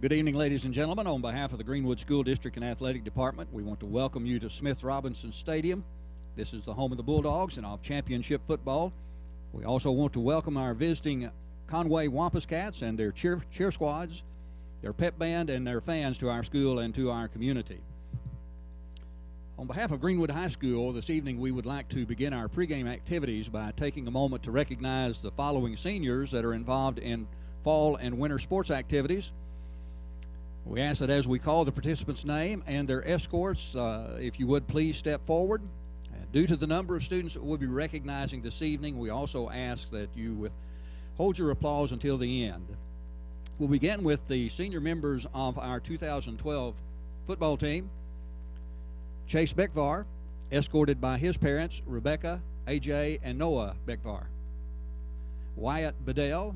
Good evening, ladies and gentlemen. On behalf of the Greenwood School District and Athletic Department, we want to welcome you to Smith Robinson Stadium. This is the home of the Bulldogs and of championship football. We also want to welcome our visiting Conway Wampus Cats and their cheer squads, their pep band, and their fans to our school and to our community. On behalf of Greenwood High School, this evening we would like to begin our pregame activities by taking a moment to recognize the following seniors that are involved in fall and winter sports activities. We ask that as we call the participants' name and their escorts, if you would please step forward. Due to the number of students that we'll be recognizing this evening, we also ask that you hold your applause until the end. We'll begin with the senior members of our 2012 football team. Chase Beckvar, escorted by his parents, Rebecca, AJ, and Noah Beckvar. Wyatt Bedell,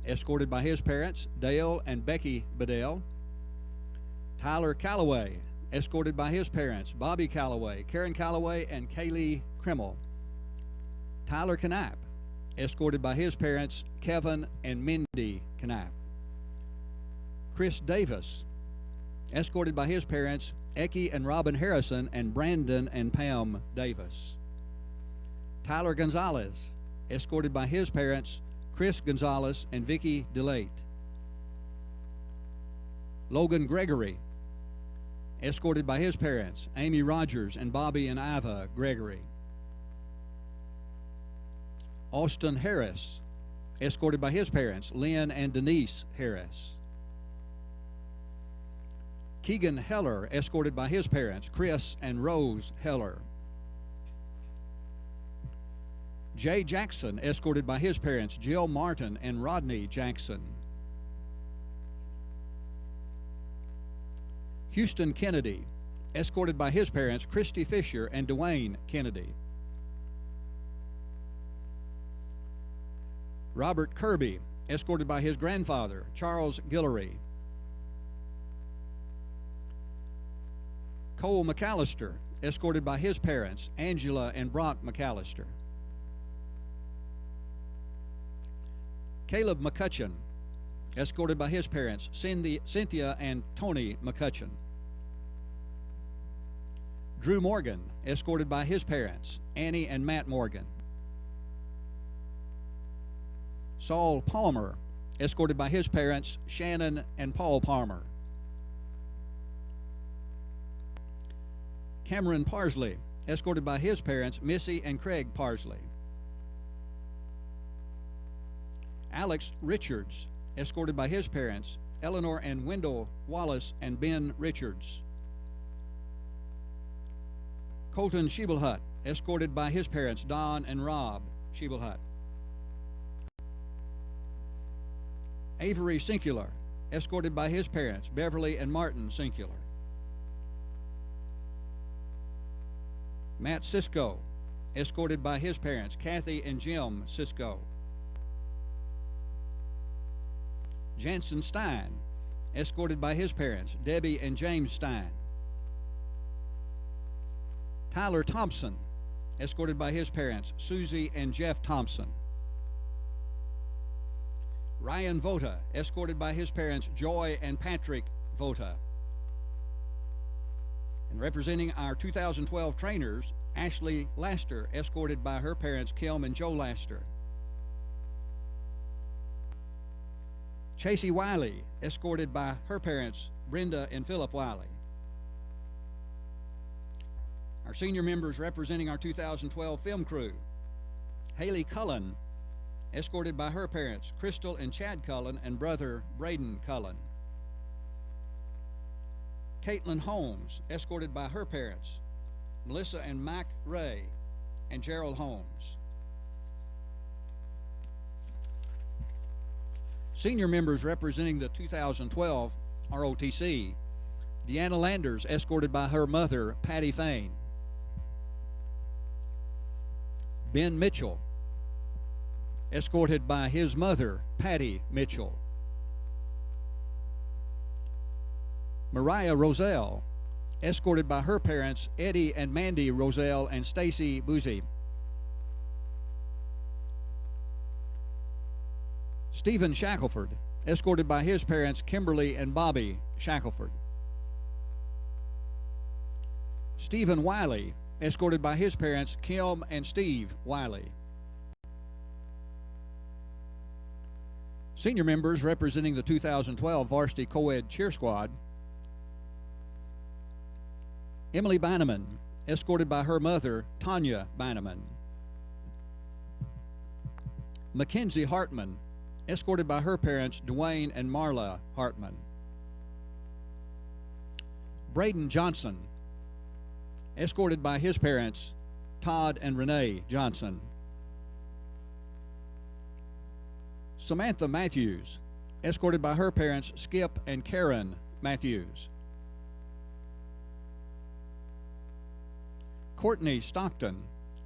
escorted by his parents, Dale and Becky Bedell. Tyler Calloway, escorted by his parents, Bobby Calloway, Karen Calloway, and Kaylee Krimmel. Tyler Knapp, escorted by his parents, Kevin and Mindy Knapp. Chris Davis, escorted by his parents, Eki and Robin Harrison, and Brandon and Pam Davis. Tyler Gonzalez, escorted by his parents, Chris Gonzalez and Vicky DeLate. Logan Gregory, escorted by his parents, Amy Rogers and Bobby and Iva Gregory. Austin Harris, escorted by his parents, Lynn and Denise Harris. Keegan Heller, escorted by his parents, Chris and Rose Heller. Jay Jackson, escorted by his parents, Jill Martin and Rodney Jackson. Houston Kennedy, escorted by his parents, Christy Fisher and Dwayne Kennedy. Robert Kirby, escorted by his grandfather, Charles Guillory. Cole McAllister, escorted by his parents, Angela and Brock McAllister. Caleb McCutcheon, escorted by his parents, Cynthia and Tony McCutcheon. Drew Morgan, escorted by his parents, Annie and Matt Morgan. Saul Palmer, escorted by his parents, Shannon and Paul Palmer. Cameron Parsley, escorted by his parents, Missy and Craig Parsley. Alex Richards, escorted by his parents, Eleanor and Wendell Wallace and Ben Richards. Colton Schiebelhut, escorted by his parents, Don and Rob Schiebelhut. Avery Sincular, escorted by his parents, Beverly and Martin Sincular. Matt Sisko, escorted by his parents, Kathy and Jim Sisko. Jansen Stein, escorted by his parents, Debbie and James Stein. Tyler Thompson, escorted by his parents, Susie and Jeff Thompson. Ryan Vota, escorted by his parents, Joy and Patrick Vota. And representing our 2012 trainers, Ashley Laster, escorted by her parents, Kim and Joe Laster. Chasey Wiley, escorted by her parents, Brenda and Philip Wiley. Our senior members representing our 2012 film crew, Haley Cullen, escorted by her parents, Crystal and Chad Cullen and brother Braden Cullen. Caitlin Holmes, escorted by her parents, Melissa and Mike Ray and Gerald Holmes. Senior members representing the 2012 ROTC, Deanna Landers, escorted by her mother, Patty Fain. Ben Mitchell, escorted by his mother, Patty Mitchell. Mariah Roselle, escorted by her parents, Eddie and Mandy Roselle and Stacy Boozy. Stephen Shackelford, escorted by his parents Kimberly and Bobby Shackelford. Stephen Wiley, escorted by his parents Kim and Steve Wiley. Senior members representing the 2012 Varsity Co-Ed Cheer Squad: Emily Banneman, escorted by her mother Tanya Banneman. Mackenzie Hartman, escorted by her parents Dwayne and Marla Hartman. Braden Johnson, escorted by his parents Todd and Renee Johnson. Samantha Matthews, escorted by her parents Skip and Karen Matthews. Courtney Stockton,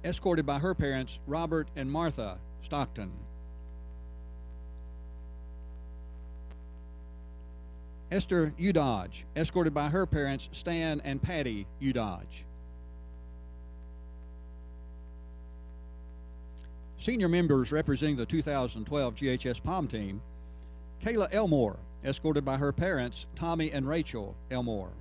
escorted by her parents Robert and Martha Stockton. Esther Udodge, escorted by her parents Stan and Patty Udodge. Senior members representing the 2012 GHS Palm team: Kayla Elmore, escorted by her parents Tommy and Rachel Elmore.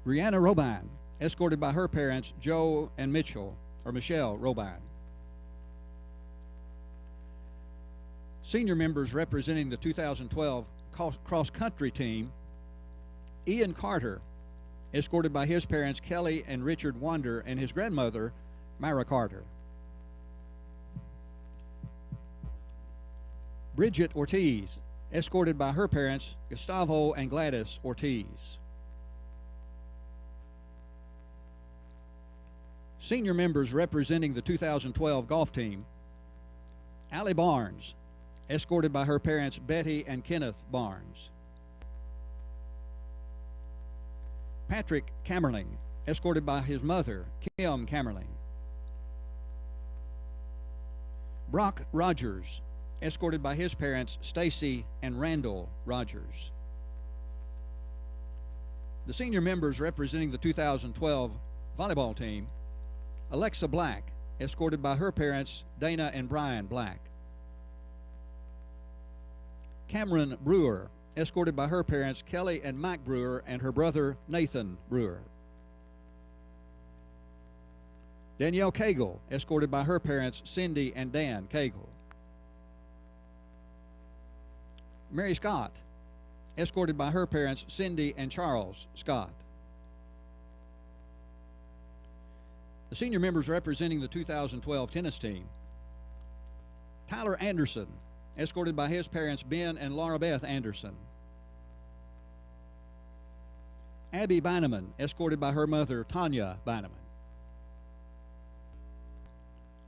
Brianna Robine, escorted by her parents Joe and Michelle Robine. Senior members representing the 2012 cross-country team: Ian Carter, escorted by his parents Kelly and Richard Wander and his grandmother Myra Carter. Bridget Ortiz, escorted by her parents Gustavo and Gladys Ortiz. Senior members representing the 2012 golf team: Allie Barnes, escorted by her parents Betty and Kenneth Barnes. Patrick Kammerling, escorted by his mother Kim Kammerling. Brock Rogers, escorted by his parents Stacy and Randall Rogers. The senior members representing the 2012 volleyball team: Alexa Black, escorted by her parents Dana and Brian Black. Cameron Brewer, escorted by her parents Kelly and Mike Brewer and her brother Nathan Brewer. Danielle Cagle, escorted by her parents Cindy and Dan Cagle. Mary Scott, escorted by her parents Cindy and Charles Scott. The senior members representing the 2012 tennis team: Tyler Anderson, escorted by his parents Ben and Laura Beth Anderson. Abby Banneman, escorted by her mother Tanya Banneman.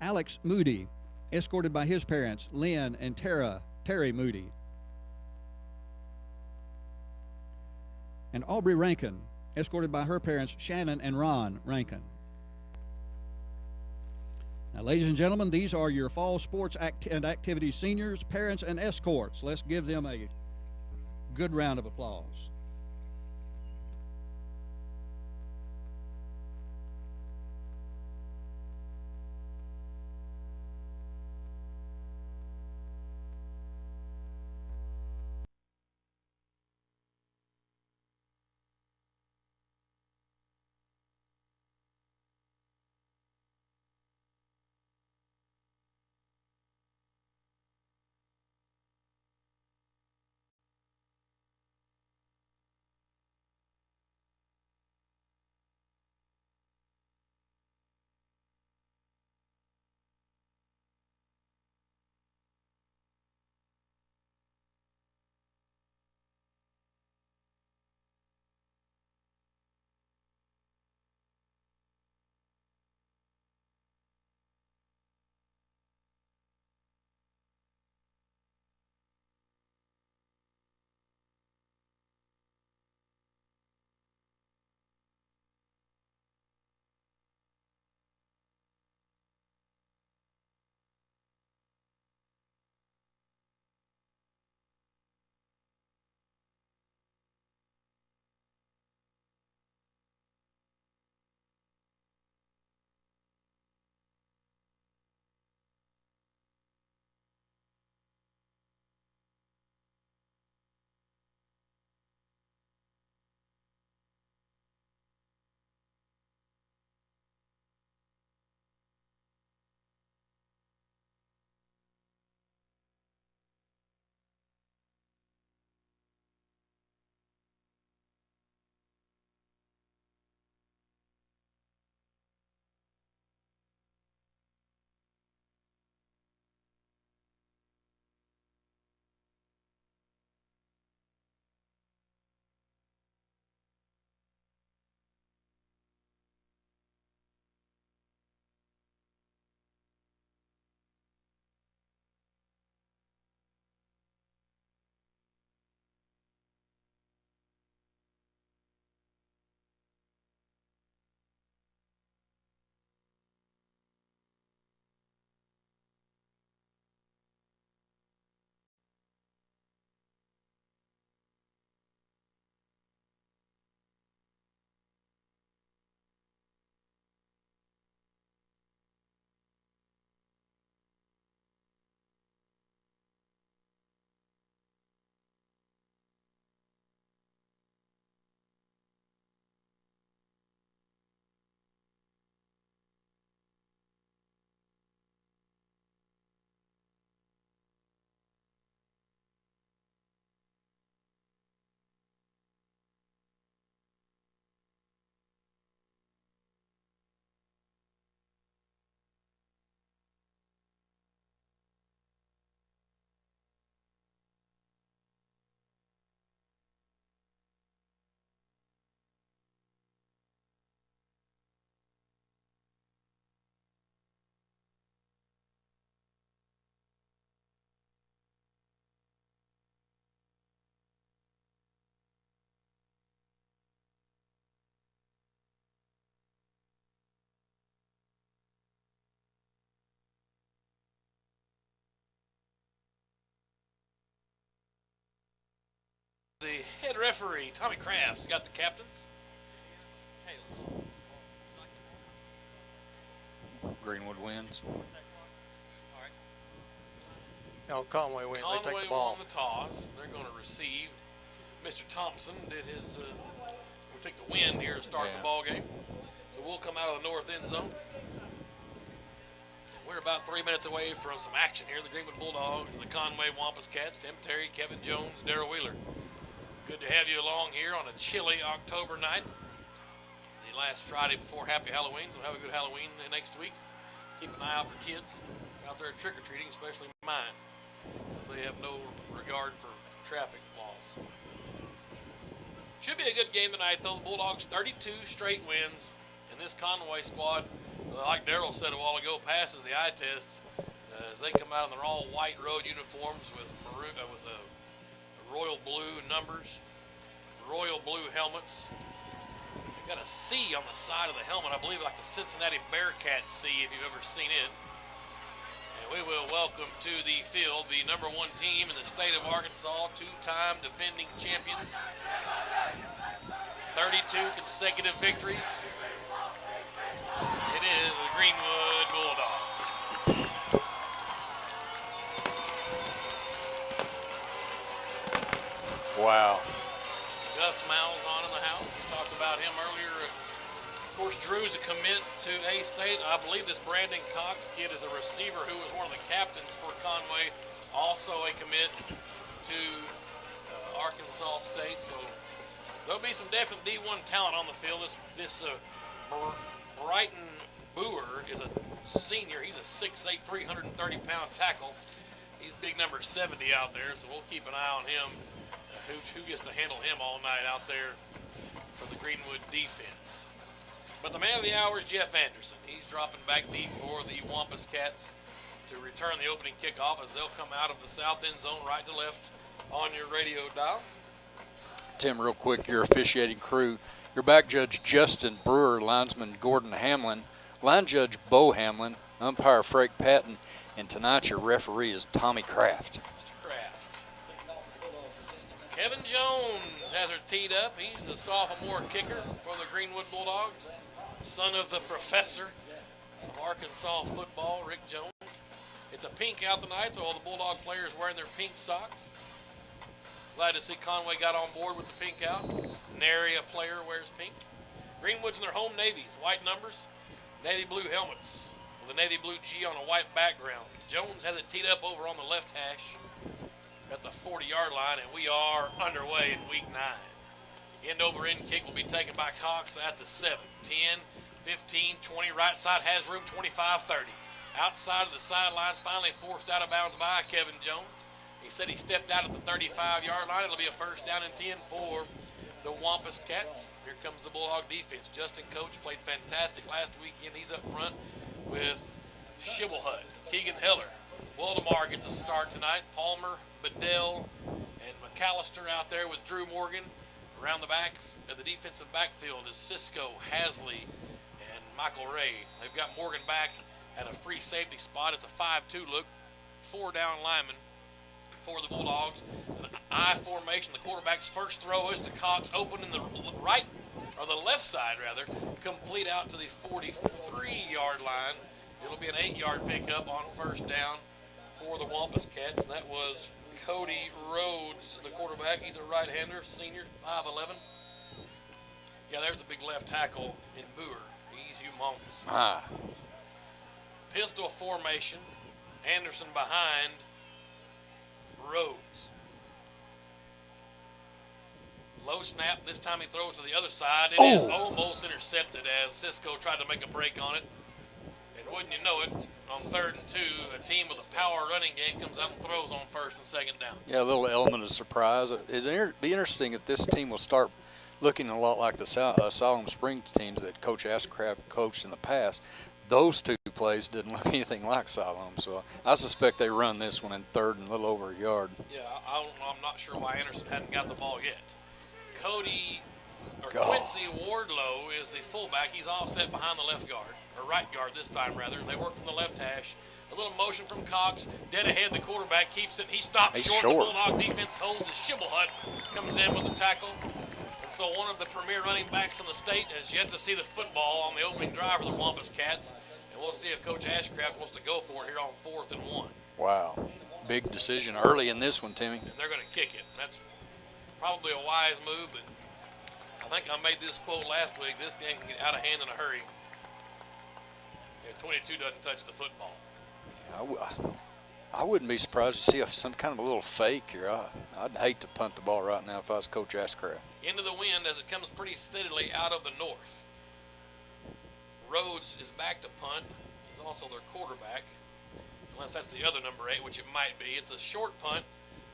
Alex Moody, escorted by his parents Lynn and Terry Moody. And Aubrey Rankin, escorted by her parents Shannon and Ron Rankin. Now, ladies and gentlemen, these are your fall sports and activities seniors, parents, and escorts. Let's give them a good round of applause. the head referee, Tommy Kraft's got the captains. Greenwood wins. No, Conway wins. Conway They take the ball. won the toss. They're going to receive. Mr. Thompson did his, we took the wind here to start the ball game. So we'll come out of the north end zone. And we're about 3 minutes away from some action here. The Greenwood Bulldogs and the Conway Wampus Cats. Tim Terry, Kevin Jones, Darrell Wheeler. Good to have you along here on a chilly October night. The last Friday before Happy Halloween, so have a good Halloween next week. Keep an eye out for kids out there trick-or-treating, especially mine, because they have no regard for traffic laws. Should be a good game tonight, though. The Bulldogs 32 straight wins, and this Conway squad, like Darrell said a while ago, passes the eye test as they come out in their all white road uniforms with maroon, royal blue numbers, royal blue helmets. They've got a C on the side of the helmet, I believe, like the Cincinnati Bearcat C, if you've ever seen it. And we will welcome to the field the #1 team in the state of Arkansas, two-time defending champions, 32 consecutive victories. It is the Greenwood Bulldogs. Wow. Gus Malzahn in the house. We talked about him earlier. Of course, Drew's a commit to A-State. I believe this Brandon Cox kid is a receiver who was one of the captains for Conway, also a commit to Arkansas State. So there'll be some definite D1 talent on the field. This Brighton Boer is a senior. He's a 6'8", 330-pound tackle. He's big number 70 out there, so we'll keep an eye on him. Who gets to handle him all night out there for the Greenwood defense. But the man of the hour is Jeff Anderson. He's dropping back deep for the Wampus Cats to return the opening kickoff as they'll come out of the south end zone right to left on your radio dial. Tim, real quick, your officiating crew. Your back judge, Justin Brewer, linesman Gordon Hamlin, line judge Bo Hamlin, umpire Frank Patton, and tonight your referee is Tommy Kraft. Kevin Jones has her teed up. He's a sophomore kicker for the Greenwood Bulldogs, son of the professor of Arkansas football, Rick Jones. It's a pink out tonight, so all the Bulldog players wearing their pink socks. Glad to see Conway got on board with the pink out. Nary a player wears pink. Greenwood's in their home navies, white numbers, navy blue helmets with a navy blue G on a white background. Jones has it teed up over on the left hash at the 40-yard line, and we are underway in week 9. End-over-end kick will be taken by Cox at the 7. 10, 15, 20. Right side has room, 25, 30. Outside of the sidelines, finally forced out of bounds by Kevin Jones. He said he stepped out at the 35-yard line. It'll be a first down and 10 for the Wampus Cats. Here comes the Bulldog defense. Justin Coach played fantastic last weekend. He's up front with Shibblehut, Keegan Heller. Waldemar gets a start tonight. Palmer, Bedell, and McAllister out there with Drew Morgan. Around the backs of the defensive backfield is Cisco, Hasley, and Michael Ray. They've got Morgan back at a free safety spot. It's a 5-2 look. 4 down linemen for the Bulldogs. An I formation. The quarterback's first throw is to Cox, open in the right, or the left side rather, complete out to the 43-yard line. It'll be an 8-yard pickup on first down for the Wampus Cats, and that was Cody Rhodes, the quarterback. He's a right-hander, senior, 5'11". Yeah, there's the big left tackle in Boer. He's humongous. Pistol formation. Anderson behind Rhodes. Low snap. This time he throws to the other side. It is almost intercepted as Cisco tried to make a break on it. And wouldn't you know it, on 3rd and 2, a team with a power running game comes out and throws on 1st and 2nd down. Yeah, a little element of surprise. It'd be interesting if this team will start looking a lot like the Siloam Springs teams that Coach Ashcraft coached in the past. Those two plays didn't look anything like Siloam, so I suspect they run this one in 3rd and a little over a yard. Yeah, I'm not sure why Anderson hadn't got the ball yet. Quincy Wardlow is the fullback. He's offset behind the left guard, or right guard this time rather. They work from the left hash. A little motion from Cox. Dead ahead, the quarterback keeps it. He stops He's short. short. The Bulldog defense holds as Shibblehut comes in with the tackle. And so one of the premier running backs in the state has yet to see the football on the opening drive of the Wampus Cats. And we'll see if Coach Ashcraft wants to go for it here on 4th and 1. Wow. Big decision early in this one, Timmy. And they're going to kick it. That's probably a wise move, but I think I made this quote last week. This game can get out of hand in a hurry if 22 doesn't touch the football. I wouldn't be surprised to see some kind of a little fake here. I'd hate to punt the ball right now if I was Coach Ashcraft. Into the wind as it comes pretty steadily out of the north. Rhodes is back to punt. He's also their quarterback, unless that's the other number 8, which it might be. It's a short punt.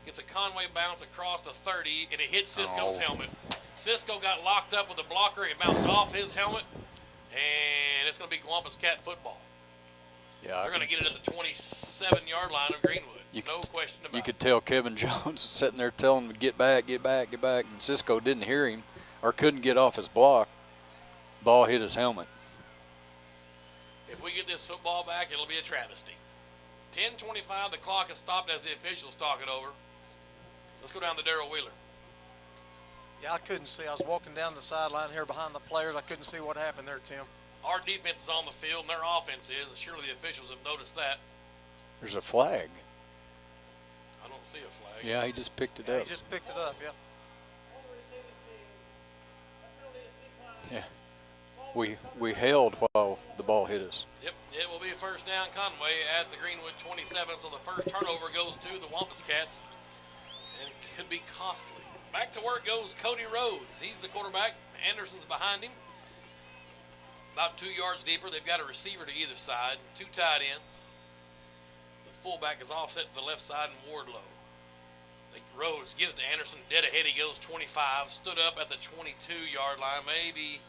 Gets a Conway bounce across the 30, and it hits Cisco's helmet. Cisco got locked up with a blocker. It bounced off his helmet, and it's going to be Wampus Cat football. Yeah, they're going to get it at the 27-yard line of Greenwood. No question about it. You could tell Kevin Jones sitting there telling him to get back, get back, get back, and Cisco didn't hear him or couldn't get off his block. Ball hit his helmet. If we get this football back, it'll be a travesty. 10:25, the clock has stopped as the officials talk it over. Let's go down to Darrell Wheeler. Yeah, I couldn't see. I was walking down the sideline here behind the players. I couldn't see what happened there, Tim. Our defense is on the field, and their offense is, and surely the officials have noticed that. There's a flag. I don't see a flag. Yeah, he just picked it Yeah, up. he just picked it up, yeah. Yeah. We held while the ball hit us. Yep, it will be a first down Conway at the Greenwood 27, so the first turnover goes to the Wampus Cats, and it could be costly. Back to work goes Cody Rhodes. He's the quarterback. Anderson's behind him. About 2 yards deeper, they've got a receiver to either side, 2 tight ends. The fullback is offset to the left side and Wardlow. Rhodes gives to Anderson, dead ahead, he goes 25, stood up at the 22-yard line, maybe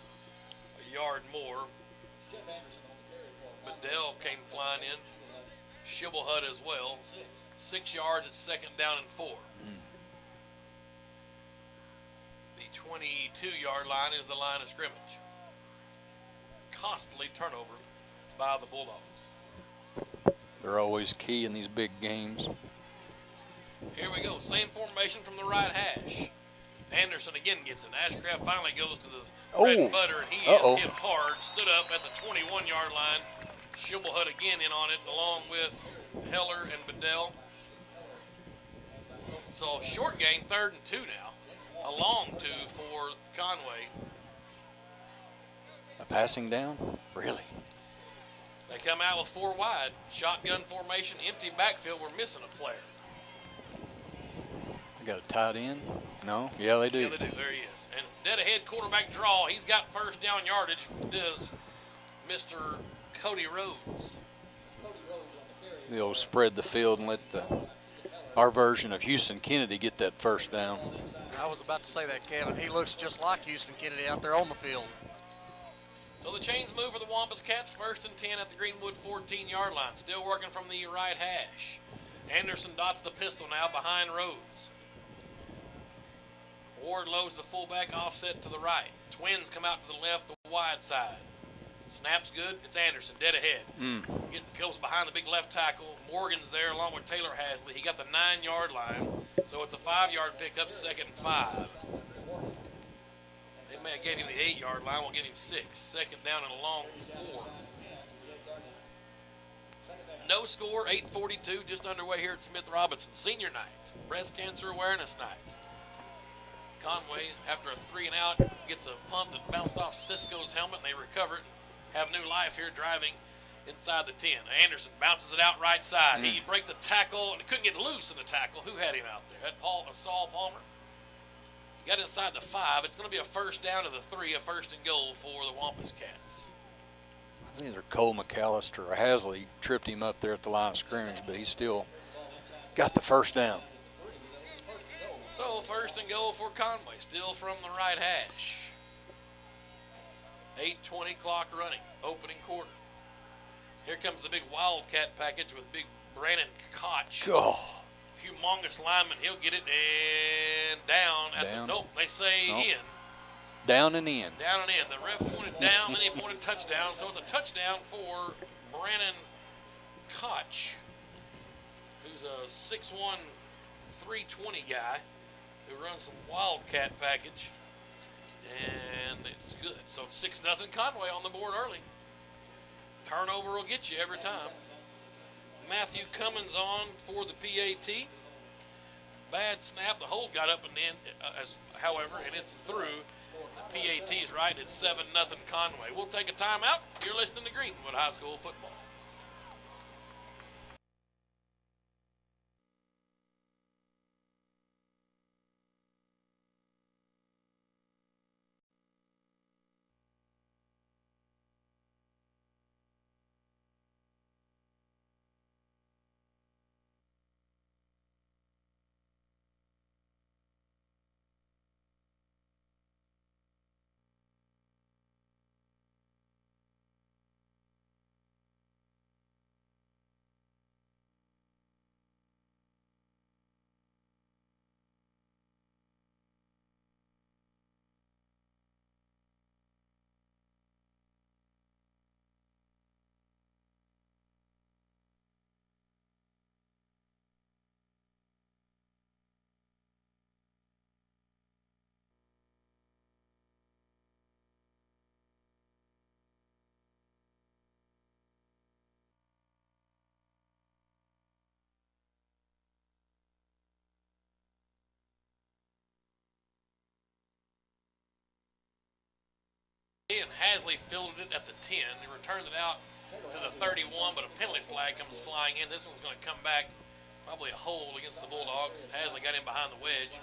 a yard more. Bedell came flying in. Shibblehut as well. 6 yards, it's second down and 4. The 22-yard line is the line of scrimmage. Costly turnover by the Bulldogs. They're always key in these big games. Here we go. Same formation from the right hash. Anderson again gets it. Ashcraft finally goes to the bread and butter, and he is hit hard. Stood up at the 21-yard line. Shibblehut again in on it, along with Heller and Bedell. So short gain, 3rd and 2 now. A long 2 for Conway. A passing down? Really? They come out with 4 wide. Shotgun formation, empty backfield. We're missing a player. They got a tight end? No? Yeah, they do. Yeah, they do. There he is. And dead ahead quarterback draw. He's got first down yardage. Does Mr. Cody Rhodes. The old spread the field and let our version of Houston Kennedy get that first down. I was about to say that, Kevin. He looks just like Houston Kennedy out there on the field. So the chains move for the Wampus Cats. 1st and 10 at the Greenwood 14-yard line. Still working from the right hash. Anderson dots the pistol now behind Rhodes. Ward loads the fullback offset to the right. Twins come out to the left, the wide side. Snap's good. It's Anderson dead ahead. Goes behind the big left tackle. Morgan's there along with Taylor Hasley. He got the 9-yard line. So it's a 5-yard pickup, 2nd and 5. They may have gave him the 8-yard line. We'll give him 6. 2nd down and a long 4. No score, 8:42, just underway here at Smith Robinson. Senior night, breast cancer awareness night. Conway, after a 3 and out, gets a punt that bounced off Cisco's helmet, and they recover it. Have new life here driving inside the 10. Anderson bounces it out right side. He breaks a tackle and couldn't get loose in the tackle. Who had him out there? Had Saul Palmer. He got inside the 5. It's going to be a first down to the 3, a 1st and goal for the Wampus Cats. I think either Cole McAllister or Hasley tripped him up there at the line of scrimmage, but he still got the first down. So 1st and goal for Conway, still from the right hash. 8:20 clock running, opening quarter. Here comes the big Wildcat package with big Brandon Koch. Oh. Humongous lineman, he'll get it and down. Nope, they say in. Down and in. Down and in. The ref pointed down, then he pointed touchdown. So it's a touchdown for Brandon Koch, who's a 6'1", 320 guy who runs some Wildcat package. And it's good. So it's 6-0 Conway on the board early. Turnover will get you every time. Matthew Cummins on for the PAT. Bad snap. The hold got up and in, however, and it's through. The PAT is right. It's 7-0 Conway. We'll take a timeout. You're listening to Greenwood High School football. And Hasley fielded it at the 10. He returned it out to the 31, but a penalty flag comes flying in. This one's going to come back, probably a hold against the Bulldogs. Hasley got in behind the wedge.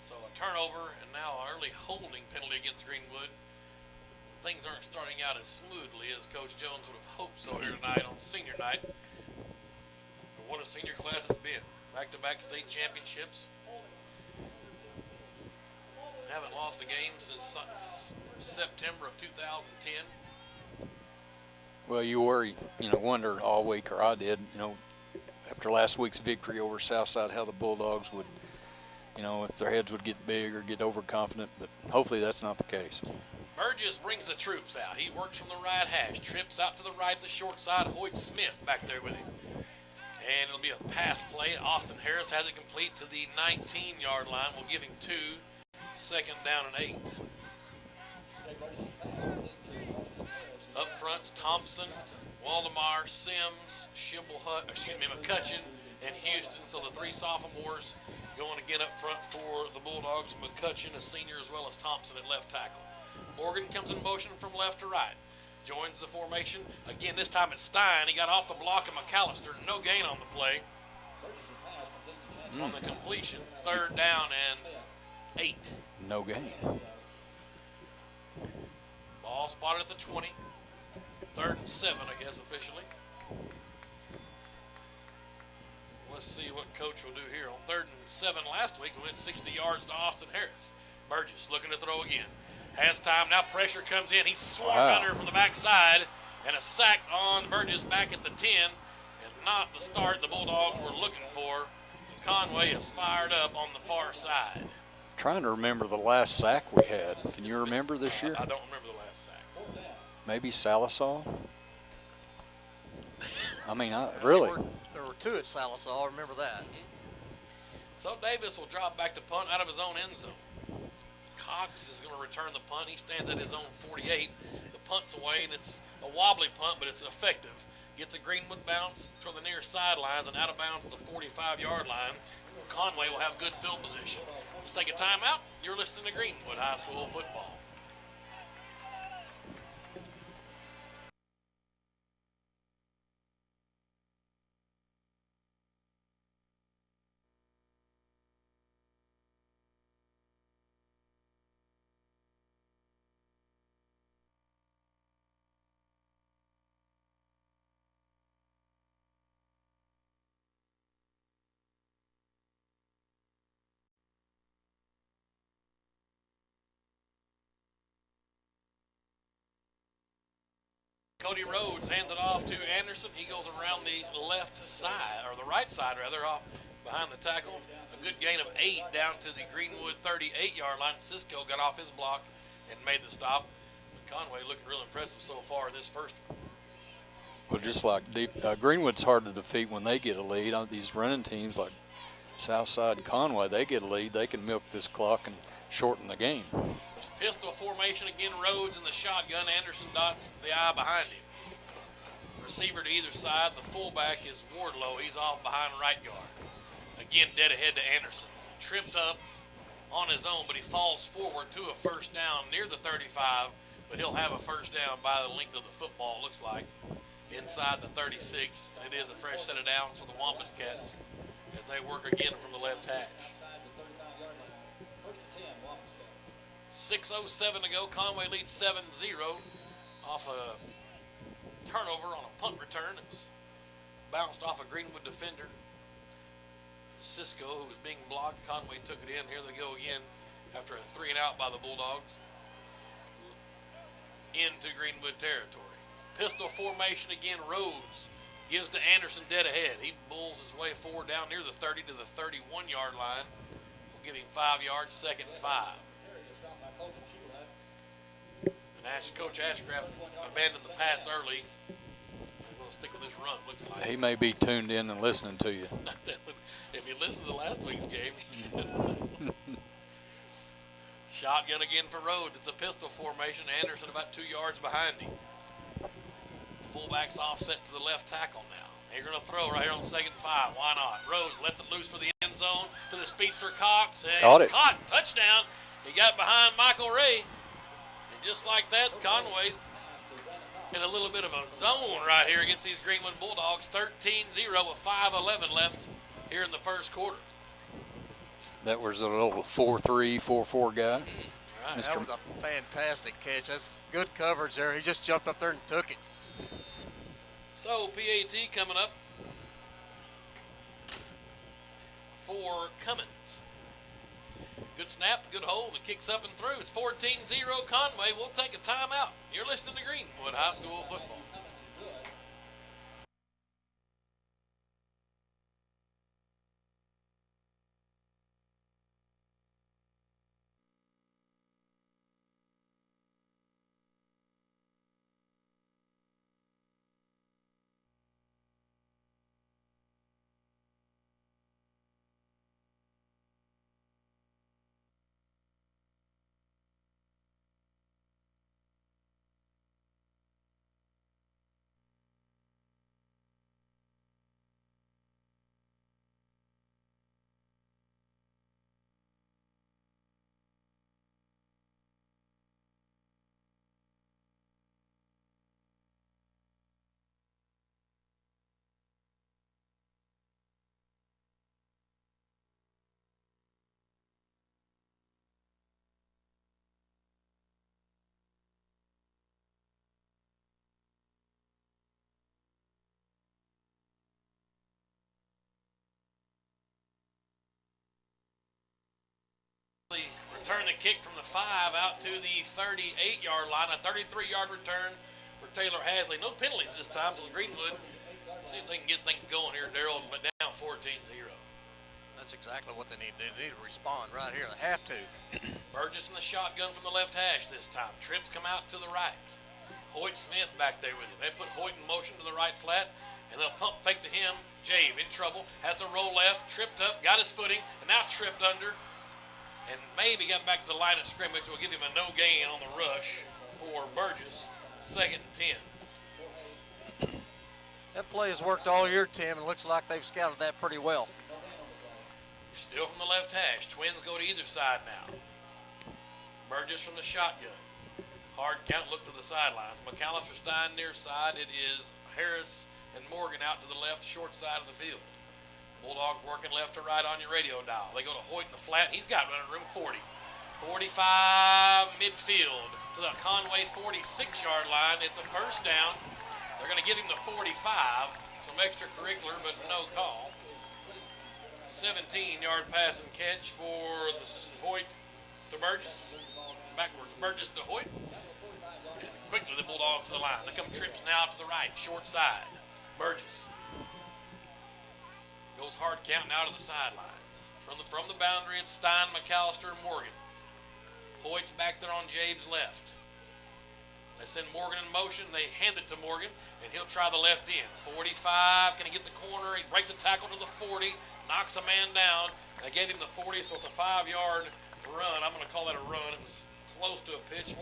So a turnover and now an early holding penalty against Greenwood. Things aren't starting out as smoothly as Coach Jones would have hoped so here tonight on senior night. But what a senior class has been. Back-to-back state championships. Haven't lost a game since September of 2010. Well, you worry, wondered all week, or I did, after last week's victory over Southside, how the Bulldogs would, if their heads would get big or get overconfident, but hopefully that's not the case. Burgess brings the troops out. He works from the right hash, trips out to the right, the short side. Hoyt Smith back there with him. And it'll be a pass play. Austin Harris has it complete to the 19-yard line. We'll give him 2, 2nd down and 8. Up front's Thompson, Waldemar, Sims, McCutcheon, and Houston. So the 3 sophomores going again up front for the Bulldogs. McCutcheon, a senior, as well as Thompson at left tackle. Morgan comes in motion from left to right. Joins the formation. Again, this time it's Stein. He got off the block of McAllister. No gain on the play. On the completion, 3rd down and 8. No gain. Ball spotted at the 20. 3rd and 7, I guess, officially. Let's see what Coach will do here. On 3rd and 7 last week, we went 60 yards to Austin Harris. Burgess looking to throw again. Has time. Now pressure comes in. He's swarmed under from the backside. And a sack on Burgess back at the 10. And not the start the Bulldogs were looking for. And Conway is fired up on the far side. Trying to remember the last sack we had. Can you remember this year? I don't remember the last sack. Maybe Salasol? Really? There were 2 at Salasol, I remember that. So Davis will drop back to punt out of his own end zone. Cox is going to return the punt. He stands at his own 48. The punt's away, and it's a wobbly punt, but it's effective. Gets a Greenwood bounce to the near sidelines and out of bounds to the 45-yard line. Conway will have good field position. Let's take a timeout. You're listening to Greenwood High School football. Cody Rhodes hands it off to Anderson. He goes around the left side, or the right side rather, off behind the tackle. A good gain of 8 down to the Greenwood 38-yard line. Cisco got off his block and made the stop. Conway looking real impressive so far in this first one. Well, just like Greenwood's hard to defeat when they get a lead. These running teams like Southside and Conway, they get a lead, they can milk this clock and shorten the game. Pistol formation again, Rhodes in the shotgun. Anderson dots the eye behind him. Receiver to either side. The fullback is Wardlow. He's off behind right guard. Again, dead ahead to Anderson. Tripped up on his own, but he falls forward to a first down near the 35, but he'll have a first down by the length of the football, looks like, inside the 36, and it is a fresh set of downs for the Wampus Cats as they work again from the left hash. 6:07 to go. Conway leads 7-0 off a turnover on a punt return. It was bounced off a Greenwood defender. Cisco, who was being blocked. Conway took it in. Here they go again after a 3-and-out by the Bulldogs into Greenwood territory. Pistol formation again. Rhodes gives to Anderson dead ahead. He bulls his way forward down near the 30 to the 31-yard line. We'll give him 5 yards, 2nd and 5. And Coach Ashcraft abandoned the pass early. We'll stick with this run, looks like. He may be tuned in and listening to you. If you listened to last week's game, he should. Shotgun again for Rhodes. It's a pistol formation. Anderson about 2 yards behind him. Fullback's offset to the left tackle now. They're going to throw right here on 2nd and 5. Why not? Rhodes lets it loose for the end zone to the speedster Cox. And it's caught. Touchdown. He got behind Michael Ray. And just like that, Conway in a little bit of a zone right here against these Greenwood Bulldogs. 13-0 with 5:11 left here in the first quarter. That was a little 4-3, 4-4 guy. Right. That was a fantastic catch. That's good coverage there. He just jumped up there and took it. So, PAT coming up for Cummins. Good snap, good hold. The kick's up and through. It's 14-0 Conway. We'll take a timeout. You're listening to Greenwood High School football. Return the kick from the 5 out to the 38-yard line. A 33-yard return for Taylor Hasley. No penalties this time for the Greenwood. See if they can get things going here, Darrell, but down 14-0. That's exactly what they need to do. They need to respond right here. They have to. Burgess in the shotgun from the left hash this time. Trips come out to the right. Hoyt Smith back there with him. They put Hoyt in motion to the right flat, and they'll pump fake to him. Jabe in trouble. Has a roll left. Tripped up. Got his footing, and now tripped under. And maybe got back to the line of scrimmage. Will give him a no gain on the rush for Burgess. 2nd and 10. That play has worked all year, Tim, and looks like they've scouted that pretty well. Still from the left hash. Twins go to either side now. Burgess from the shotgun. Hard count, look to the sidelines. McAllister Stein near side. It is Harris and Morgan out to the left, short side of the field. Bulldogs working left to right on your radio dial. They go to Hoyt in the flat. He's got running room 40. 45 midfield to the Conway 46-yard line. It's a first down. They're going to give him the 45. Some extracurricular, but no call. 17-yard pass and catch for the Hoyt to Burgess. Backwards, Burgess to Hoyt. And quickly the Bulldogs to the line. They come trips now to the right, short side. Burgess. Goes hard count now to the sidelines. From the boundary, it's Stein, McAllister, and Morgan. Hoyt's back there on Jabe's left. They send Morgan in motion. They hand it to Morgan, and he'll try the left end. 45, can he get the corner? He breaks a tackle to the 40, knocks a man down. They gave him the 40, so it's a 5-yard run. I'm going to call that a run. It was close to a pitch,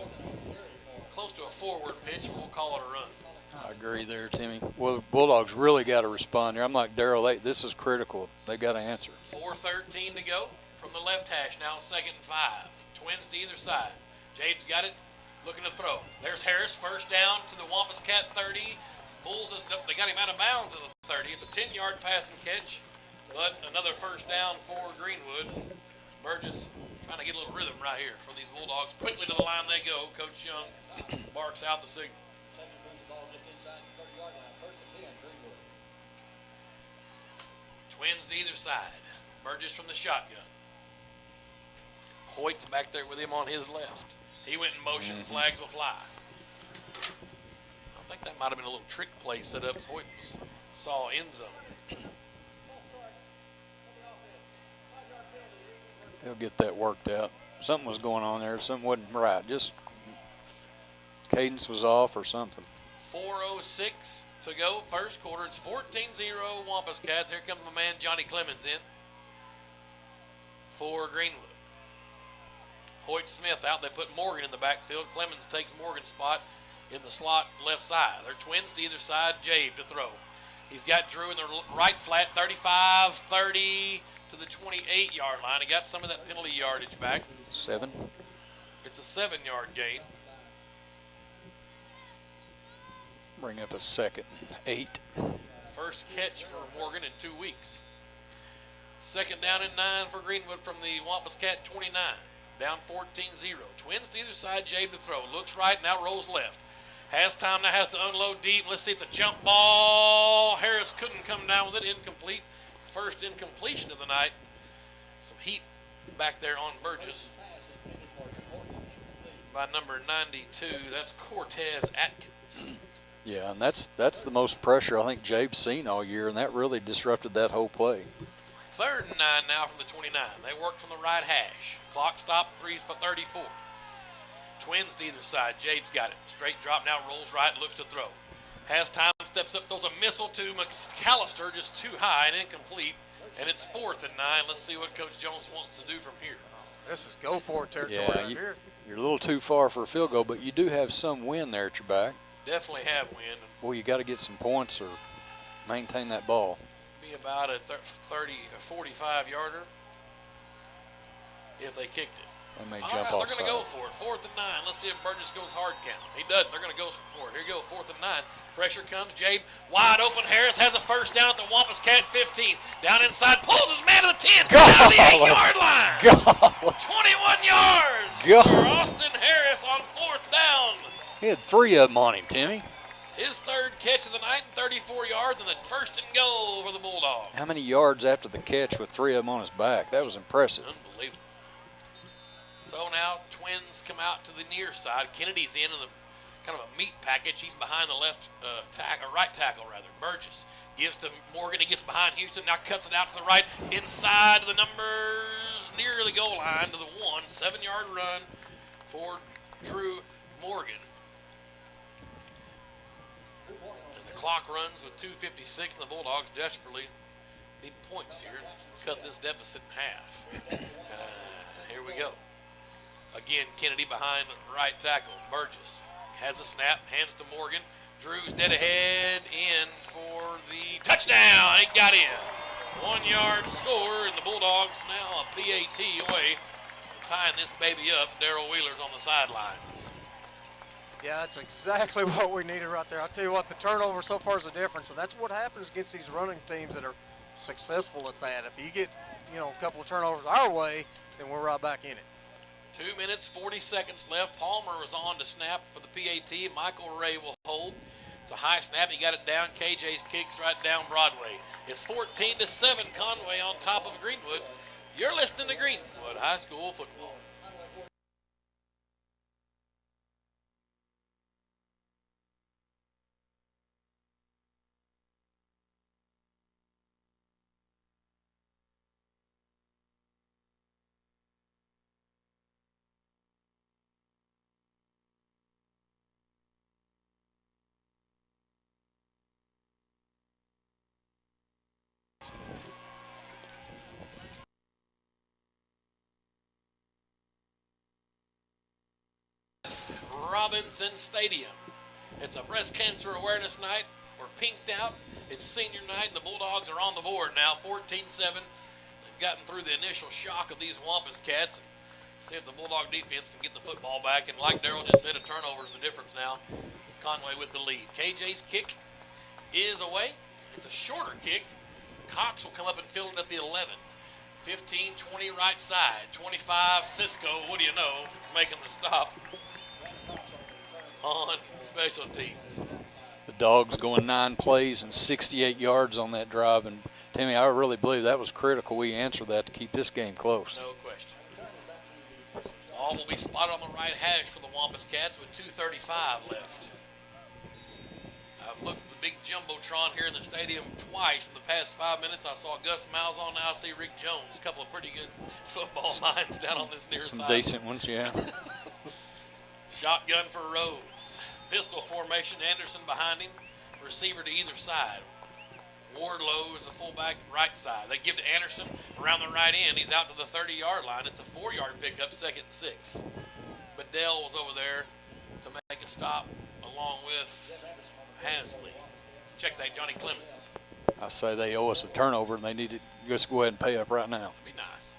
close to a forward pitch. We'll call it a run. I agree there, Timmy. Well, the Bulldogs really got to respond here. I'm like Darryl, this is critical. They got to answer. 4:13 to go from the left hash. Now 2nd and 5. Twins to either side. Jabe's got it. Looking to throw. There's Harris, first down to the Wampus Cat 30. Bulls, they got him out of bounds at the 30. It's a 10-yard passing catch, but another first down for Greenwood. Burgess trying to get a little rhythm right here for these Bulldogs. Quickly to the line they go. Coach Young barks out the signal. Twins to either side. Burgess from the shotgun. Hoyt's back there with him on his left. He went in motion, flags will fly. I think that might have been a little trick play set up as Hoyt saw end zone. They'll get that worked out. Something was going on there. Something wasn't right. Just cadence was off or something. 4:06 to go. First quarter. It's 14-0 Wampus Cats. Here comes my man Johnny Clemens in for Greenwood. Hoyt Smith out. They put Morgan in the backfield. Clemens takes Morgan's spot in the slot left side. They're twins to either side. Jabe to throw. He's got Drew in the right flat, 35, 30 to the 28-yard line. He got some of that penalty yardage back. 7. It's a 7-yard gain. Bring up a 2nd. 8. First catch for Morgan in 2 weeks. 2nd down and 9 for Greenwood from the Wampus Cat 29. Down 14-0. Twins to either side, Jabe to throw. Looks right, now rolls left. Has time, now has to unload deep. Let's see, it's a jump ball. Harris couldn't come down with it. Incomplete. First incompletion of the night. Some heat back there on Burgess by number 92. That's Cortez Atkins. Yeah, and that's the most pressure I think Jabe's seen all year, and that really disrupted that whole play. 3rd and 9 now from the 29. They work from the right hash. Clock stopped, 3:34. Twins to either side. Jabe's got it. Straight drop now, rolls right, looks to throw. Has time, steps up, throws a missile to McAllister, just too high and incomplete. And it's 4th and 9. Let's see what Coach Jones wants to do from here. This is go for it territory right here. You're a little too far for a field goal, but you do have some wind there at your back. Definitely have wind. Well, you got to get some points or maintain that ball. Be about a 30 or 45-yarder if they kicked it. They may All jump right, off. They're going to go for it. 4th and 9. Let's see if Burgess goes hard count. He doesn't. They're going to go for it. Here you go, 4th and 9. Pressure comes. Jabe wide open. Harris has a first down at the Wampus Cat 15. Down inside. Pulls his man to the 10. Down the 8-yard line. 21 yards for Austin Harris on 4th down. He had 3 of them on him, Timmy. His 3rd catch of the night, 34 yards, and the 1st and goal for the Bulldogs. How many yards after the catch with 3 of them on his back? That was impressive. Unbelievable. So now Twins come out to the near side. Kennedy's in the kind of a meat package. He's behind the right tackle rather. Burgess gives to Morgan. He gets behind Houston. Now cuts it out to the right. Inside the numbers near the goal line to the 1. 7-yard run for Drew Morgan. And the clock runs with 2:56, and the Bulldogs desperately need points here and cut this deficit in half. Here we go. Again, Kennedy behind right tackle. Burgess has a snap, hands to Morgan. Drew's dead ahead, in for the touchdown. He got in. 1-yard score, and the Bulldogs now a PAT away, tying this baby up. Darryl Wheeler's on the sidelines. Yeah, that's exactly what we needed right there. I'll tell you what, the turnover so far is the difference, and that's what happens against these running teams that are successful at that. If you get, a couple of turnovers our way, then we're right back in it. 2 minutes, 40 seconds left. Palmer was on to snap for the PAT. Michael Ray will hold. It's a high snap. He got it down. KJ's kicks right down Broadway. It's 14-7. Conway on top of Greenwood. You're listening to Greenwood High School football. Robinson Stadium. It's a breast cancer awareness night. We're pinked out. It's senior night, and the Bulldogs are on the board now, 14-7. They've gotten through the initial shock of these Wampus Cats. See if the Bulldog defense can get the football back. And like Darrell just said, a turnover is the difference now, with Conway with the lead. KJ's kick is away. It's a shorter kick. Cox will come up and field it at the 11. 15-20 right side. 25 Cisco, what do you know, making the stop on special teams. The Dogs going 9 plays and 68 yards on that drive. And, Timmy, I really believe that was critical. We answered that to keep this game close. No question. Ball will be spotted on the right hash for the Wampus Cats with 2:35 left. I've looked at the big jumbotron here in the stadium twice in the past 5 minutes. I saw Gus Malzahn, now I see Rick Jones. A couple of pretty good football minds down on this near side. Some decent ones, yeah. Shotgun for Rhodes. Pistol formation, Anderson behind him. Receiver to either side. Wardlow is the fullback right side. They give to Anderson around the right end. He's out to the 30-yard line. It's a 4-yard pickup, 2nd and 6. Bedell was over there to make a stop along with Hasley. Check that, Johnny Clemens. I say they owe us a turnover, and they need to just go ahead and pay up right now. That'd be nice.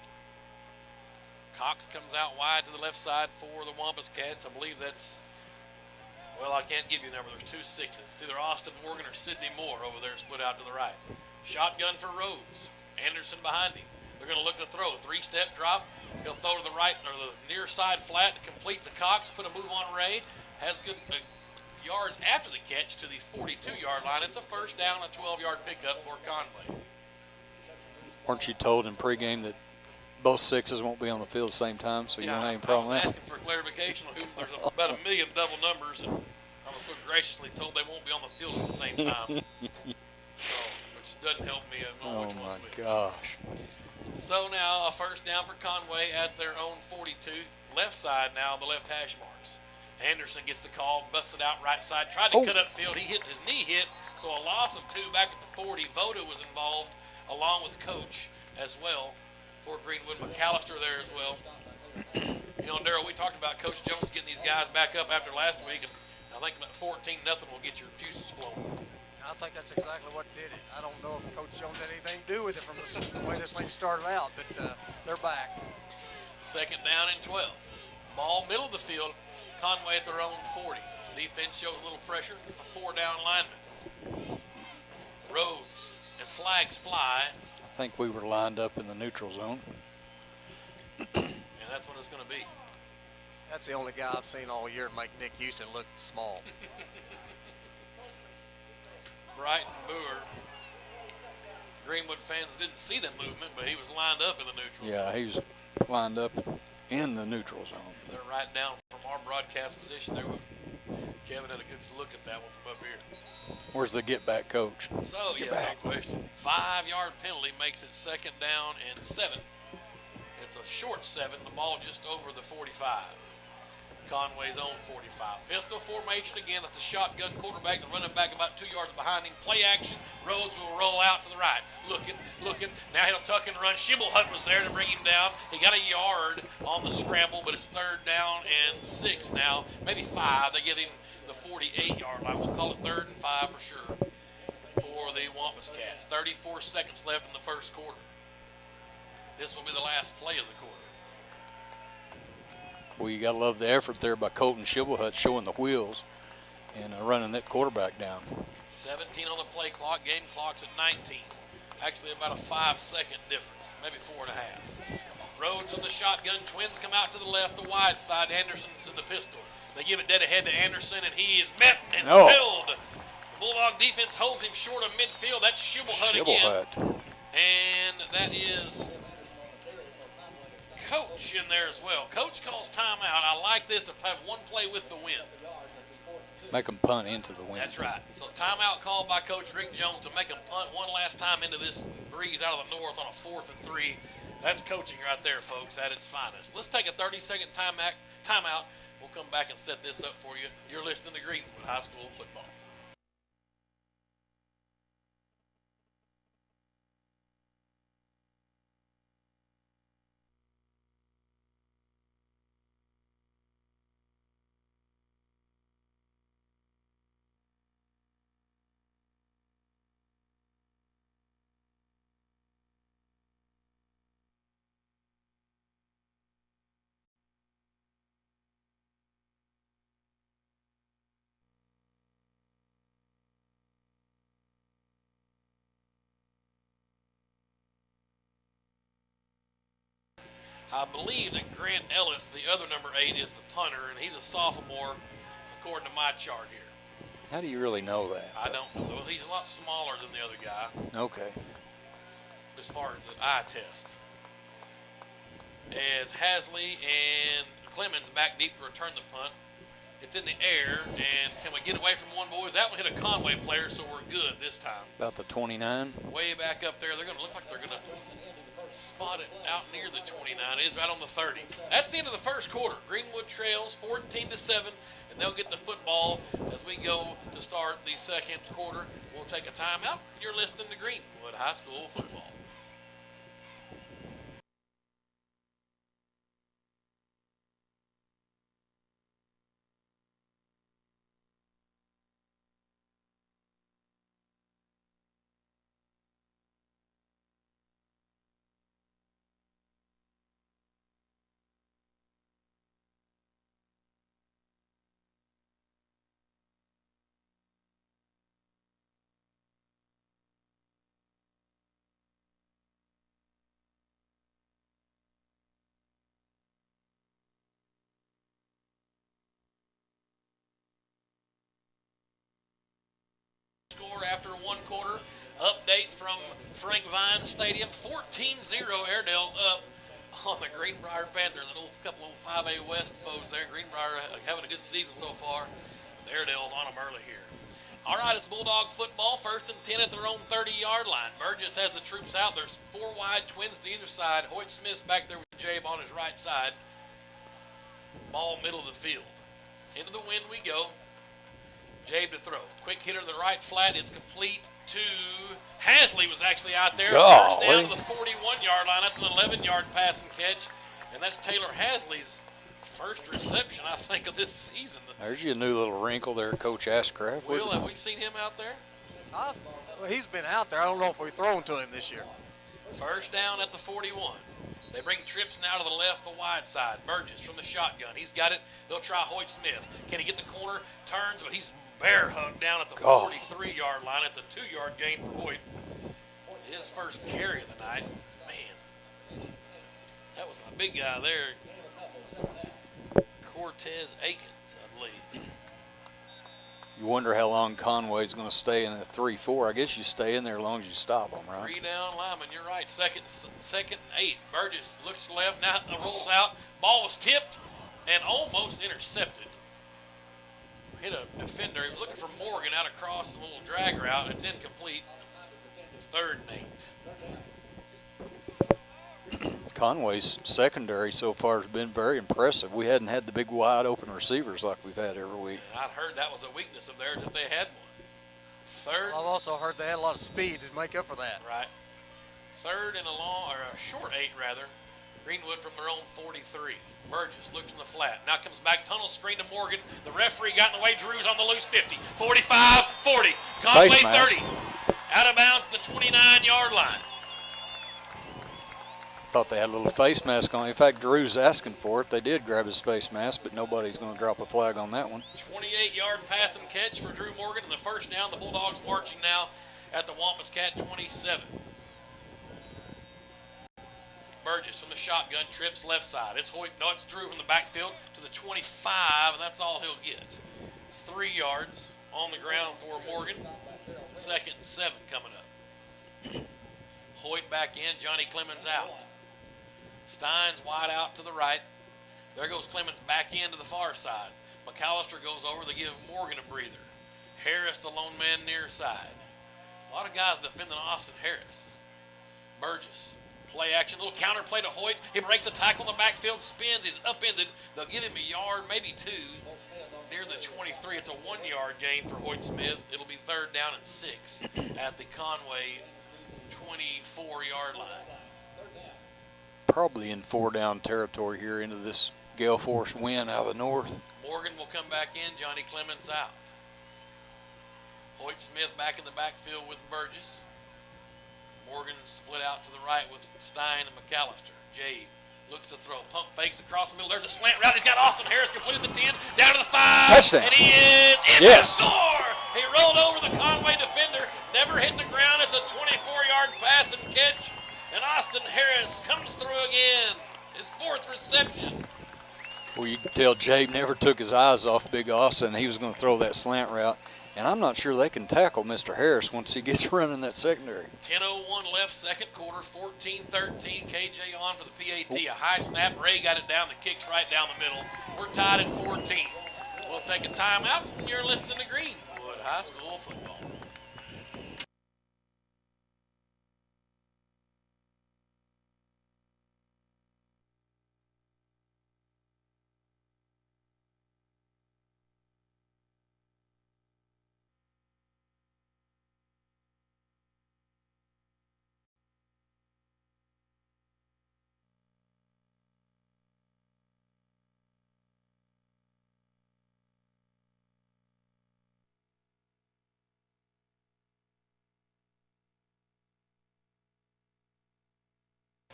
Cox comes out wide to the left side for the Wampus Cats. I believe that's, well, I can't give you a number. There's 2 6s. It's either Austin Morgan or Sidney Moore over there split out to the right. Shotgun for Rhodes. Anderson behind him. They're going to look to throw. 3-step drop. He'll throw to the right or the near side flat to complete the Cox. Put a move on Ray. Has good yards after the catch to the 42-yard line. It's a first down, a 12-yard pickup for Conway. Weren't you told in pregame that both 6s won't be on the field at the same time, so you don't have any problem with I that? was asking for clarification. There's about a million double numbers, and I was so graciously told they won't be on the field at the same time. So, which doesn't help me know which one's which. Oh, my gosh. So now a first down for Conway at their own 42. Left side now, the left hash marks. Anderson gets the call, busted out right side, tried to cut up field. He hit, his knee hit, so a loss of 2 back at the 40. Voda was involved along with Coach as well for Greenwood. McAllister there as well. You know, Darrell, we talked about Coach Jones getting these guys back up after last week, and I think 14-0 will get your juices flowing. I think that's exactly what did it. I don't know if Coach Jones had anything to do with it from the way this thing started out, but they're back. 2nd down and 12. Ball middle of the field. Conway at their own 40. Defense shows a little pressure. A 4-down lineman. Rhodes and flags fly. I think we were lined up in the neutral zone. And that's what it's going to be. That's the only guy I've seen all year make Nick Houston look small. Brighton Boer. Greenwood fans didn't see the movement, but he was lined up in the neutral zone. Yeah, he was lined up in the neutral zone. They're right down from our broadcast position there. Kevin had a good look at that one from up here. Where's the get-back coach? So, yeah, no question. 5-yard penalty makes it 2nd down and 7. It's a short 7. The ball just over the 45. Conway's own 45. Pistol formation again. That's the shotgun quarterback and running back about 2 yards behind him. Play action. Rhodes will roll out to the right. Looking. Now he'll tuck and run. Shibboleth was there to bring him down. He got a yard on the scramble, but it's 3rd down and 6 now. Maybe 5. They give him the 48-yard line. We'll call it 3rd and 5 for sure for the Wampus Cats. 34 seconds left in the first quarter. This will be the last play of the quarter. Well, you got to love the effort there by Colton Shibboleth showing the wheels and running that quarterback down. 17 on the play clock. Game clock's at 19. Actually about a 5-second difference, maybe 4.5. Rhodes on the shotgun. Twins come out to the left, the wide side. Anderson's in the pistol. They give it dead ahead to Anderson, and he is met and filled. The Bulldog defense holds him short of midfield. That's Shibboleth again. And that is Coach in there as well. Coach calls timeout. I like this to have one play with the win. Make them punt into the wind. That's right. So timeout called by Coach Rick Jones to make them punt one last time into this breeze out of the north on a 4th and 3. That's coaching right there, folks, at its finest. Let's take a 30-second timeout. We'll come back and set this up for you. You're listening to Greenwood High School Football. I believe that Grant Ellis, the other number 8, is the punter, and he's a sophomore, according to my chart here. How do you really know that? I don't know. Well, he's a lot smaller than the other guy. Okay. As far as the eye test. As Hasley and Clemens back deep to return the punt. It's in the air, and can we get away from one, boys? That one hit a Conway player, so we're good this time. About the 29. Way back up there. They're going to look like they're going to spot it out near the 29. It is right on the 30. That's the end of the first quarter. Greenwood trails 14-7, and they'll get the football as we go to start the second quarter. We'll take a timeout. You're listening to Greenwood High School football. Score after one quarter. Update from Frank Vine Stadium. 14-0 Airedale's up on the Greenbrier Panthers. A couple of 5A West foes there. Greenbrier having a good season so far. The Airedale's on them early here. All right, it's Bulldog football. 1st and 10 at their own 30-yard line. Burgess has the troops out. There's 4 wide, twins to either side. Hoyt Smith's back there with Jabe on his right side. Ball middle of the field. Into the wind we go. Jabe to throw. Quick hitter to the right flat. It's complete to Hasley was actually out there. First down to the 41-yard line. That's an 11-yard pass and catch. And that's Taylor Hasley's first reception, I think, of this season. There's your new little wrinkle there, Coach Ashcraft. Will, have we seen him out there? Well, he's been out there. I don't know if we've thrown to him this year. First down at the 41. They bring trips now to the left, the wide side. Burgess from the shotgun. He's got it. They'll try Hoyt Smith. Can he get the corner? Turns, but he's bear hugged down at the 43-yard line. It's a 2-yard gain for Hoyt. His first carry of the night. Man, that was my big guy there. Cortez Akins, I believe. You wonder how long Conway's going to stay in at 3-4. I guess you stay in there as long as you stop him, right? 3 down lineman, you're right. Second and 8. Burgess looks left, now rolls out. Ball was tipped and almost intercepted. Hit a defender. He was looking for Morgan out across the little drag route. It's incomplete. It's 3rd and 8. Conway's secondary so far has been very impressive. We hadn't had the big wide open receivers like we've had every week. And I'd heard that was a weakness of theirs if they had one. 3rd. Well, I've also heard they had a lot of speed to make up for that. Right. 3rd and a short 8 rather. Greenwood from their own 43. Burgess looks in the flat. Now comes back, tunnel screen to Morgan. The referee got in the way. Drew's on the loose. 50, 45, 40. Conway 30. Out of bounds the 29-yard line. Thought they had a little face mask on. In fact, Drew's asking for it. They did grab his face mask, but nobody's going to drop a flag on that one. 28-yard pass and catch for Drew Morgan. And the first down, the Bulldogs marching now at the Wampus Cat 27. Burgess from the shotgun, trips left side. It's Hoyt, no, it's Drew from the backfield to the 25, and that's all he'll get. It's 3 yards on the ground for Morgan. 2nd and 7 coming up. Hoyt back in, Johnny Clemens out. Steins wide out to the right. There goes Clemens back in to the far side. McAllister goes over, they give Morgan a breather. Harris, the lone man near side. A lot of guys defending Austin Harris. Burgess. Play action, little counter play to Hoyt. He breaks the tackle in the backfield, spins, he's upended. They'll give him a yard, maybe 2. Near the 23, it's a 1-yard gain for Hoyt Smith. It'll be 3rd down and 6 at the Conway 24-yard line. Probably in 4-down territory here into this gale force wind out of the north. Morgan will come back in, Johnny Clemens out. Hoyt Smith back in the backfield with Burgess. Morgan split out to the right with Stein and McAllister. Jabe looks to throw. Pump fakes across the middle. There's a slant route. He's got Austin Harris completed the 10. Down to the 5. Touchdown. And he is in the score. He rolled over the Conway defender. Never hit the ground. It's a 24-yard pass and catch. And Austin Harris comes through again. His 4th reception. Well, you can tell Jay never took his eyes off Big Austin. He was going to throw that slant route. And I'm not sure they can tackle Mr. Harris once he gets running that secondary. 10:01 left, second quarter, 14-13. KJ on for the PAT. A high snap. Ray got it down. The kick's right down the middle. We're tied at 14. We'll take a timeout, and you're listening to Greenwood High School football.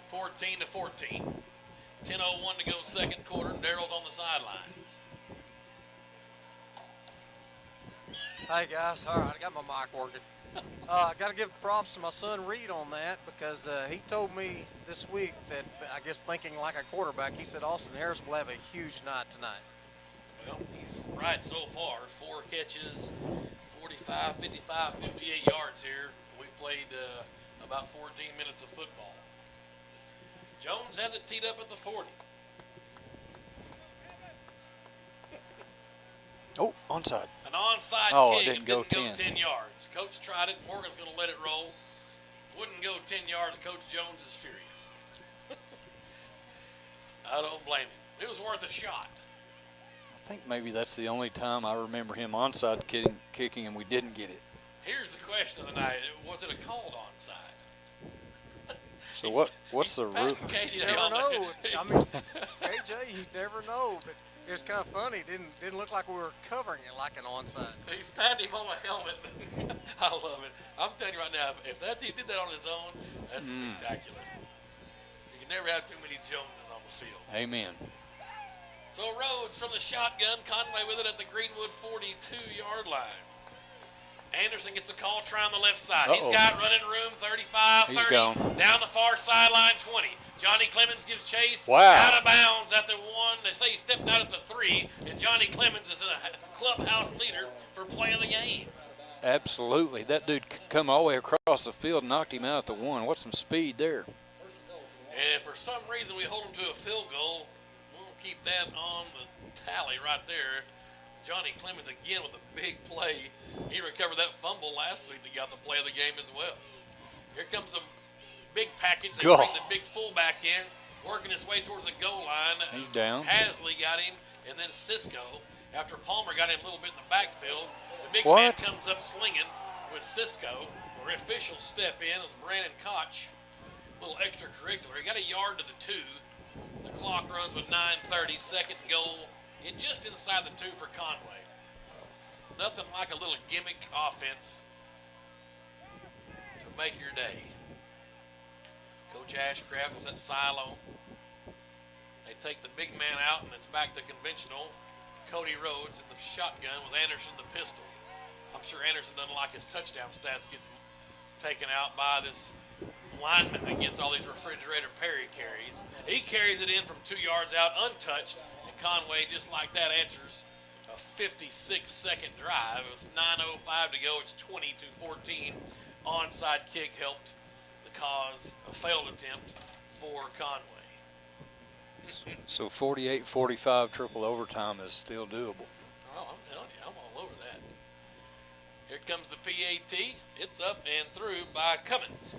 (14-14). 10:01 to go, second quarter, and Daryl's on the sidelines. Hey guys, all right, I got my mic working. I got to give props to my son Reed on that because he told me this week that, I guess thinking like a quarterback, he said Austin Harris will have a huge night tonight. Well, he's right so far. 4 catches, 45, 55, 58 yards here. We played about 14 minutes of football. Jones has it teed up at the 40. Oh, onside. An onside kick. It didn't go 10 yards. Coach tried it. Morgan's going to let it roll. Wouldn't go 10 yards. Coach Jones is furious. I don't blame him. It was worth a shot. I think maybe that's the only time I remember him onside kicking and we didn't get it. Here's the question of the night. Was it a called onside? So what's the rule? You never know. I mean, KJ, you never know. But it was kind of funny. It didn't look like we were covering it like an onside. He's patting him on the helmet. I love it. I'm telling you right now, if that team did that on his own, that's spectacular. You can never have too many Joneses on the field. Amen. So Rhodes from the shotgun, Conway with it at the Greenwood 42-yard line. Anderson gets the call, trying the left side. He's got running room, 35, 30. Down the far sideline, 20. Johnny Clemens gives chase. Out of bounds at the 1. They say he stepped out at the 3. And Johnny Clemens is a clubhouse leader for playing the game. Absolutely. That dude come all the way across the field and knocked him out at the 1. What's some speed there? And if for some reason we hold him to a field goal, we'll keep that on the tally right there. Johnny Clemens again with a big play. He recovered that fumble last week that got the play of the game as well. Here comes a big package. They bring the big fullback in, working his way towards the goal line. He's down. Hasley got him, and then Cisco. After Palmer got him a little bit in the backfield, the big man comes up slinging with Cisco. The officials step in as Brandon Koch, a little extracurricular. He got a yard to the 2. The clock runs with 9:30. Second goal. Just inside the 2 for Conway. Nothing like a little gimmick offense to make your day. Coach Ashcraft was at silo. They take the big man out, and it's back to conventional. Cody Rhodes in the shotgun with Anderson the pistol. I'm sure Anderson doesn't like his touchdown stats getting taken out by this lineman that gets all these refrigerator Perry carries. He carries it in from 2 yards out untouched. Conway, just like that, answers a 56-second drive. With 9:05 to go, it's 20-14. Onside kick helped the cause a failed attempt for Conway. So 48-45 triple overtime is still doable. Oh, I'm telling you, I'm all over that. Here comes the PAT. It's up and through by Cummins.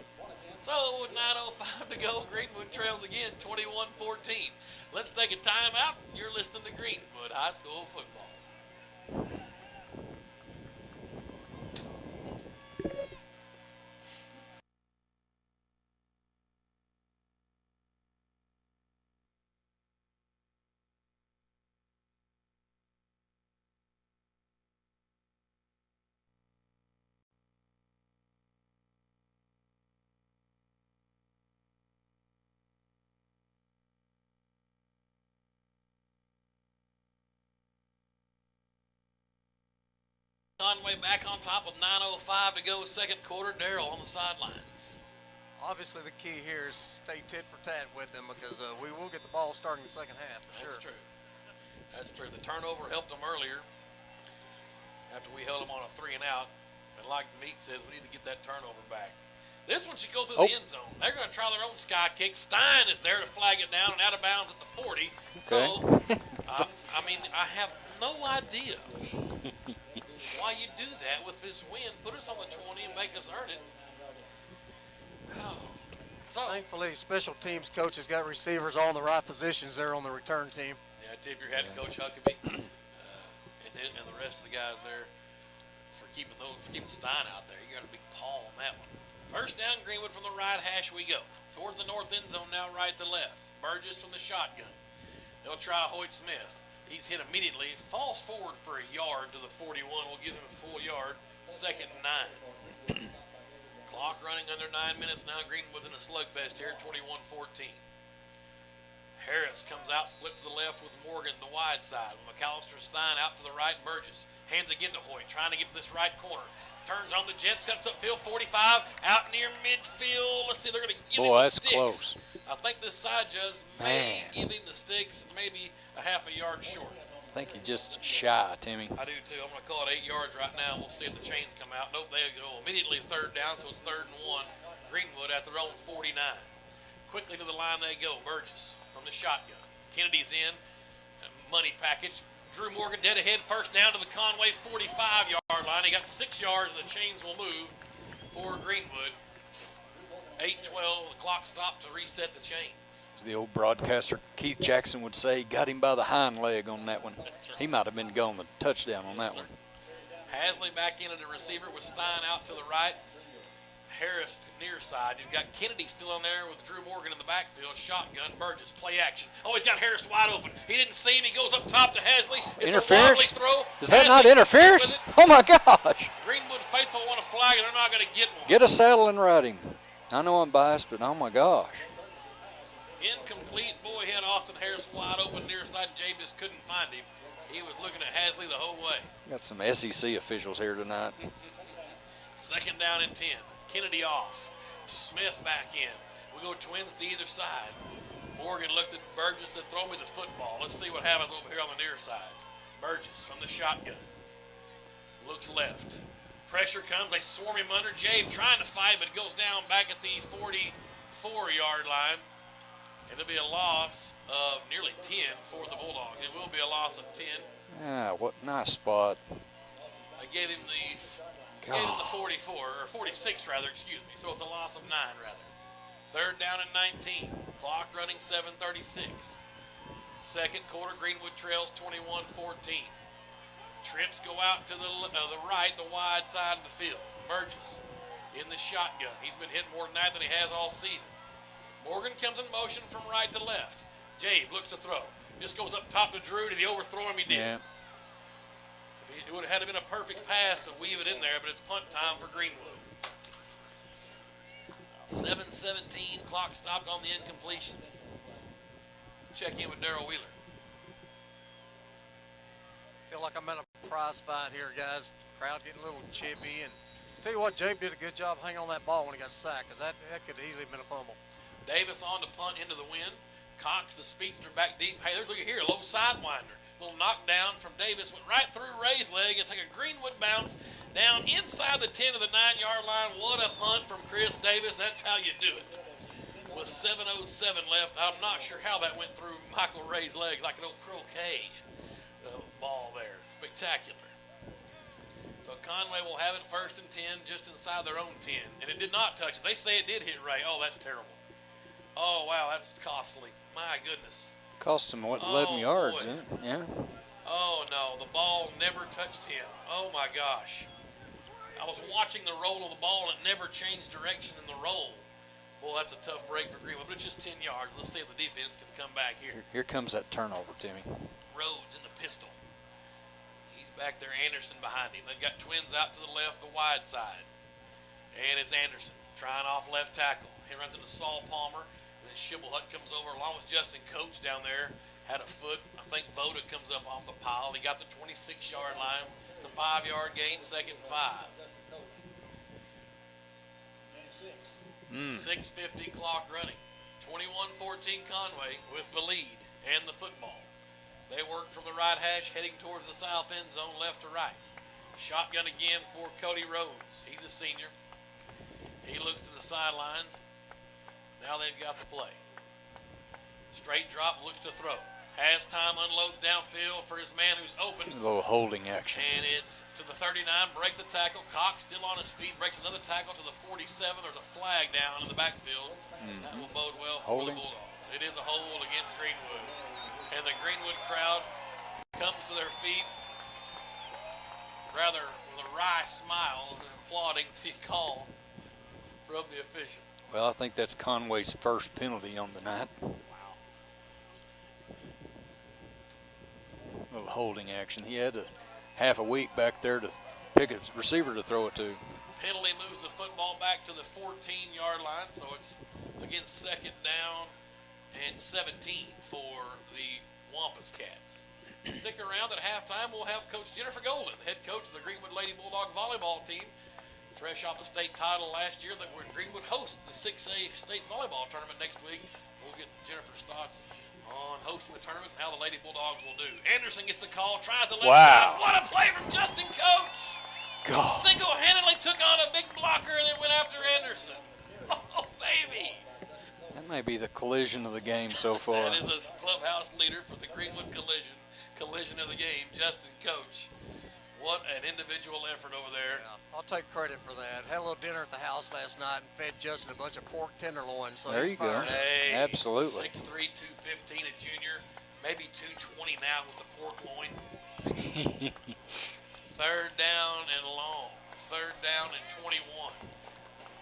So with 9:05 to go, Greenwood trails again, 21-14. Let's take a timeout. You're listening to Greenwood High School football. Conway back on top with 9:05 to go, second quarter. Darrell on the sidelines. Obviously, the key here is stay tit for tat with them because we will get the ball starting the second half for sure. That's true. That's true. The turnover helped them earlier after we held them on a 3 and out. And like Meat says, we need to get that turnover back. This one should go through the end zone. They're going to try their own sky kick. Stein is there to flag it down and out of bounds at the 40. Okay. So, I mean, I have no idea why you do that with this win. Put us on the 20 and make us earn it. Oh. So, Thankfully, special teams coach has got receivers all in the right positions there on the return team. yeah, tip your hat to Coach Huckabee and the rest of the guys there for keeping Stein out there. You got a big paw on that one. First down, Greenwood from the right hash we go. Towards the north end zone now, right to left. Burgess from the shotgun. They'll try Hoyt Smith. He's hit immediately. Falls forward for a yard to the 41. We'll give him a full yard. 2nd and 9. Clock running under 9 minutes now. Greenwood's in a slugfest here, 21-14. Harris comes out, split to the left with Morgan, the wide side. McAllister and Stein out to the right, and Burgess. Hands again to Hoyt, trying to get to this right corner. Turns on the Jets, cuts upfield, 45, out near midfield. Let's see, they're going to give him the sticks. Close. I think this side judge may give him the sticks, maybe a half a yard short. I think he's just shy, Timmy. I do too. I'm going to call it 8 yards right now. We'll see if the chains come out. Nope, they go immediately 3rd down, so it's 3rd and 1. Greenwood at their own 49. Quickly to the line they go. Burgess from the shotgun. Kennedy's in. Money package. Drew Morgan dead ahead. First down to the Conway 45-yard line. He got 6 yards, and the chains will move for Greenwood. 8:12. The clock stopped to reset the chains. As the old broadcaster Keith Jackson would say, got him by the hind leg on that one. Right. He might have been going the touchdown on that one. Hasley back in at the receiver with Stein out to the right. Harris near side. You've got Kennedy still in there with Drew Morgan in the backfield. Shotgun. Burgess. Play action. Oh, he's got Harris wide open. He didn't see him. He goes up top to Hasley. It's interference? a wobbly throw. Is that Hasley not interference? with it. Oh, my gosh. Greenwood faithful want a flag, and they're not going to get one. Get a saddle and ride him. I know I'm biased, but oh, my gosh. Incomplete. Boy, he had Austin Harris wide open near side, and Jabe just couldn't find him. He was looking at Hasley the whole way. Got some SEC officials here tonight. 2nd down and 10. Kennedy off. Smith back in. We go twins to either side. Morgan looked at Burgess and said, throw me the football. Let's see what happens over here on the near side. Burgess from the shotgun. Looks left. Pressure comes. They swarm him under. Jabe trying to fight, but it goes down back at the 44-yard line. It'll be a loss of nearly 10 for the Bulldogs. It will be a loss of 10. Ah, what nice spot. I gave him the 44, or 46 rather, excuse me. So it's a loss of 9 rather. 3rd down and 19. Clock running 7:36. 2nd quarter, Greenwood trails 21-14. Trips go out to the right, the wide side of the field. Burgess in the shotgun. He's been hitting more than that than he has all season. Morgan comes in motion from right to left. Jabe looks to throw. Just goes up top to Drew. Did he overthrow him? He did. Yeah. It would have had to been a perfect pass to weave it in there, but it's punt time for Greenwood. 7:17, clock stopped on the incompletion. Check in with Darrell Wheeler. Feel like I'm in a prize fight here, guys. Crowd getting a little chippy, and tell you what, Jabe did a good job hanging on that ball when he got sacked, because that could easily have been a fumble. Davis on to punt into the wind. Cox, the speedster, back deep. Hey, look here, a low sidewinder. Little knockdown from Davis, went right through Ray's leg and take a Greenwood bounce down inside the 10 of the 9-yard line. What a punt from Chris Davis. That's how you do it. With 7:07 left, I'm not sure how that went through Michael Ray's legs, like an old croquet ball there. Spectacular. So Conway will have it 1st and 10 just inside their own 10. And it did not touch it. They say it did hit Ray. Oh, that's terrible. Oh, wow, that's costly. My goodness. Cost him, what, 11 yards, boy. isn't it? Yeah. Oh, no, the ball never touched him. Oh, my gosh. I was watching the roll of the ball, and it never changed direction in the roll. Well, that's a tough break for Greenwood, but it's just 10 yards. Let's see if the defense can come back here. Here comes that turnover, Timmy. Rhodes in the pistol. He's back there, Anderson behind him. They've got twins out to the left, the wide side. And it's Anderson trying off left tackle. He runs into Saul Palmer. Then Shibblehut comes over along with Justin Coates down there. Had a foot. I think Voda comes up off the pile. He got the 26-yard line. It's a 5-yard gain, 2nd and 5. 6:50 clock running. 21-14 Conway with the lead and the football. They work from the right hash, heading towards the south end zone, left to right. Shotgun again for Cody Rhodes. He's a senior. He looks to the sidelines. Now they've got the play. Straight drop, looks to throw. Has time, unloads downfield for his man who's open. A little holding action. And it's to the 39, breaks a tackle. Cox still on his feet, breaks another tackle to the 47. There's a flag down in the backfield. That will bode well for the Bulldogs. It is a hold against Greenwood. And the Greenwood crowd comes to their feet, rather with a wry smile, applauding the call from the official. Well, I think that's Conway's first penalty on the night. A little holding action. He had half a week back there to pick a receiver to throw it to. Penalty moves the football back to the 14-yard line, so it's again second down and 17 for the Wampus Cats. Stick around. At halftime, we'll have Coach Jennifer Golden, head coach of the Greenwood Lady Bulldog volleyball team, fresh off the state title last year. That Greenwood hosts the 6A state volleyball tournament next week. We'll get Jennifer's thoughts on hosting the tournament and how the Lady Bulldogs will do. Anderson gets the call, tries the left side. What a play from Justin Coach! God. Single-handedly took on a big blocker and then went after Anderson. Oh, baby! That may be the collision of the game so far. That is a clubhouse leader for the Greenwood collision of the game, Justin Coach. What an individual effort over there. Yeah, I'll take credit for that. Had a little dinner at the house last night and fed Justin a bunch of pork tenderloin. So there he's you go. fired up. Hey, Absolutely. 6'3", 215, a junior, maybe 220 now with the pork loin. Third down and long. Third down and 21.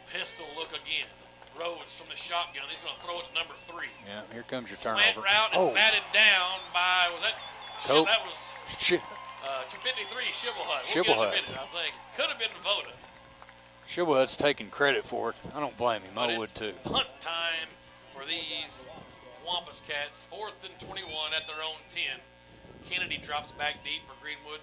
Pistol look again. Rhodes from the shotgun. He's going to throw it to number 3. Yeah, here comes your turnover. Slant route is batted down by, was that? Cope. That was Shit. 253, Shibblehut. We'll Shibblehut. get in a minute, I think. Could have been Voda. Shibblehut's taking credit for it. I don't blame him. But I would it's too. punt time for these Wampus Cats. 4th and 21 at their own 10. Kennedy drops back deep for Greenwood.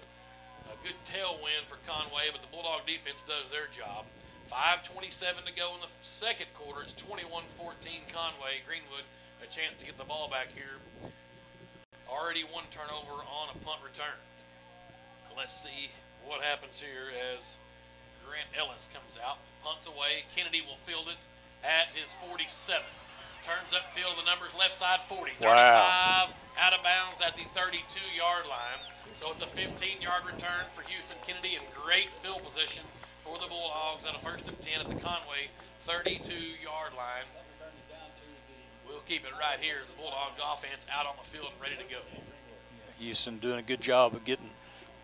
A good tailwind for Conway, but the Bulldog defense does their job. 5:27 to go in the second quarter. It's 21-14 Conway. Greenwood a chance to get the ball back here. Already one turnover on a punt return. Let's see what happens here as Grant Ellis comes out, punts away. Kennedy will field it at his 47. Turns upfield to the numbers, left side 40. 35 out of bounds at the 32-yard line. So it's a 15-yard return for Houston Kennedy in great field position for the Bulldogs at a 1st and 10 at the Conway 32-yard line. We'll keep it right here as the Bulldog offense out on the field and ready to go. Houston doing a good job of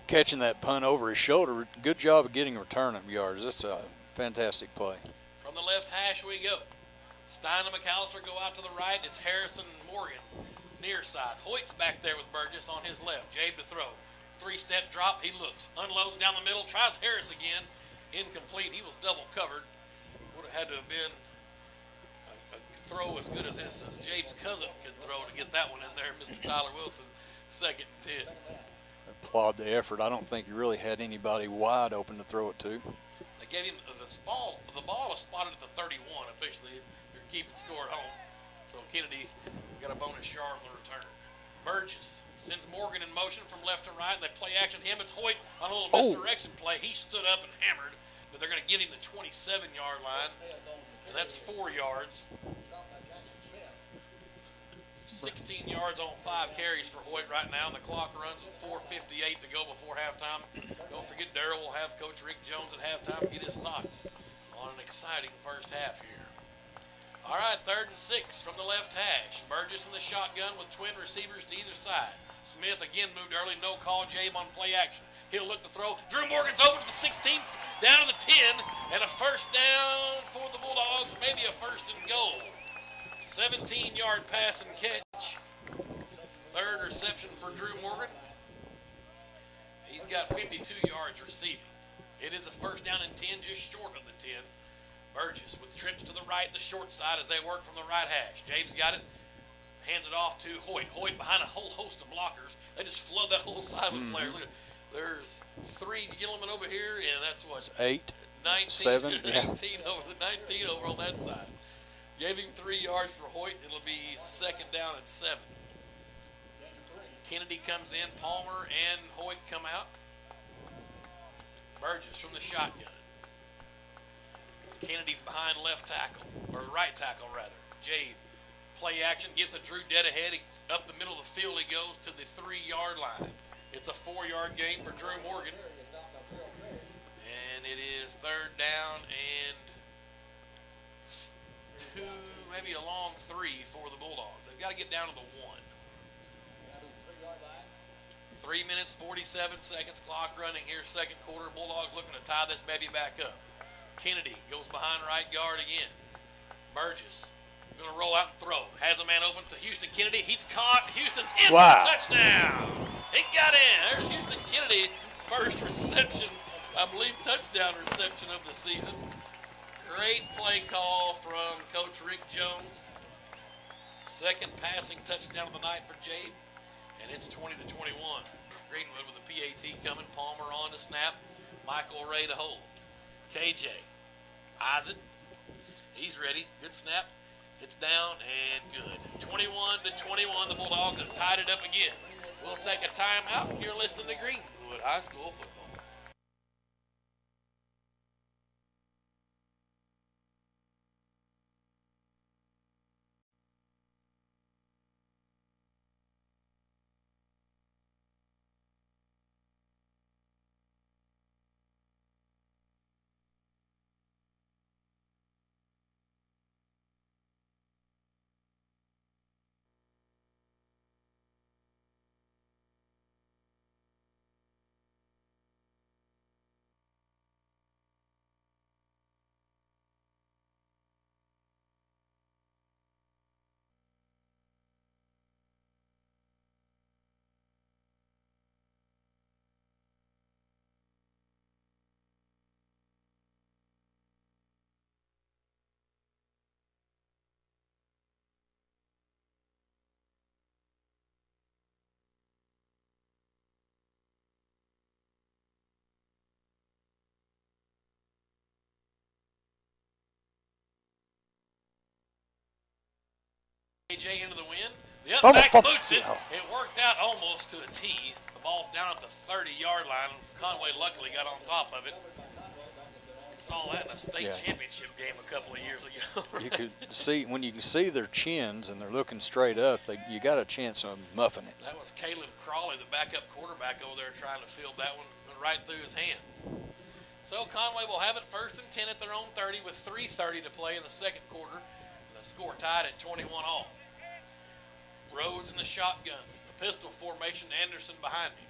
catching that punt over his shoulder. Good job of getting a return of yards. That's a fantastic play. From the left hash we go. Stein and McAllister go out to the right. It's Harrison and Morgan near side. Hoyt's back there with Burgess on his left. Jabe to throw. 3-step drop. He looks. Unloads down the middle. Tries Harris again. Incomplete. He was double covered. Would have had to have been a throw as good as this. As Jabe's cousin could throw to get that one in there. Mr. Tyler Wilson, 2nd and 10. Applaud the effort. I don't think he really had anybody wide open to throw it to. They gave him the ball. The ball is spotted at the 31 officially if you're keeping score at home. So Kennedy got a bonus yard on the return. Burgess sends Morgan in motion from left to right. They play action him. It's Hoyt on a little misdirection play. He stood up and hammered, but they're going to give him the 27-yard line, and that's 4 yards. 16 yards on 5 carries for Hoyt right now, and the clock runs with 4:58 to go before halftime. Don't forget, Darrell will have Coach Rick Jones at halftime get his thoughts on an exciting first half here. All right, 3rd and 6 from the left hash. Burgess in the shotgun with twin receivers to either side. Smith again moved early, no call. Jabe on play action. He'll look to throw. Drew Morgan's open to the 16, down to the 10, and a first down for the Bulldogs, maybe a 1st and goal. 17-yard pass and catch. 3rd reception for Drew Morgan. He's got 52 yards receiving. It is a 1st down and 10, just short of the 10. Burgess with trips to the right, the short side as they work from the right hash. Jabe's got it. Hands it off to Hoyt. Hoyt behind a whole host of blockers. They just flood that whole side with players. Look, there's 3 gentlemen over here, and that's what? 8, 19, 7, 19 over the 19 over on that side. Gave him 3 yards for Hoyt. It'll be 2nd down and 7. Kennedy comes in. Palmer and Hoyt come out. Burgess from the shotgun. Kennedy's behind left tackle, or right tackle rather. Jade, play action, gives to Drew dead ahead. Up the middle of the field he goes to the 3-yard line. It's a 4-yard gain for Drew Morgan. And it is 3rd down and 2, maybe a long 3 for the Bulldogs. They've got to get down to the 1. 3 minutes, 47 seconds, clock running here, 2nd quarter. Bulldogs looking to tie this baby back up. Kennedy goes behind right guard again. Burgess going to roll out and throw. Has a man open to Houston Kennedy. He's caught. Houston's in for a touchdown. He got in. There's Houston Kennedy, first reception, I believe touchdown reception of the season. Great play call from Coach Rick Jones. 2nd passing touchdown of the night for Jade. And it's 20-21. Greenwood with a PAT coming. Palmer on to snap. Michael Ray to hold. KJ eyes it. He's ready. Good snap. It's down and good. 21-21. The Bulldogs have tied it up again. We'll take a timeout. You're listening to Greenwood High School football. KJ into the wind. The up back boots it. It worked out almost to a T. The ball's down at the 30-yard line. Conway luckily got on top of it. Saw that in a state championship game a couple of years ago. You could see, when you can see their chins and they're looking straight up, you got a chance of muffing it. That was Caleb Crawley, the backup quarterback over there, trying to field that one right through his hands. So Conway will have it 1st and 10 at their own 30 with 3:30 to play in the 2nd quarter. The score tied at 21 all. Rhodes in the shotgun. The pistol formation, Anderson behind me.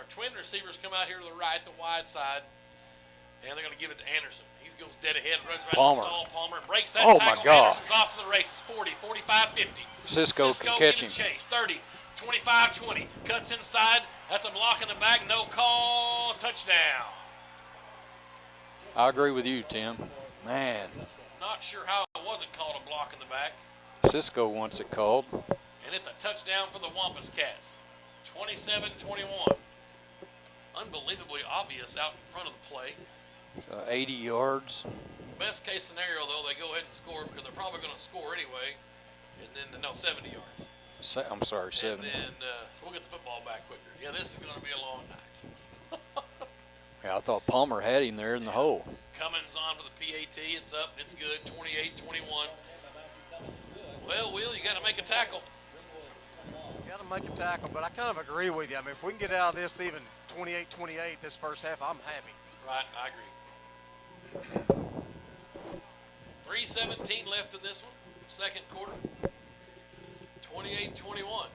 Twin receivers come out here to the right, the wide side, and they're going to give it to Anderson. He goes dead ahead, runs right to Saul Palmer, breaks that tackle. My God. Anderson's off to the races, 40, 45, 50. Cisco can catch him. Chase, 30, 25, 20. Cuts inside. That's a block in the back. No call. Touchdown. I agree with you, Tim. Man. Not sure how it wasn't called a block in the back. Cisco wants it called. And it's a touchdown for the Wampus Cats. 27-21. Unbelievably obvious out in front of the play. So 80 yards. Best case scenario, though, they go ahead and score because they're probably going to score anyway. And then, no, 70 yards. I'm sorry, 70. And then, so we'll get the football back quicker. Yeah, this is going to be a long night. Yeah, I thought Palmer had him there in the hole. Cummins on for the PAT. It's up and it's good. 28-21. Well, Will, you got to make a tackle. Got to make a tackle, but I kind of agree with you. I mean, if we can get out of this even 28-28 this first half, I'm happy. Right, I agree. 3:17 left in this one, 2nd quarter. 28-21.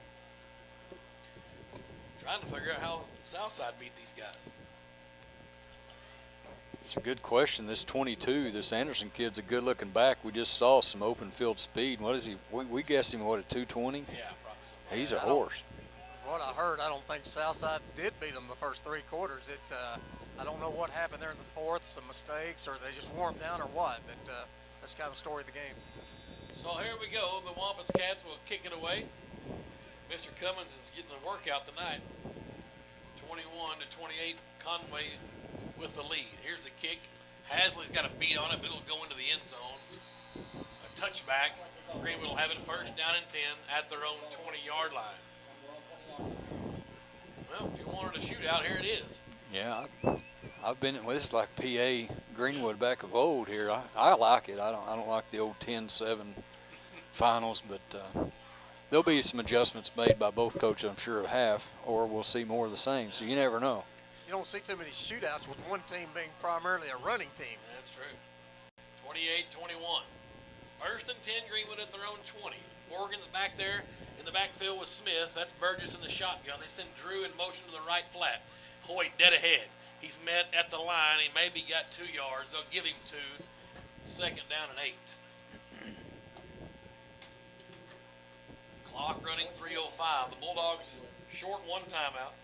Trying to figure out how Southside beat these guys. It's a good question. This 22, this Anderson kid's a good-looking back. We just saw some open field speed. What is he? We guessed him, what, at 220? Yeah, probably something. He's a horse. What I heard, I don't think Southside did beat them the first 3 quarters. I don't know what happened there in the 4th, some mistakes, or they just wore them down or what, but that's kind of the story of the game. So here we go. The Wampus Cats will kick it away. Mr. Cummins is getting the workout tonight. 21-28, Conway with the lead. Here's the kick. Hasley's got a beat on it, but it'll go into the end zone. A touchback. Greenwood will have it first down and 10 at their own 20-yard line. Well, you wanted a shootout, here it is. Yeah, I've been with this like PA Greenwood back of old here. I like it. I don't like the old 10-7 finals, but there'll be some adjustments made by both coaches, I'm sure, at half, or we'll see more of the same. So you never know. You don't see too many shootouts with one team being primarily a running team. That's true. 28-21. First and 10, Greenwood at their own 20. Morgan's back there in the backfield with Smith. That's Burgess in the shotgun. They send Drew in motion to the right flat. Hoyt dead ahead. He's met at the line. He maybe got 2 yards. They'll give him 2. Second down and 8. Clock running 3:05. The Bulldogs short 1 timeout.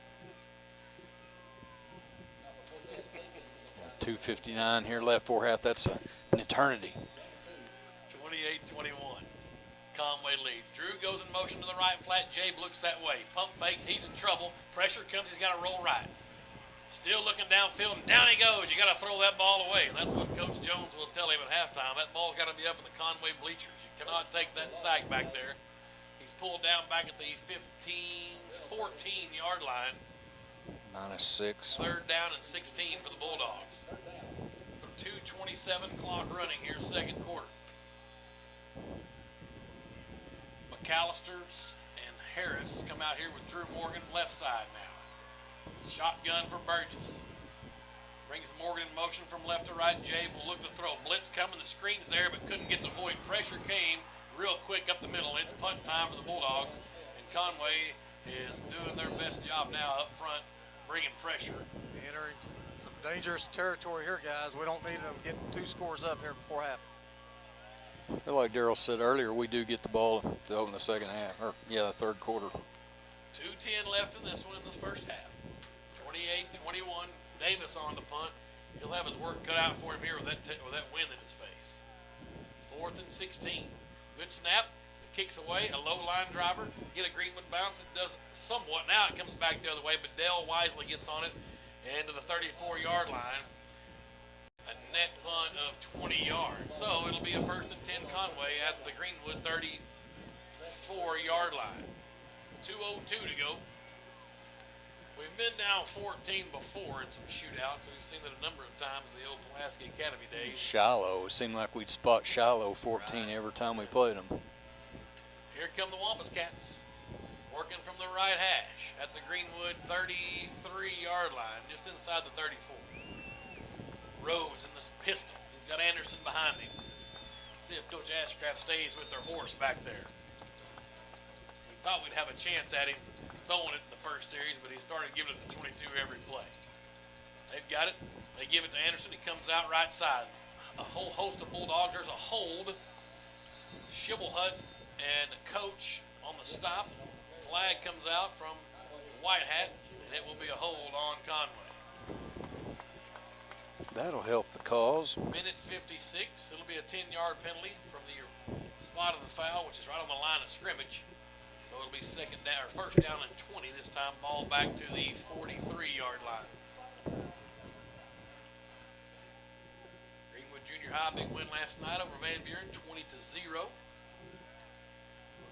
2:59 here left for half. That's an eternity. 28-21. Conway leads. Drew goes in motion to the right flat. Jabe looks that way. Pump fakes. He's in trouble. Pressure comes. He's got to roll right. Still looking downfield, and down he goes. You got to throw that ball away. And that's what Coach Jones will tell him at halftime. That ball's got to be up in the Conway bleachers. You cannot take that sack back there. He's pulled down back at the 14-yard line. -6. Third down and 16 for the Bulldogs. 2:27 clock running here, second quarter. McAllister and Harris come out here with Drew Morgan left side now. Shotgun for Burgess. Brings Morgan in motion from left to right, and Jabe will look to throw. Blitz coming, the screen's there, but couldn't get to Hoyt. Pressure came real quick up the middle. It's punt time for the Bulldogs, and Conway is doing their best job now up front, bringing pressure. Entering some dangerous territory here, guys. We don't need them getting 2 scores up here before half. Like Darryl said earlier, we do get the ball to open the second half, or the third quarter. 2:10 left in this one in the first half. 28-21. Davis on the punt. He'll have his work cut out for him here with that wind in his face. 4th and 16. Good snap. It kicks away. A low line driver. Get a Greenwood bounce. It does somewhat. Now it comes back the other way, but Dell wisely gets on it and to the 34-yard line. A net punt of 20 yards. So it'll be a 1st and 10 Conway at the Greenwood 34-yard line. 2:02 to go. We've been down 14 before in some shootouts. We've seen it a number of times in the old Pulaski Academy days. Shiloh. It seemed like we'd spot Shiloh 14 every time we played them. Here come the Wampus Cats. Working from the right hash at the Greenwood 33-yard line, just inside the 34. Rhodes in the pistol. He's got Anderson behind him. See if Coach Ashcraft stays with their horse back there. We thought we'd have a chance at him throwing it in the first series, but he started giving it to 22 every play. They've got it. They give it to Anderson. He comes out right side. A whole host of Bulldogs. There's a hold. Shibblehut and Coach on the stop. Flag comes out from White Hat, and it will be a hold on Conway. That'll help the cause. Minute 56. It'll be a 10-yard penalty from the spot of the foul, which is right on the line of scrimmage. So it'll be second down, or first down and 20 this time. Ball back to the 43-yard line. Greenwood Junior High, big win last night over Van Buren, 20-0.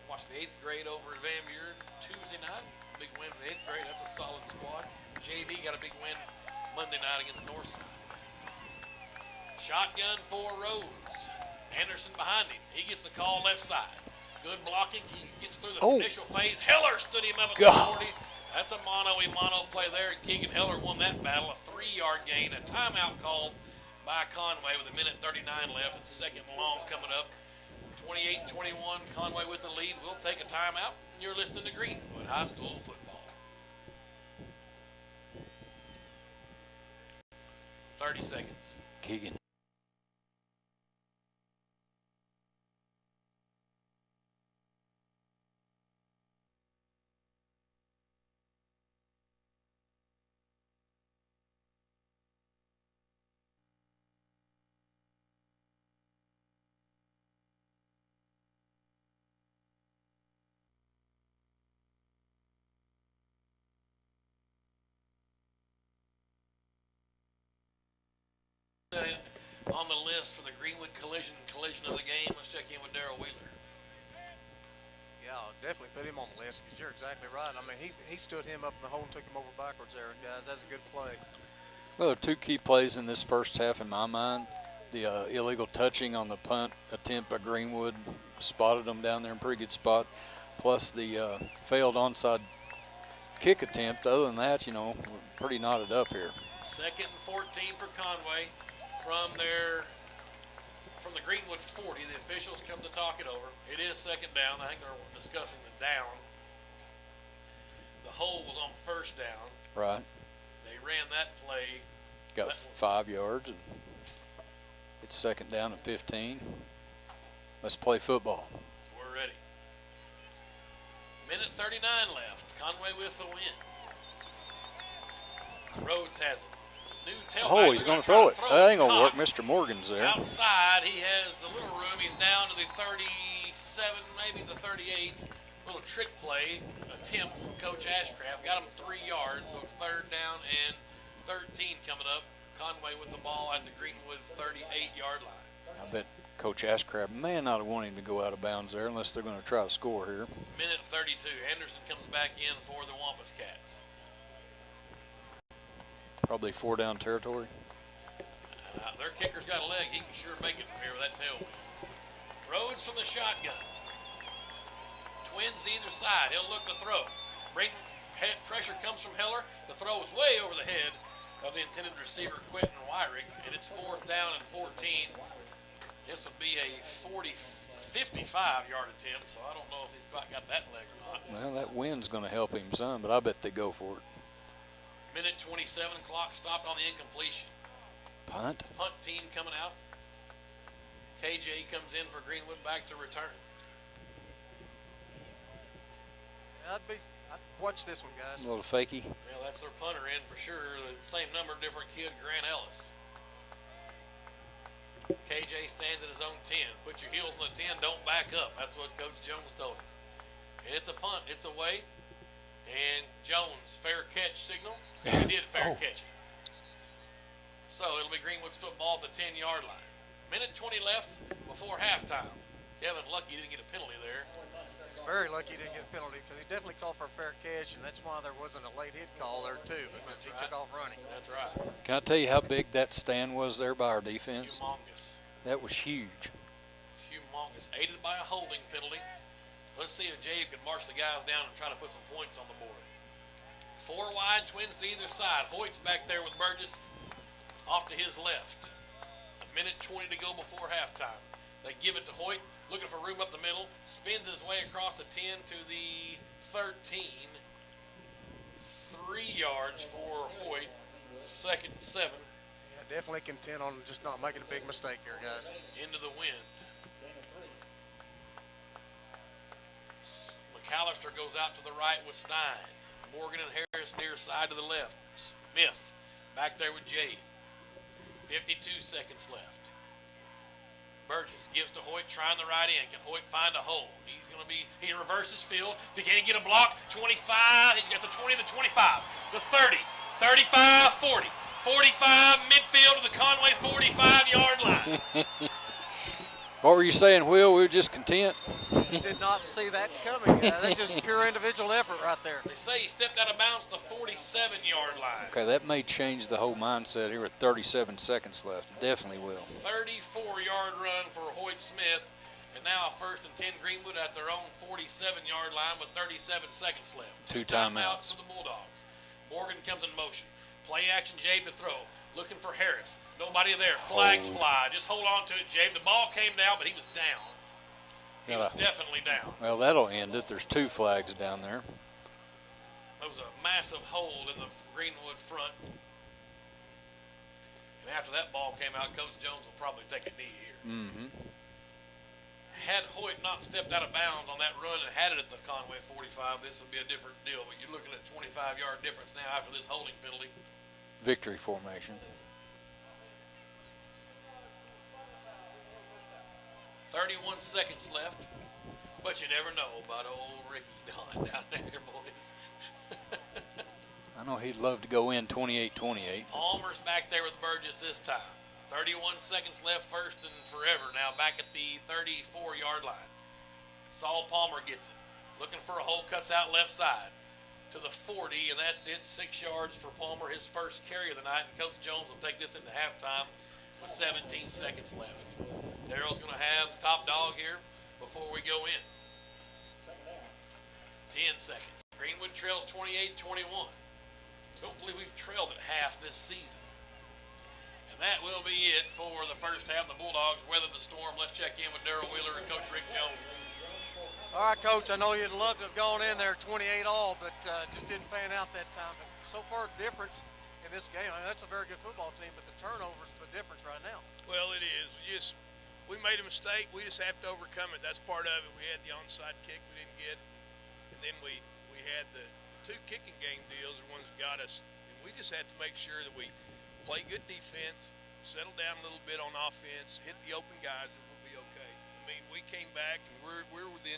Watched the 8th grade over at Van Buren Tuesday night. Big win for the 8th grade. That's a solid squad. JV got a big win Monday night against Northside. Shotgun for Rhodes. Anderson behind him. He gets the call left side. Good blocking. He gets through the initial phase. Heller stood him up at the 40. That's a mono-a-mono play there, and Keegan Heller won that battle. A 3-yard gain. A timeout called by Conway with 1:39 left, and second and long coming up. 28-21, Conway with the lead. We'll take a timeout. You're listening to Greenwood High School football. 30 seconds. Keegan. on the list for the Greenwood collision of the game. Let's check in with Darrell Wheeler. Yeah, I'll definitely put him on the list because you're exactly right. I mean, he stood him up in the hole and took him over backwards there, guys. That's a good play. Well, there are two key plays in this first half in my mind. The illegal touching on the punt attempt by Greenwood spotted them down there in a pretty good spot, plus the failed onside kick attempt. Other than that, you know, we're pretty knotted up here. 2nd and 14 for Conway from the Greenwood 40. The officials come to talk it over. It is 2nd down. I think they're discussing the down. The hole was on 1st down. Right. They ran that play. Got 5 yards. And it's 2nd down and 15. Let's play football. We're ready. Minute 39 left. Conway with the win. Rhodes has it. New tailback. Oh, he's going to throw it. That ain't going to work. Mr. Morgan's there. Outside, he has a little room. He's down to the 37, maybe the 38. Little trick play attempt from Coach Ashcraft. Got him 3 yards, so it's 3rd down and 13 coming up. Conway with the ball at the Greenwood 38-yard line. I bet Coach Ashcraft may not want him to go out of bounds there unless they're going to try to score here. Minute 32. Anderson comes back in for the Wampus Cats. Probably 4-down territory. Their kicker's got a leg. He can sure make it from here with that tailwind. Rhodes from the shotgun. Twins either side. He'll look to throw. Pressure comes from Heller. The throw is way over the head of the intended receiver, Quentin Wyrick, and it's 4th down and 14. This would be a 55-yard attempt, so I don't know if he's got that leg or not. Well, that wind's going to help him some, but I bet they go for it. Minute 27, clock stopped on the incompletion. Punt. Punt team coming out. KJ comes in for Greenwood back to return. I'd watch this one, guys. A little fakey. Well, that's their punter in for sure. The same number, different kid, Grant Ellis. KJ stands at his own 10. Put your heels on the 10, don't back up. That's what Coach Jones told him. And it's a punt, it's away. And Jones, fair catch signal. He did fair catch it. So it'll be Greenwood's football at the 10-yard line. Minute 20 left before halftime. Kevin lucky didn't get a penalty there. He's very lucky he didn't get a penalty because he definitely called for a fair catch, and that's why there wasn't a late hit call there too, because he took off running. That's right. Can I tell you how big that stand was there by our defense? Humongous. That was huge. Humongous. Aided by a holding penalty. Let's see if Jabe can march the guys down and try to put some points on the board. 4 wide, Twins to either side. Hoyt's back there with Burgess off to his left. A minute 20 to go before halftime. They give it to Hoyt, looking for room up the middle. Spins his way across the 10 to the 13. 3 yards for Hoyt. 2nd and 7. Yeah, definitely content on just not making a big mistake here, guys. Into the wind. McAllister goes out to the right with Stein. Morgan and Harris near side to the left. Smith back there with Jade. 52 seconds left. Burgess gives to Hoyt, trying the right end. Can Hoyt find a hole? He reverses field. Can he get a block? 25. He's got the 20, the 25, the 30, 35, 40, 45, midfield to the Conway 45-yard line. What were you saying, Will? We were just content? Did not see that coming. That's just pure individual effort right there. They say he stepped out of bounds to the 47-yard line. Okay, that may change the whole mindset here with 37 seconds left. Definitely will. 34-yard run for Hoyt Smith. And now a 1st and 10 Greenwood at their own 47-yard line with 37 seconds left. 2 timeouts for the Bulldogs. Morgan comes in motion. Play action, Jabe to throw. Looking for Harris. Nobody there. Flags fly. Just hold on to it, Jabe. The ball came down, but he was down. He was definitely down. Well, that'll end it. There's 2 flags down there. There was a massive hold in the Greenwood front. And after that ball came out, Coach Jones will probably take a knee here. Mm-hmm. Had Hoyt not stepped out of bounds on that run and had it at the Conway 45, this would be a different deal. But you're looking at a 25-yard difference now after this holding penalty. Victory formation. 31 seconds left, but you never know about old Ricky Don down there, boys. I know he'd love to go in 28-28. Palmer's back there with Burgess this time. 31 seconds left, first and forever. Now back at the 34-yard line. Saul Palmer gets it. Looking for a hole, cuts out left side to the 40, and that's it. 6 yards for Palmer, his first carry of the night. And Coach Jones will take this into halftime with 17 seconds left. Darrell's going to have the top dog here before we go in. 10 seconds. Greenwood trails 28-21. Don't believe we've trailed at half this season. And that will be it for the first half. The Bulldogs weather the storm. Let's check in with Darrell Wheeler and Coach Rick Jones. All right, Coach, I know you'd love to have gone in there 28 all, but just didn't pan out that time. But so far, the difference in this game, I mean, that's a very good football team, but the turnovers are the difference right now. Well, it is. We made a mistake. We just have to overcome it. That's part of it. We had the onside kick we didn't get, and then we had the 2 kicking game deals, the ones that got us. And we just had to make sure that we play good defense, settle down a little bit on offense, hit the open guys, and we'll be okay. I mean, we came back, and we're within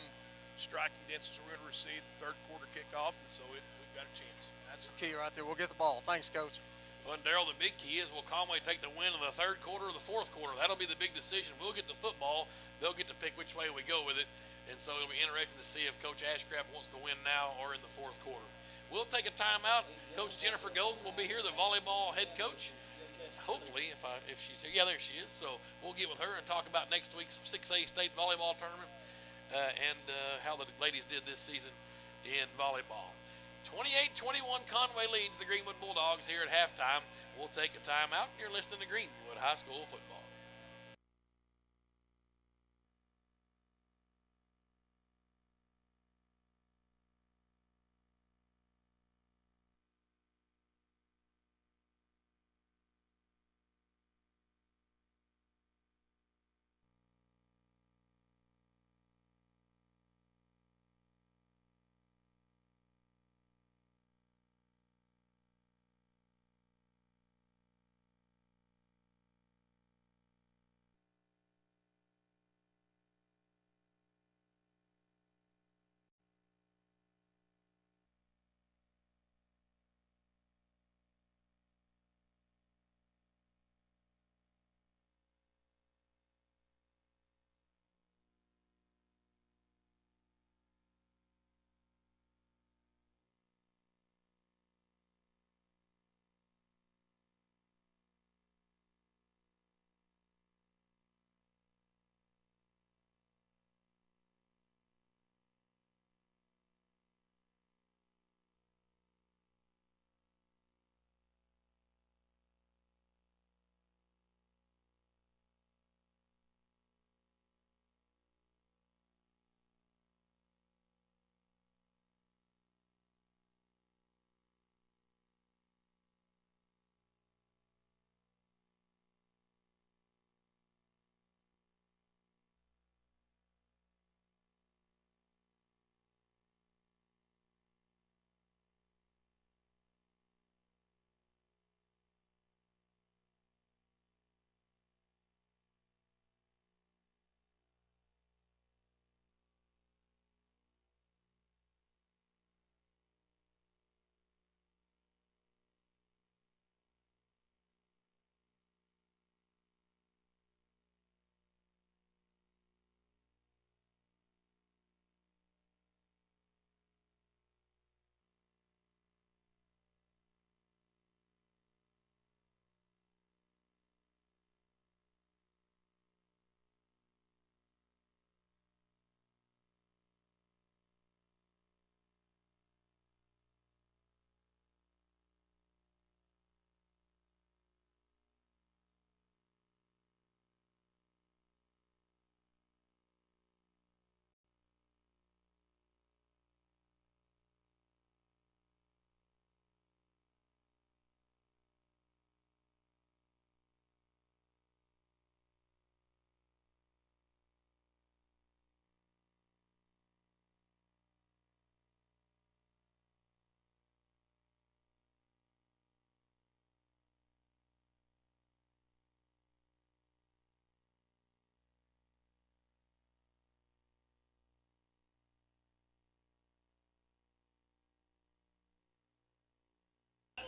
striking distance. We're going to receive the third quarter kickoff, and so we've got a chance. That's the key right there. We'll get the ball. Thanks, Coach. Well, Darrell, the big key is will Conway take the win in the third quarter or the fourth quarter? That'll be the big decision. We'll get the football. They'll get to pick which way we go with it. And so it'll be interesting to see if Coach Ashcraft wants to win now or in the fourth quarter. We'll take a timeout. Coach Jennifer Golden will be here, the volleyball head coach. Hopefully, if she's here. Yeah, there she is. So we'll get with her and talk about next week's 6A state volleyball tournament and how the ladies did this season in volleyball. 28-21, Conway leads the Greenwood Bulldogs here at halftime. We'll take a timeout. You're listening to Greenwood High School football.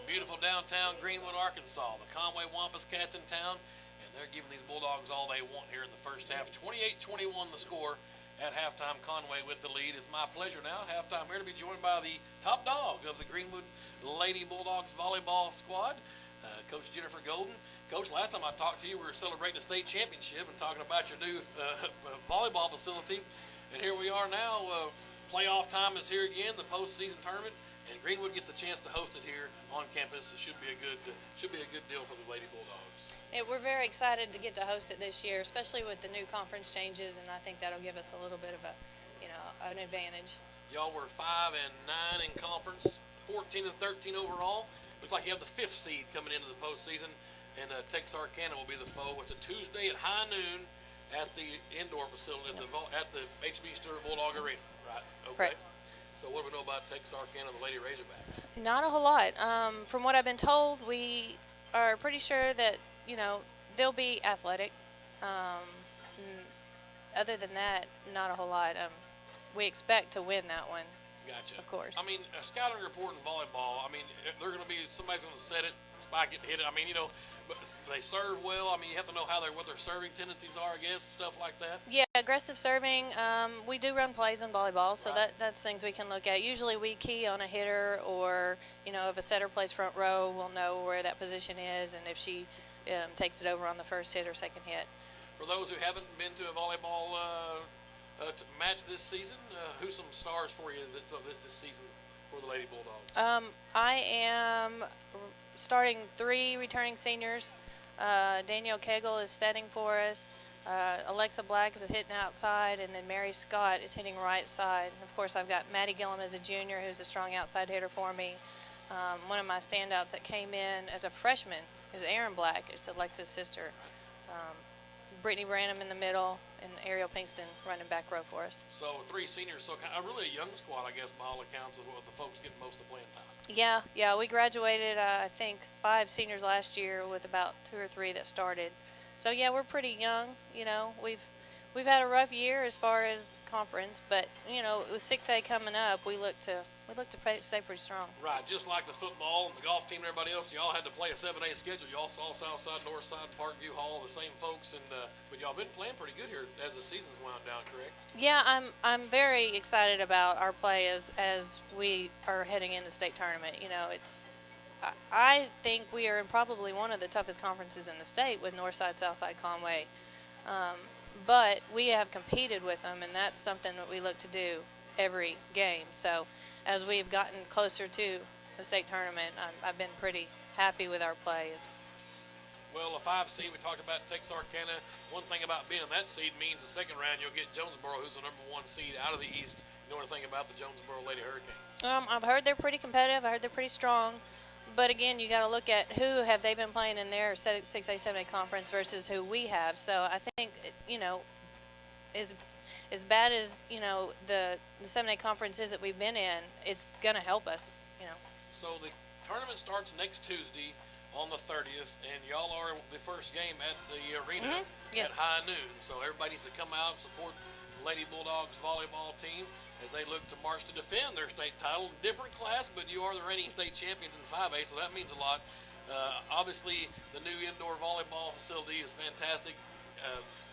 Beautiful downtown Greenwood, Arkansas. The Conway Wampus Cats in town, and they're giving these Bulldogs all they want here in the first half. 28-21 the score at halftime. Conway with the lead. It's my pleasure now at halftime here to be joined by the top dog of the Greenwood Lady Bulldogs volleyball squad, Coach Jennifer Golden. Coach, last time I talked to you, we were celebrating the state championship and talking about your new volleyball facility. And here we are now. Playoff time is here again, the postseason tournament, and Greenwood gets a chance to host it here on campus. It should be a good deal for the Lady Bulldogs. We're very excited to get to host it this year, especially with the new conference changes, and I think that'll give us a little bit of an advantage. Y'all were 5-9 in conference, 14-13 overall. Looks like you have the 5th seed coming into the postseason, and Texarkana will be the foe. It's a Tuesday at high noon at the indoor facility at the HB Stewart Bulldog Arena, right? Okay. Correct. So what do we know about Texarkana, the Lady Razorbacks? Not a whole lot. From what I've been told, we are pretty sure that they'll be athletic. Other than that, not a whole lot. We expect to win that one. Gotcha. Of course. I mean, a scouting report in volleyball, I mean, they're going to be, somebody's going to set it, spike it, hit it. I mean, but they serve well. I mean, you have to know what their serving tendencies are, I guess, stuff like that. Yeah, aggressive serving. We do run plays in volleyball, so right. that's things we can look at. Usually we key on a hitter, or, if a setter plays front row, we'll know where that position is, and if she takes it over on the first hit or second hit. For those who haven't been to a volleyball match this season, who's some stars for you this season for the Lady Bulldogs? I am starting 3 returning seniors. Danielle Cagle is setting for us. Alexa Black is hitting outside, and then Mary Scott is hitting right side. Of course, I've got Maddie Gillum as a junior, who's a strong outside hitter for me. One of my standouts that came in as a freshman is Erin Black. It's Alexa's sister. Brittany Branham in the middle, and Ariel Pinkston running back row for us. So 3 seniors, so really a young squad, I guess, by all accounts, of what the folks getting most of the playing time. Yeah, we graduated, I think, 5 seniors last year with about 2 or 3 that started. So yeah, we're pretty young. We've had a rough year as far as conference, but with 6A coming up, we look to stay pretty strong. Right, just like the football and the golf team and everybody else, y'all had to play a 7A schedule. Y'all saw Southside, Northside, Parkview, Hall, the same folks, and but y'all been playing pretty good here as the season's wound down, correct? Yeah, I'm very excited about our play as we are heading into the state tournament. I think we are in probably one of the toughest conferences in the state with Northside, Southside, Conway. But we have competed with them, and that's something that we look to do every game. So as we've gotten closer to the state tournament, I've been pretty happy with our plays. Well, a 5 seed, we talked about Texarkana. One thing about being in that seed means the second round you'll get Jonesboro, who's the #1 seed out of the East. You know anything about the Jonesboro Lady Hurricanes? I've heard they're pretty competitive. I heard they're pretty strong. But again, you got to look at who have they been playing in their 6A, 7A conference versus who we have. So I think, as bad as, the 7A conference is that we've been in, it's going to help us, So the tournament starts next Tuesday on the 30th, and y'all are the first game at the arena Yes. at high noon. So everybody needs to come out and support the Lady Bulldogs volleyball team as they look to march to defend their state title. Different class, but you are the reigning state champions in 5A, so that means a lot. Obviously, the new indoor volleyball facility is fantastic.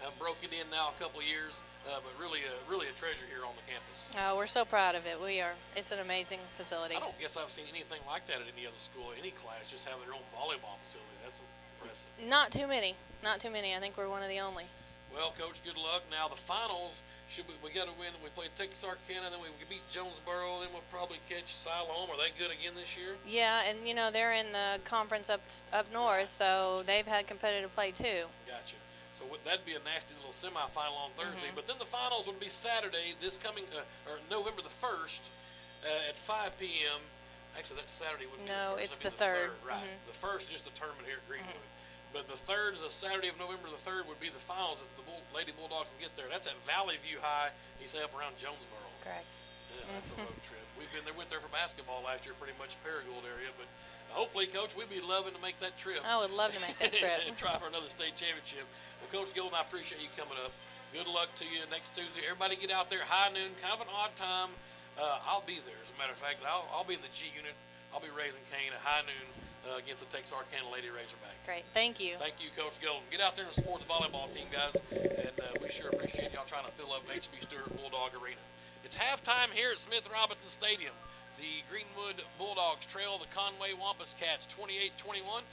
Have broken in now a couple of years, but really a treasure here on the campus. Oh, we're so proud of it. We are. It's an amazing facility. I don't guess I've seen anything like that at any other school, any class, just having their own volleyball facility. That's impressive. Not too many. I think we're one of the only. Well, Coach, good luck. Now the finals, we got to win. We play Texarkana, then we beat Jonesboro, then we'll probably catch Siloam. Are they good again this year? Yeah, and they're in the conference up north, so they've had competitive play too. Gotcha. So that'd be a nasty little semifinal on Thursday. But then the finals would be Saturday, this coming or November the 1st at 5 p.m. Actually, that's Saturday. Wouldn't No, be the 1st. it's That'd the be the 3rd. Right. The 1st is just the tournament here at Greenwood. But the 3rd is a Saturday of November the 3rd would be the finals that the Lady Bulldogs can get there. That's at Valley View High. You say up around Jonesboro. Correct. Yeah, that's a road trip. We've been there, went there for basketball last year, pretty much Paragould area. But hopefully, Coach, we'd be loving to make that trip. I would love to make that trip. And try for another state championship. Well, Coach Golden, I appreciate you coming up. Good luck to you next Tuesday. Everybody get out there, high noon, kind of an odd time. I'll be there, as a matter of fact. I'll be in the G unit I'll be raising Cain at high noon against the Texarkana Lady Razorbacks. Great. Thank you. Thank you, Coach Golden. Get out there in the sports volleyball team, guys, and we sure appreciate y'all trying to fill up HB Stewart Bulldog Arena. It's halftime here at Smith Robinson Stadium. The Greenwood Bulldogs trail the Conway Wampus Cats 28-21.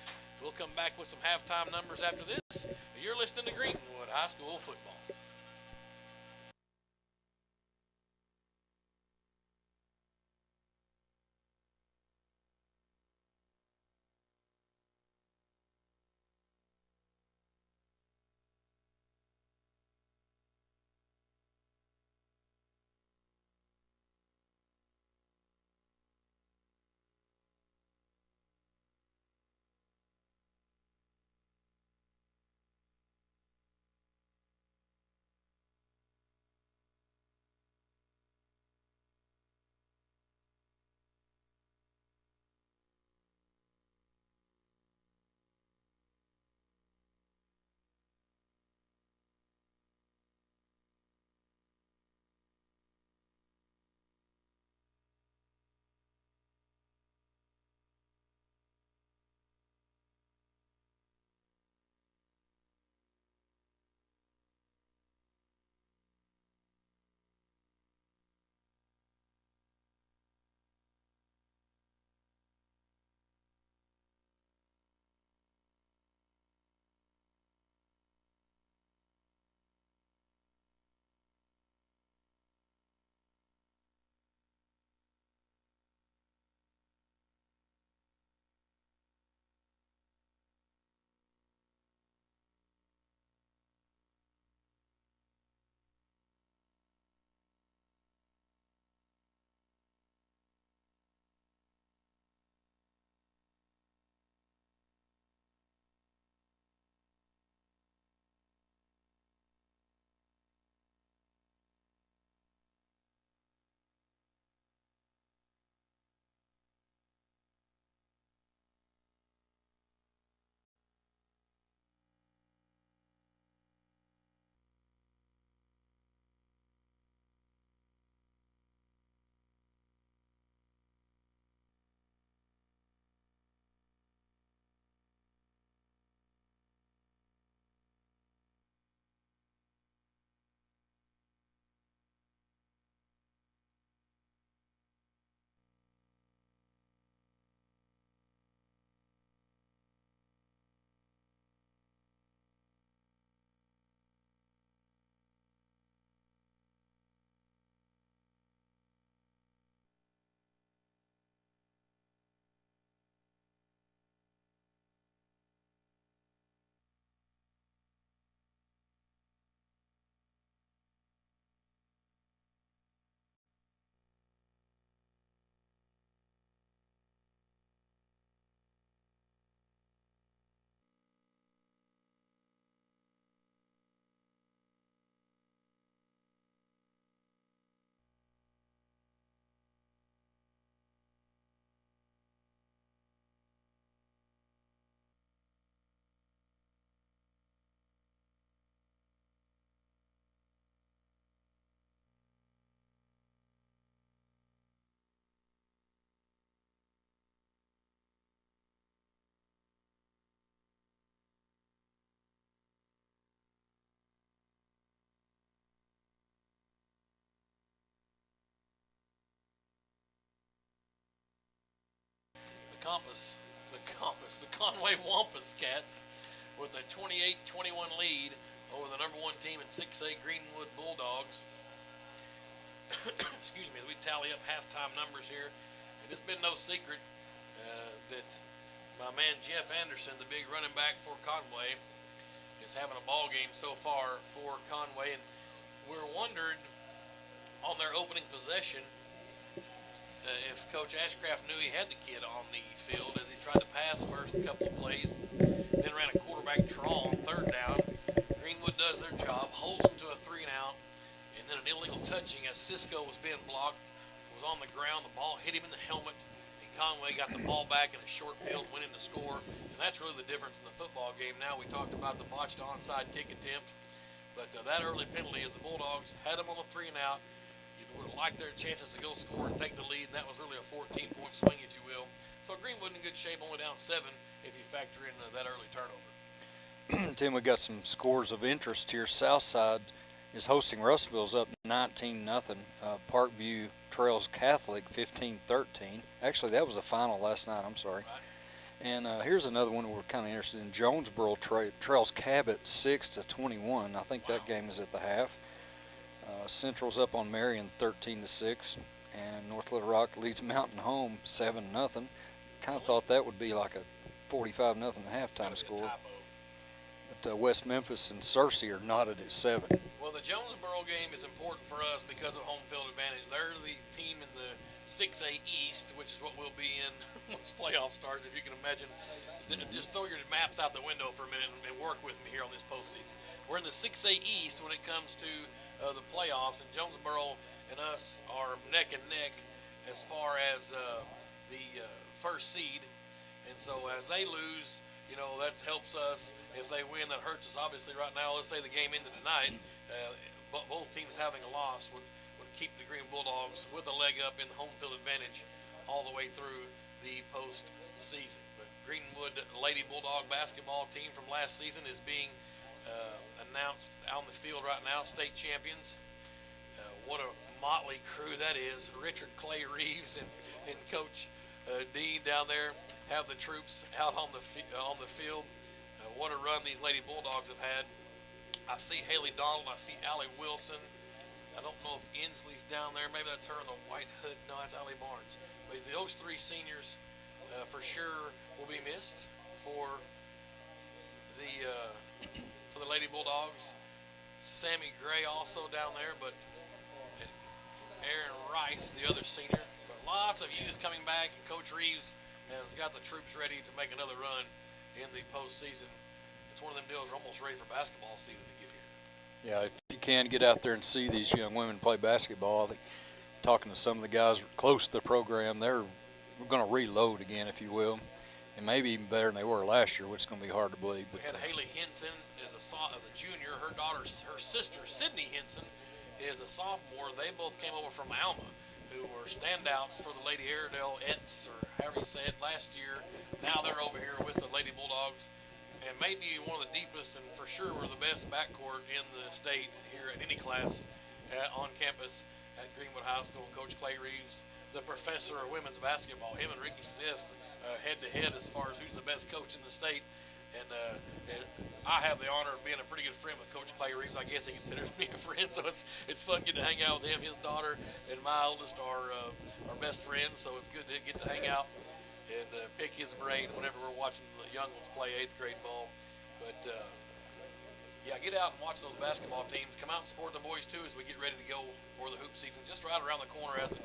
We'll come back with some halftime numbers after this. You're listening to Greenwood High School Football. The Conway Wampus Cats with a 28-21 lead over the number 1 team in 6A Greenwood Bulldogs. Excuse me, we tally up halftime numbers here, and it's been no secret that my man Jeff Anderson, the big running back for Conway, is having a ball game so far for Conway, and we're wondered on their opening possession if Coach Ashcraft knew he had the kid on the field as he tried to pass first a couple of plays, then ran a quarterback draw on 3rd down. Greenwood does their job, holds him to a 3-and-out, and then an illegal touching as Cisco was being blocked, was on the ground, the ball hit him in the helmet, and Conway got the ball back in a short field, went in to score, and that's really the difference in the football game. Now we talked about the botched onside kick attempt, but that early penalty as the Bulldogs had him on the 3-and-out. You would have like their chances to go score and take the lead, and that was really a 14-point swing, if you will. So Greenwood in good shape, only down 7 if you factor in that early turnover. Tim, we got some scores of interest here. Southside is hosting Russellville's up 19-0. Parkview Trails Catholic 15-13. Actually, that was the final last night. I'm sorry. Right. And here's another one we're kind of interested in. Jonesboro Trails Cabot 6-21. I think that game is at the half. Central's up on Marion 13-6, and North Little Rock leads Mountain Home 7-0. Kind of thought that would be like a 45-0 halftime score. But West Memphis and Searcy are knotted at 7. Well, the Jonesboro game is important for us because of home field advantage. They're the team in the 6A East, which is what we'll be in once playoff starts, if you can imagine. Just throw your maps out the window for a minute and work with me here on this postseason. We're in the 6A East when it comes to the playoffs, and Jonesboro and us are neck and neck as far as the first seed. And so as they lose, you know, that helps us. If they win, that hurts us. Obviously, right now, let's say the game ended tonight, both teams having a loss would keep the Green Bulldogs with a leg up in home field advantage all the way through the postseason. But Greenwood Lady Bulldog basketball team from last season is being announced on the field right now, state champions. What a motley crew that is. Richard Clay Reeves and Coach Dean down there have the troops out on the field. What a run these Lady Bulldogs have had. I see Haley Donald. I see Allie Wilson. I don't know if Inslee's down there. Maybe that's her in the white hood. No, that's Allie Barnes. But those 3 seniors for sure will be missed for the Lady Bulldogs. Sammy Gray also down there, but Aaron Rice, the other senior. But lots of youth coming back, and Coach Reeves has got the troops ready to make another run in the postseason. It's one of them deals we're almost ready for basketball season to get here. Yeah, if you can get out there and see these young women play basketball, I think talking to some of the guys close to the program, they're going to reload again, if you will, and maybe even better than they were last year, which is going to be hard to believe. We had Haley Henson as a junior. Her sister, Sydney Henson, is a sophomore. They both came over from Alma, who were standouts for the Lady Airedale Ets, or however you say it, last year. Now they're over here with the Lady Bulldogs, and maybe one of the deepest and for sure we're the best backcourt in the state here at any class on campus at Greenwood High School. Coach Clay Reeves, the professor of women's basketball, him and Ricky Smith head-to-head as far as who's the best coach in the state. And I have the honor of being a pretty good friend with Coach Clay Reeves. I guess he considers me a friend, so it's fun getting to hang out with him. His daughter and my oldest are best friends, so it's good to get to hang out and pick his brain whenever we're watching the young ones play 8th grade ball. But yeah, get out and watch those basketball teams. Come out and support the boys too as we get ready to go for the hoop season, just right around the corner as the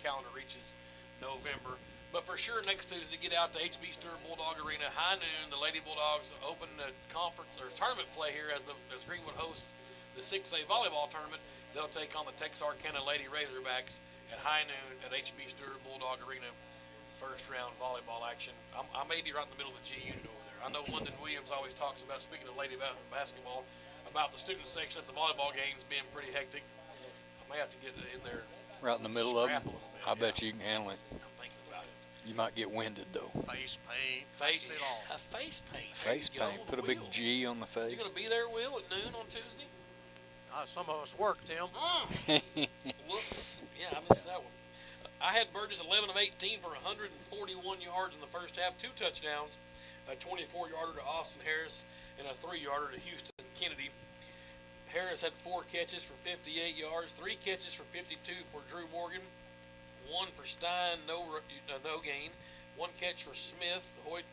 calendar reaches November. But for sure, next Tuesday, get out to HB Stewart Bulldog Arena, high noon. The Lady Bulldogs open the conference or tournament play here as Greenwood hosts the 6A volleyball tournament. They'll take on the Texarkana Lady Razorbacks at high noon at HB Stewart Bulldog Arena. First round volleyball action. I may be right in the middle of the G unit over there. I know London Williams always talks about, speaking of lady basketball, about the student section at the volleyball games being pretty hectic. I may have to get in there. Right in the middle of them. I bet you can handle it. I'm thinking about it. You might get winded, though. Face paint. Face it all. A face paint. Face paint. Put a big G on the face. You going to be there, Will, at noon on Tuesday? Some of us work, Tim. Whoops. Yeah, I missed that one. I had Burgess 11 of 18 for 141 yards in the first half, 2 touchdowns, a 24-yarder to Austin Harris, and a 3-yarder to Houston Kennedy. Harris had 4 catches for 58 yards, 3 catches for 52 for Drew Morgan, 1 for Stein, no gain, 1 catch for Smith. Hoyt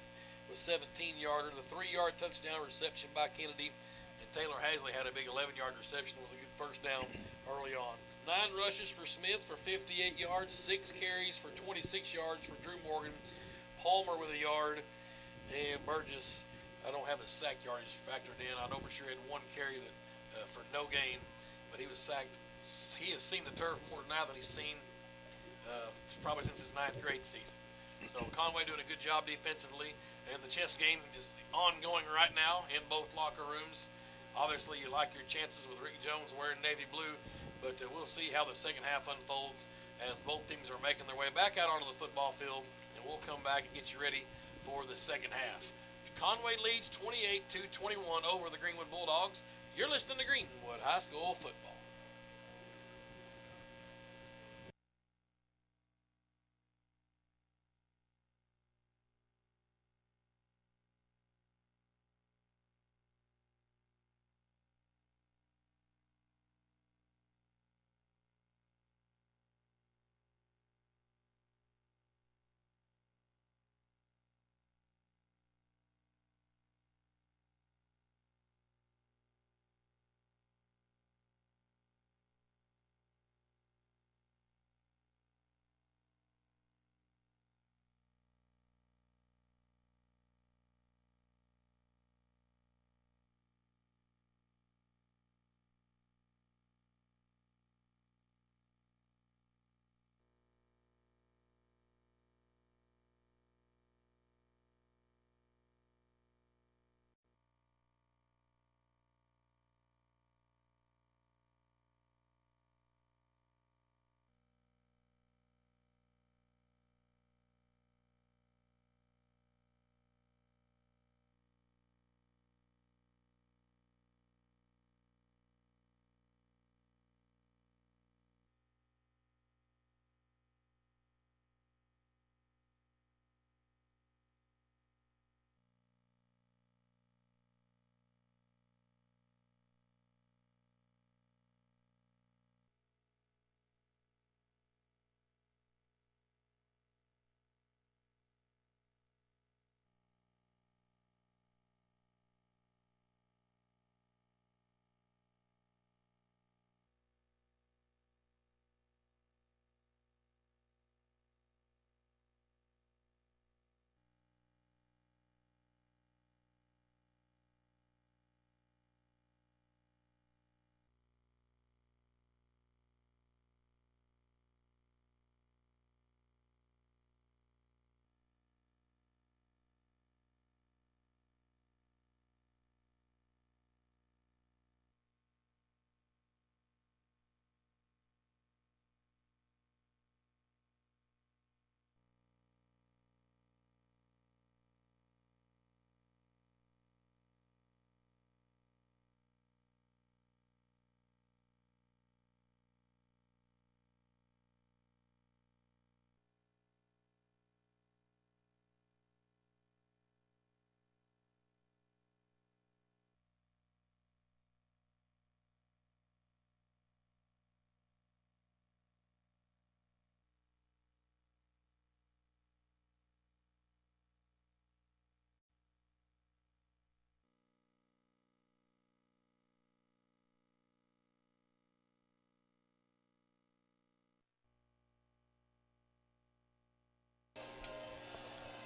was 17-yarder, the 3-yard touchdown reception by Kennedy. Taylor Hasley had a big 11-yard reception. Was a good first down early on. 9 rushes for Smith for 58 yards, 6 carries for 26 yards for Drew Morgan. Palmer with a yard, and Burgess, I don't have the sack yardage factored in. I know for sure he had 1 carry for no gain, but he was sacked. He has seen the turf more now than he's seen probably since his 9th grade season. So Conway doing a good job defensively, and the chess game is ongoing right now in both locker rooms. Obviously, you like your chances with Rick Jones wearing navy blue. But we'll see how the second half unfolds as both teams are making their way back out onto the football field, and we'll come back and get you ready for the second half. Conway leads 28-21 over the Greenwood Bulldogs. You're listening to Greenwood High School football.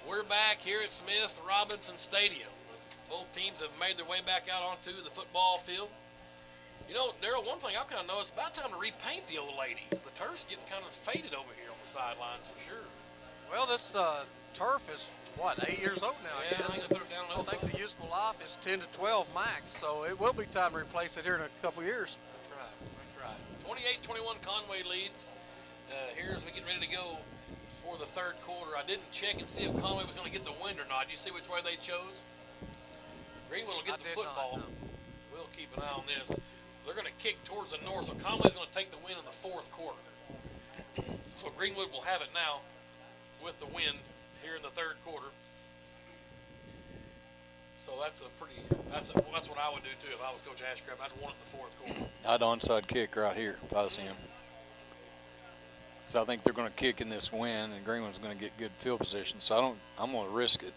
We're back here at Smith Robinson Stadium. Both teams have made their way back out onto the football field. You know, Daryl, one thing I've kind of noticed, about time to repaint the old lady. The turf's getting kind of faded over here on the sidelines for sure. Well, this turf is, what, 8 years old now, Yeah, I guess? I think they put it down in I think the useful life is 10 to 12 max, so it will be time to replace it here in a couple years. That's right. 28-21 Conway leads. Here as we get ready to go for the third quarter. I didn't check and see if Conway was going to get the wind or not. You see which way they chose? Greenwood will get the football. Not, no. We'll keep an eye on this. They're going to kick towards the north, so Conway's going to take the win in the fourth quarter. So Greenwood will have it now with the win here in the third quarter. So that's what I would do too if I was Coach Ashcraft. I'd want it in the fourth quarter. I'd onside kick right here if I was him. So I think they're going to kick in this win, and Greenwood's going to get good field position. So I'm going to risk it.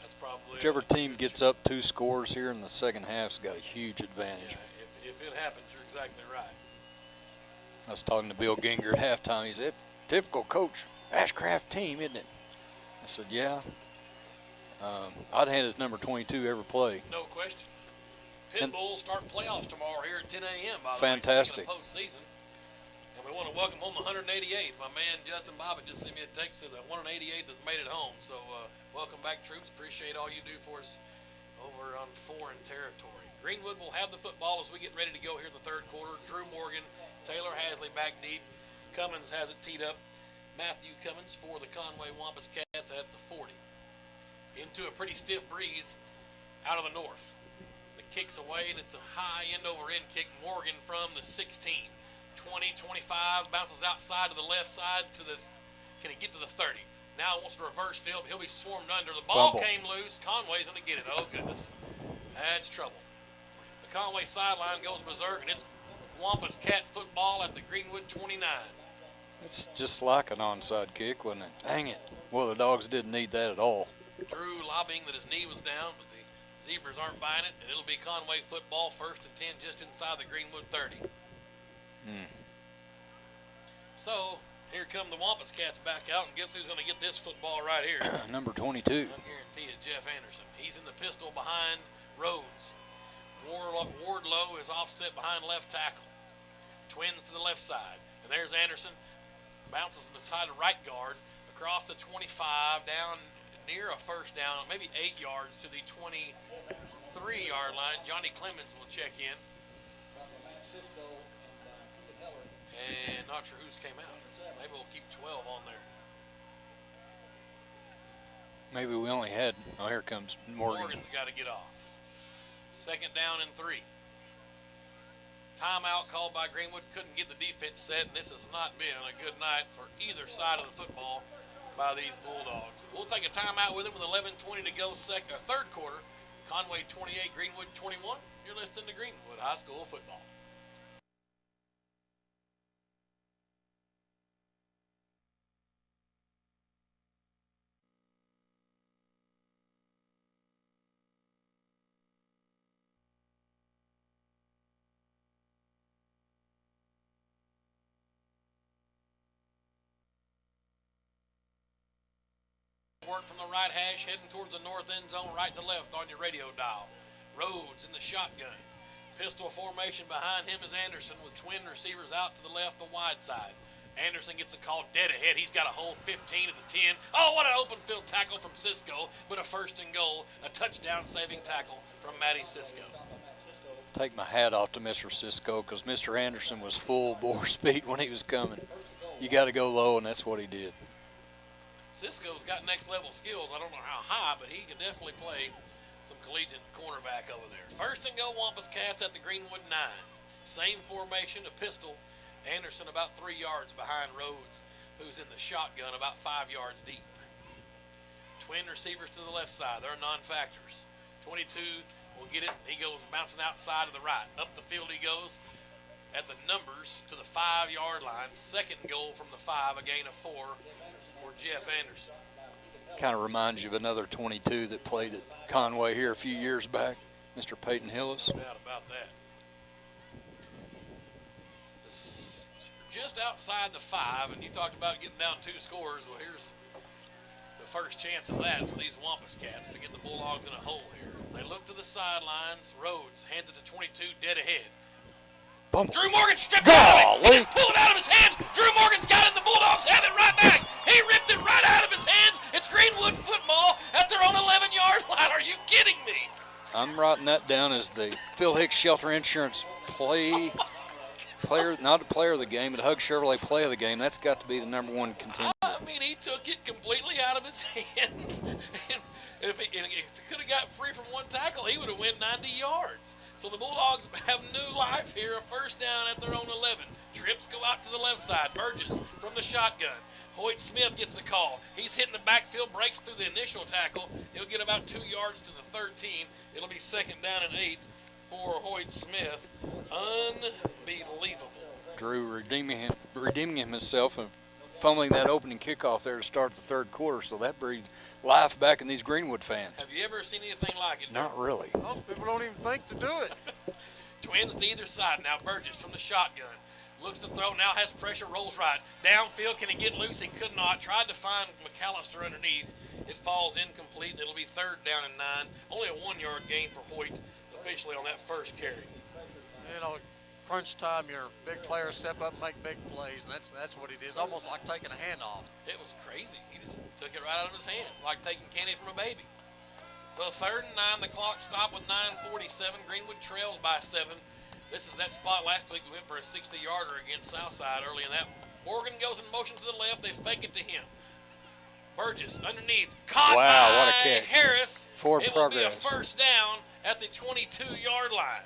That's probably whichever team gets up 2 scores here in the second half's got a huge advantage. Yeah, if it happens, you're exactly right. I was talking to Bill Ginger at halftime. He said, "Typical Coach Ashcraft team, isn't it?" I said, "Yeah." I'd hand it number 22 every play. No question. Pit Bulls start playoffs tomorrow here at 10 a.m. By the fantastic. way, postseason. And we want to welcome home the 188th. My man Justin Bobbitt just sent me a text that the 188th has made it home. So welcome back, troops. Appreciate all you do for us over on foreign territory. Greenwood will have the football as we get ready to go here in the third quarter. Drew Morgan, Taylor Hasley back deep. Cummins has it teed up. Matthew Cummins for the Conway Wampus Cats at the 40. Into a pretty stiff breeze out of the north. The kick's away, and it's a high end-over-end kick. Morgan from the 16. 20, 25, bounces outside to the left side to the, can he get to the 30? Now wants to reverse field, he'll be swarmed under. The ball came loose. Conway's going to get it. Oh, goodness. That's trouble. The Conway sideline goes berserk, and it's Wampus Cat football at the Greenwood 29. It's just like an onside kick, wasn't it? Dang it. Well, the Dogs didn't need that at all. Drew lobbying that his knee was down, but the Zebras aren't buying it, and it'll be Conway football, 1st and 10 just inside the Greenwood 30. So, here come the Wampus Cats back out, and guess who's going to get this football right here? Number 22. I guarantee it, Jeff Anderson. He's in the pistol behind Rhodes. Wardlow is offset behind left tackle. Twins to the left side. And there's Anderson. Bounces beside the right guard. Across the 25, down near a first down, maybe 8 yards to the 23-yard line. Johnny Clemens will check in. And not sure who's came out. Maybe we'll keep 12 on there. Maybe we only had, oh, here comes Morgan. Morgan's got to get off. 2nd down and 3. Timeout called by Greenwood. Couldn't get the defense set, and this has not been a good night for either side of the football by these Bulldogs. We'll take a timeout with it with 11:20 to go, third quarter. Conway 28, Greenwood 21. You're listening to Greenwood High School football. Work from the right hash, heading towards the north end zone, right to left on your radio dial. Rhodes in the shotgun. Pistol formation behind him is Anderson with twin receivers out to the left, the wide side. Anderson gets a call dead ahead. He's got a whole 15 at the 10. Oh, what an open field tackle from Cisco, but a 1st and goal, a touchdown saving tackle from Matty Cisco. Take my hat off to Mr. Cisco because Mr. Anderson was full bore speed when he was coming. You got to go low, and that's what he did. Cisco's got next level skills. I don't know how high, but he can definitely play some collegiate cornerback over there. 1st and goal, Wampus Cats at the Greenwood 9. Same formation, a pistol. Anderson about 3 yards behind Rhodes, who's in the shotgun about 5 yards deep. Twin receivers to the left side. They're non-factors. 22 will get it. He goes bouncing outside to the right. Up the field he goes at the numbers to the 5-yard line. 2nd and goal from the 5, a gain of 4 for Jeff Anderson. Kind of reminds you of another 22 that played at Conway here a few years back, Mr. Peyton Hillis. No doubt about that. Just outside the 5, and you talked about getting down 2 scores. Well, here's the first chance of that for these Wampus Cats to get the Bulldogs in a hole here. They look to the sidelines. Rhodes hands it to 22, dead ahead. Boom. Drew Morgan stripped out of it. He just pulled it out of his hands. Drew Morgan's got it. The Bulldogs have it right back. He ripped it right out of his hands. It's Greenwood football at their own 11-yard line. Are you kidding me? I'm writing that down as the Phil Hicks Shelter Insurance player, not a player of the game, but Hug Chevrolet play of the game. That's got to be the number 1 contender. I mean, he took it completely out of his hands. And if he could have got free from one tackle, he would have went 90 yards. So the Bulldogs have new life here, a 1st down at their own 11. Trips go out to the left side. Burgess from the shotgun. Hoyt Smith gets the call. He's hitting the backfield, breaks through the initial tackle. He'll get about 2 yards to the 13. It'll be 2nd down and 8 for Hoyt Smith. Unbelievable. Drew redeeming himself and fumbling that opening kickoff there to start the third quarter, so that breathed life back in these Greenwood fans. Have you ever seen anything like it? Not really. Most people don't even think to do it. Twins to either side. Now Burgess from the shotgun. Looks to throw, now has pressure, rolls right. Downfield, can he get loose? He could not. Tried to find McAllister underneath. It falls incomplete. It'll be 3rd down and 9. Only a 1-yard gain for Hoyt officially on that first carry. You know, crunch time, your big players step up and make big plays, and that's what it is. Almost like taking a handoff. It was crazy. He just took it right out of his hand, like taking candy from a baby. So 3rd and 9, the clock stopped with 9:47. Greenwood trails by 7. This is that spot last week we went for a 60-yarder against Southside early in that. Morgan goes in motion to the left. They fake it to him. Burgess underneath. Caught Wow, what a by catch. Harris. Forward it will be a progress. first down at the 22-yard line.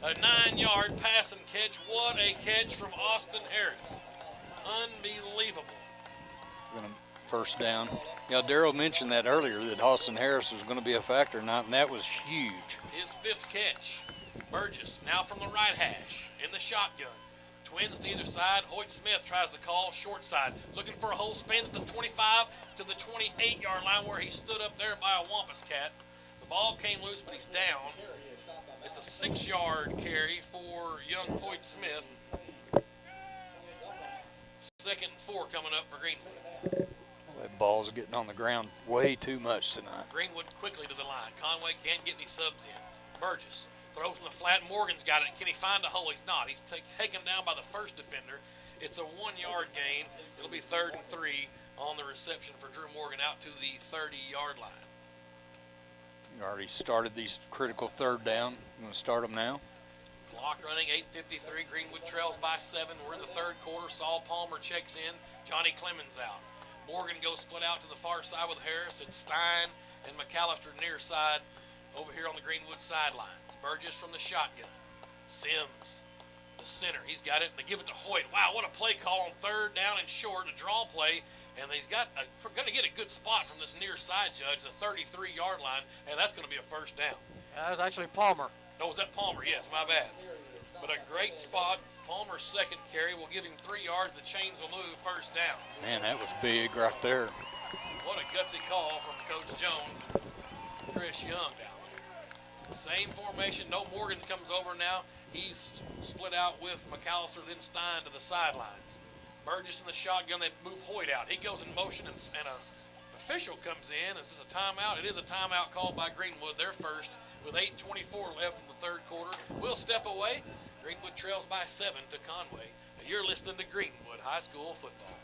A 9-yard pass and catch. What a catch from Austin Harris. Unbelievable. Gonna first down. Yeah, Darryl mentioned that earlier, that Austin Harris was going to be a factor tonight, and that was huge. His 5th catch. Burgess now from the right hash in the shotgun. Twins to either side. Hoyt Smith tries the call, short side. Looking for a hole, spins the 25 to the 28-yard line where he stood up there by a Wampus cat. The ball came loose, but he's down. It's a 6-yard carry for young Hoyt Smith. 2nd and 4 coming up for Greenwood. That ball's getting on the ground way too much tonight. Greenwood quickly to the line. Conway can't get any subs in. Burgess throws from the flat. Morgan's got it. Can he find a hole? He's not. He's taken down by the first defender. It's a 1-yard gain. It'll be 3rd and 3 on the reception for Drew Morgan out to the 30-yard line. You already started these critical 3rd down. You want to start them now? Clock running, 8:53. Greenwood trails by 7. We're in the 3rd quarter. Saul Palmer checks in. Johnny Clemens out. Morgan goes split out to the far side with Harris. It's Stein and McAllister near side over here on the Greenwood sidelines. Burgess from the shotgun. Sims, the center. He's got it. They give it to Hoyt. Wow, what a play call on 3rd down and short, a draw play. And he's got going to get a good spot from this near side judge, the 33-yard line, and that's going to be a first down. That was actually Palmer. Oh, was that Palmer? Yes, my bad. But a great spot. Palmer's 2nd carry will give him 3 yards. The chains will move, first down. Man, that was big right there. What a gutsy call from Coach Jones and Chris Young down there. Same formation. No Morgan comes over now. He's split out with McAllister, then Stein to the sidelines. Burgess in the shotgun. They move Hoyt out. He goes in motion, and an official comes in. Is this a timeout? It is a timeout called by Greenwood. They're first with 8:24 left in the 3rd quarter. We'll step away. Greenwood trails by 7 to Conway. You're listening to Greenwood High School football.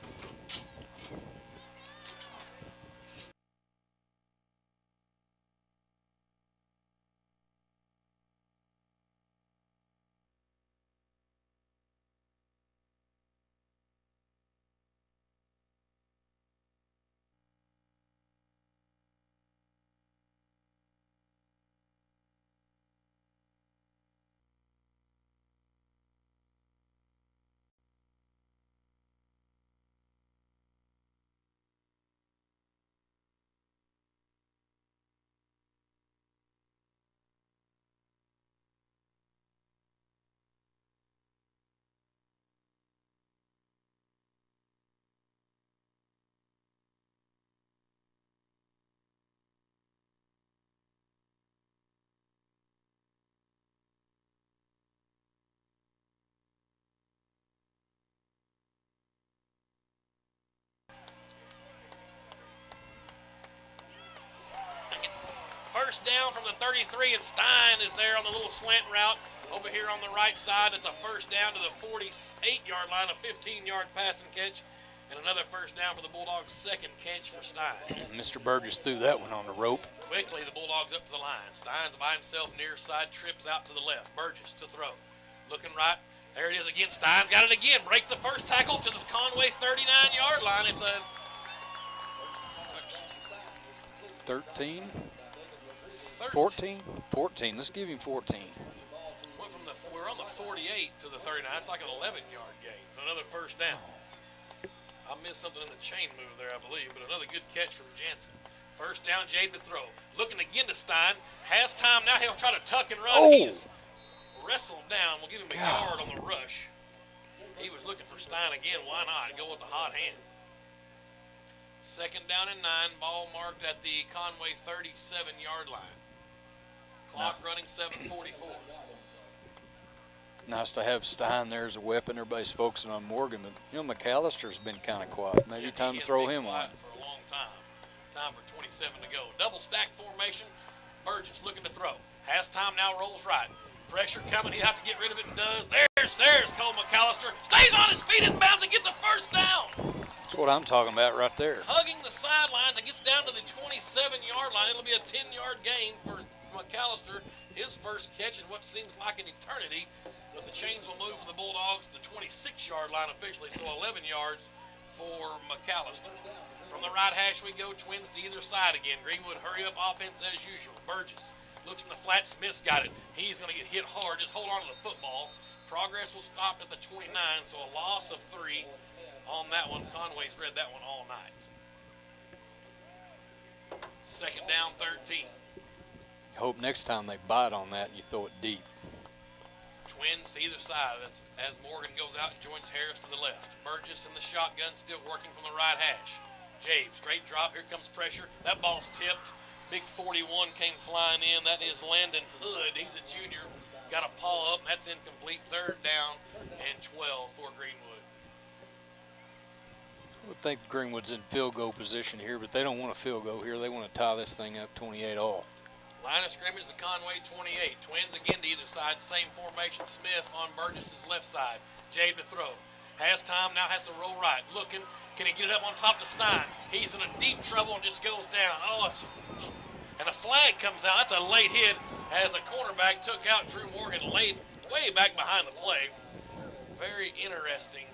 First down from the 33, and Stein is there on the little slant route over here on the right side. It's a first down to the 48-yard line, a 15-yard pass and catch, and another first down for the Bulldogs' 2nd catch for Stein. Mr. Burgess threw that one on the rope. Quickly, the Bulldogs up to the line. Stein's by himself near side, trips out to the left. Burgess to throw. Looking right. There it is again. Stein's got it again. Breaks the first tackle to the Conway 39-yard line. It's a 13? 14? 14. Let's give him 14. We're on the 48 to the 39. It's like an 11-yard gain. Another first down. I missed something in the chain move there, I believe, but another good catch from Jansen. First down, Jade to throw. Looking again to Stein. Has time now. He'll try to tuck and run. Oh. He's wrestled down. We'll give him a yard on the rush. He was looking for Stein again. Why not? Go with the hot hand. 2nd down and 9. Ball marked at the Conway 37-yard line. Clock running 7:44. Nice to have Stein there as a weapon. Everybody's focusing on Morgan, but McAllister's been kind of quiet. Maybe time to throw him on. For a long time. Time for 27 to go. Double stack formation. Burgess looking to throw. Has time now. Rolls right. Pressure coming. He'll have to get rid of it and does. There's Cole McAllister. Stays on his feet and bounds and gets a first down. That's what I'm talking about right there. Hugging the sidelines and gets down to the 27 37-yard line. It'll be a 10-yard gain for McAllister, his first catch in what seems like an eternity. But the chains will move for the Bulldogs to 26-yard line officially, so 11 yards for McAllister. From the right hash we go, Twins to either side again. Greenwood hurry up offense as usual. Burgess looks in the flat. Smith's got it. He's going to get hit hard. Just hold on to the football. Progress will stop at the 29, so a loss of 3 on that one. Conway's read that one all night. Second down, 13. Hope next time they bite on that and you throw it deep. Twins to either side. That's as Morgan goes out and joins Harris to the left. Burgess in the shotgun, still working from the right hash. Jabe, straight drop. Here comes pressure. That ball's tipped. Big 41 came flying in. That is Landon Hood. He's a junior. Got a paw up, and that's incomplete. Third down and 12 for Greenwood. I would think Greenwood's in field goal position here, but they don't want a field goal here. They want to tie this thing up 28 all. Line of scrimmage to Conway, 28. Twins again to either side. Same formation. Smith on Burgess's left side. Jabe to throw. Has time, now has to roll right. Looking, can he get it up on top to Stein? He's in a deep trouble and just goes down. Oh, and a flag comes out. That's a late hit as a cornerback took out Drew Morgan late, way back behind the play. Very interesting.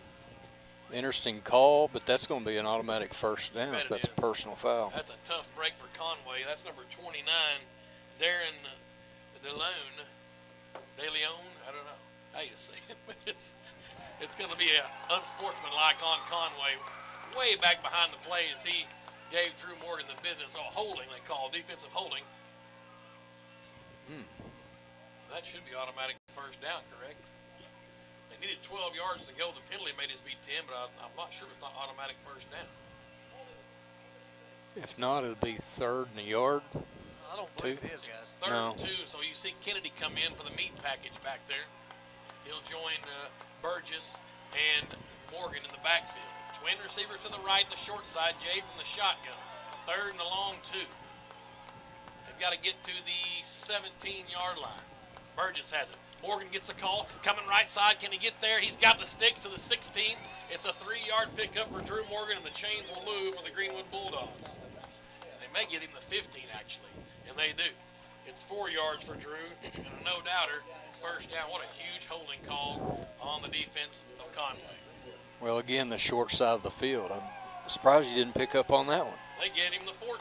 Interesting call, but that's going to be an automatic first down if that's a personal foul. That's a tough break for Conway. That's number 29, Darren DeLeon. I don't know how you say it, but it's going to be unsportsmanlike on Conway. Way back behind the play as he gave Drew Morgan the business. Oh, holding they call, defensive holding. That should be automatic first down, correct? They needed 12 yards to go. The penalty made us be 10, but I'm not sure it's not automatic first down. If not, it'll be third and a yard. I don't believe it is, guys. Third and 2, so you see Kennedy come in for the meat package back there. He'll join Burgess and Morgan in the backfield. Twin receiver to the right, the short side, Jay from the shotgun. Third and a long 2. They've got to get to the 17-yard line. Burgess has it. Morgan gets the call. Coming right side. Can he get there? He's got the sticks to the 16. It's a 3-yard pickup for Drew Morgan, and the chains will move for the Greenwood Bulldogs. They may get him the 15, actually, and they do. It's 4 yards for Drew, and a no-doubter. First down. What a huge holding call on the defense of Conway. Well, again, the short side of the field. I'm surprised you didn't pick up on that one. They get him the 14.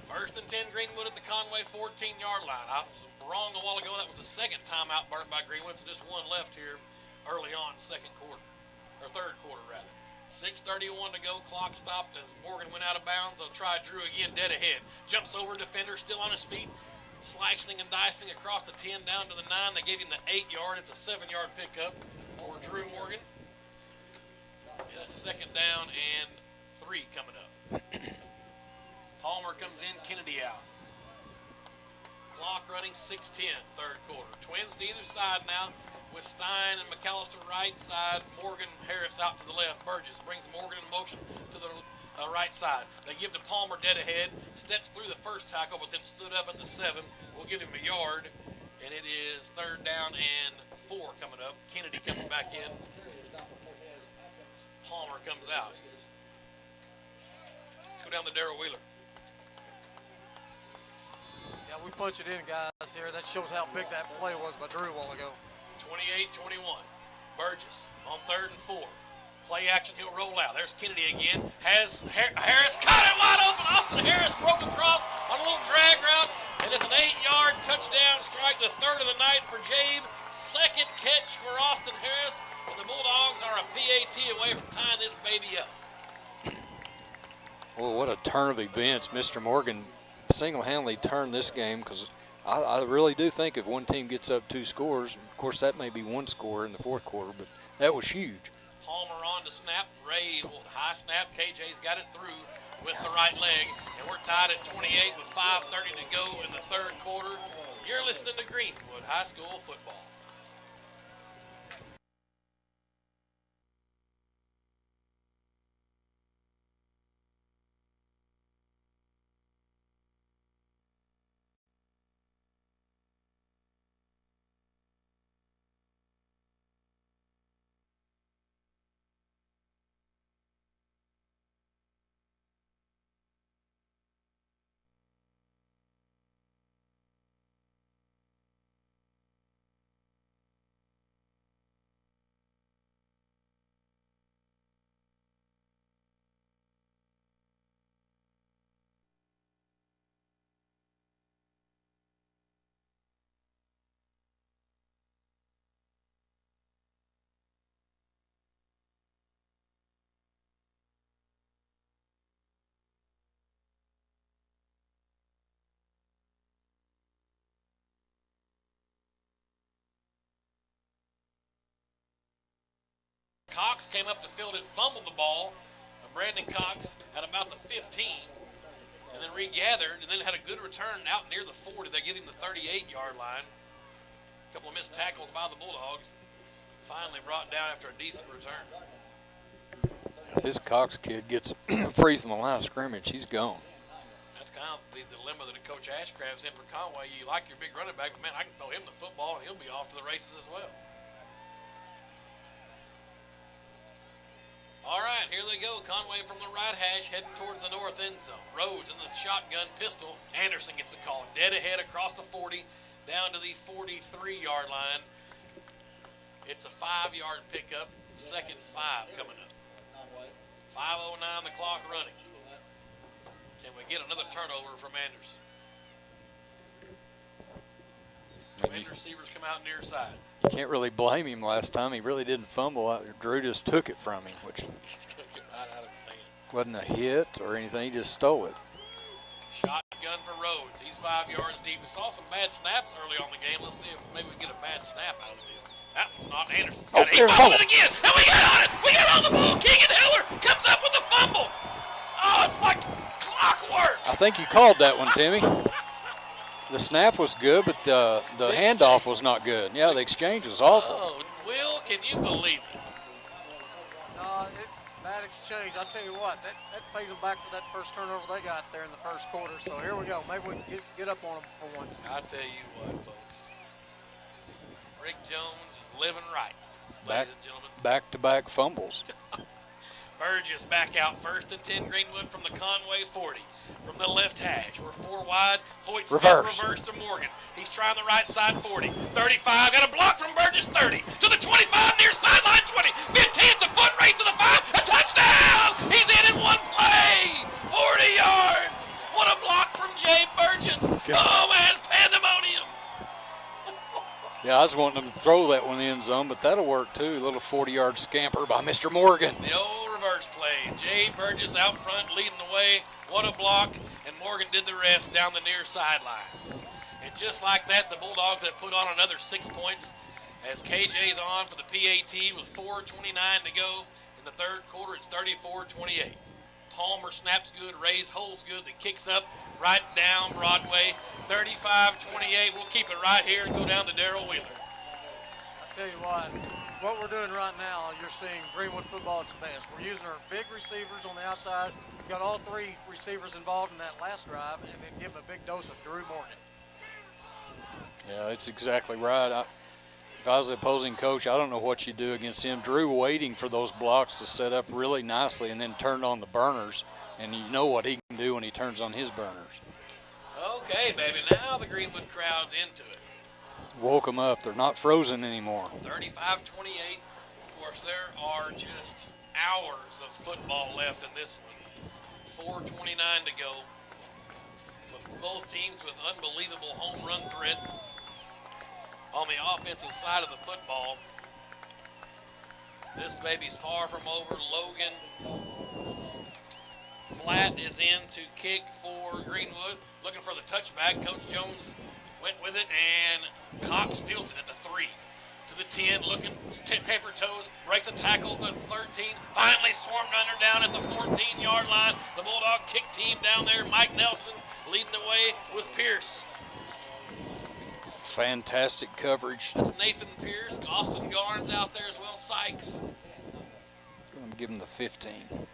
First and 10, Greenwood at the Conway 14-yard line. I was wrong a while ago. That was the second timeout burnt by Greenwood, so just one left here early on, third quarter, rather. 6:31 to go. Clock stopped as Morgan went out of bounds. They'll try Drew again, dead ahead. Jumps over defender, still on his feet, slicing and dicing across the 10 down to the 9. They gave him the 8-yard. It's a 7-yard pickup for Drew Morgan. Yeah, second down and 3 coming up. Palmer comes in, Kennedy out. Clock running 6:10, third quarter. Twins to either side now with Stein and McAllister right side. Morgan, Harris out to the left. Burgess brings Morgan in motion to the right side. They give to Palmer dead ahead. Steps through the first tackle, but then stood up at the 7. We'll give him a yard, and it is third down and 4 coming up. Kennedy comes back in. Palmer comes out. Let's go down to Darrell Wheeler. Yeah, we punch it in, guys, here. That shows how big that play was by Drew a while ago. 28-21. Burgess on third and 4. Play action, he'll roll out. There's Kennedy again. Has Harris caught it wide open. Austin Harris broke across on a little drag route, and it's an 8-yard touchdown strike, the third of the night for Jabe. Second catch for Austin Harris, and the Bulldogs are a PAT away from tying this baby up. Well, what a turn of events. Mr. Morgan single-handedly turned this game, because I really do think if one team gets up 2 scores, of course that may be 1 score in the fourth quarter, but that was huge. Palmer on to snap. Ray will high snap. KJ's got it through with the right leg, and we're tied at 28 with 5:30 to go in the third quarter. You're listening to Greenwood High School football. Cox came up to field it, fumbled the ball. Brandon Cox at about the 15, and then regathered, and then had a good return out near the 40. They get him the 38-yard line. A couple of missed tackles by the Bulldogs. Finally brought down after a decent return. If this Cox kid gets free from the line of scrimmage, he's gone. That's kind of the dilemma that Coach Ashcraft's in for Conway. You like your big running back, but man, I can throw him the football, and he'll be off to the races as well. All right, here they go. Conway from the right hash heading towards the north end zone. Rhodes in the shotgun pistol. Anderson gets the call. Dead ahead across the 40 down to the 43-yard line. It's a 5-yard pickup. 2nd and 5 coming up. 5:09 the clock running. Can we get another turnover from Anderson? Two end receivers come out near side. You can't really blame him last time. He really didn't fumble. Drew just took it from him, which Took it right out of his hands. wasn't a hit or anything. He just stole it. Shotgun for Rhodes. He's 5 yards deep. We saw some bad snaps early on the game. Let's see if maybe we can get a bad snap out of the deal. That one's not Anderson's. Got it. He fumbled it again. And we got on it. We got on the ball. Keegan Heller comes up with the fumble. Oh, it's like clockwork. I think you called that one, Timmy. The snap was good, but the handoff was not good. Yeah, the exchange was awful. Oh, Will, can you believe it? No, bad exchange. I'll tell you what, that pays them back for that first turnover they got there in the first quarter. So here we go. Maybe we can get up on them for once. I tell you what, folks. Rick Jones is living right, ladies and gentlemen. Back-to-back fumbles. Burgess back out 1st and 10. Greenwood from the Conway 40. From the left hash. We're 4 wide. Hoyt Smith reverse to Morgan. He's trying the right side 40. 35. Got a block from Burgess 30. To the 25 near sideline 20. 15. It's a foot race to the 5. A touchdown. He's in one play. 40 yards. What a block from Jay Burgess. Oh, man, it's pandemonium. Yeah, I was wanting him to throw that one in the end zone, but that'll work too. A little 40-yard scamper by Mr. Morgan. The old reverse play. Jay Burgess out front leading the way. What a block. And Morgan did the rest down the near sidelines. And just like that, the Bulldogs have put on another 6 points as KJ's on for the PAT with 4:29 to go. In the third quarter, it's 34-28. Palmer snaps good. Ray's holds good. The kicks up right down Broadway. 35-28. We'll keep it right here and go down to Darrell Wheeler. I tell you what we're doing right now, you're seeing Greenwood football at its best. We're using our big receivers on the outside. We've got all 3 receivers involved in that last drive, and then give them a big dose of Drew Morgan. Yeah, it's exactly right. If I was the opposing coach, I don't know what you do against him. Drew waiting for those blocks to set up really nicely and then turned on the burners, and you know what he can do when he turns on his burners. Okay, baby, now the Greenwood crowd's into it. Woke them up. They're not frozen anymore. 35-28. Of course, there are just hours of football left in this one. 4:29 to go. With both teams with unbelievable home run threats on the offensive side of the football. This baby's far from over. Logan Flat is in to kick for Greenwood. Looking for the touchback. Coach Jones went with it, and Cox fields it at the 3. To the 10, looking, paper toes, breaks a tackle at the 13. Finally swarmed under down at the 14-yard line. The Bulldog kick team down there. Mike Nelson leading the way with Pierce. Fantastic coverage. That's Nathan Pierce. Austin Garnes out there as well. Sykes. I'm going to give him the 15.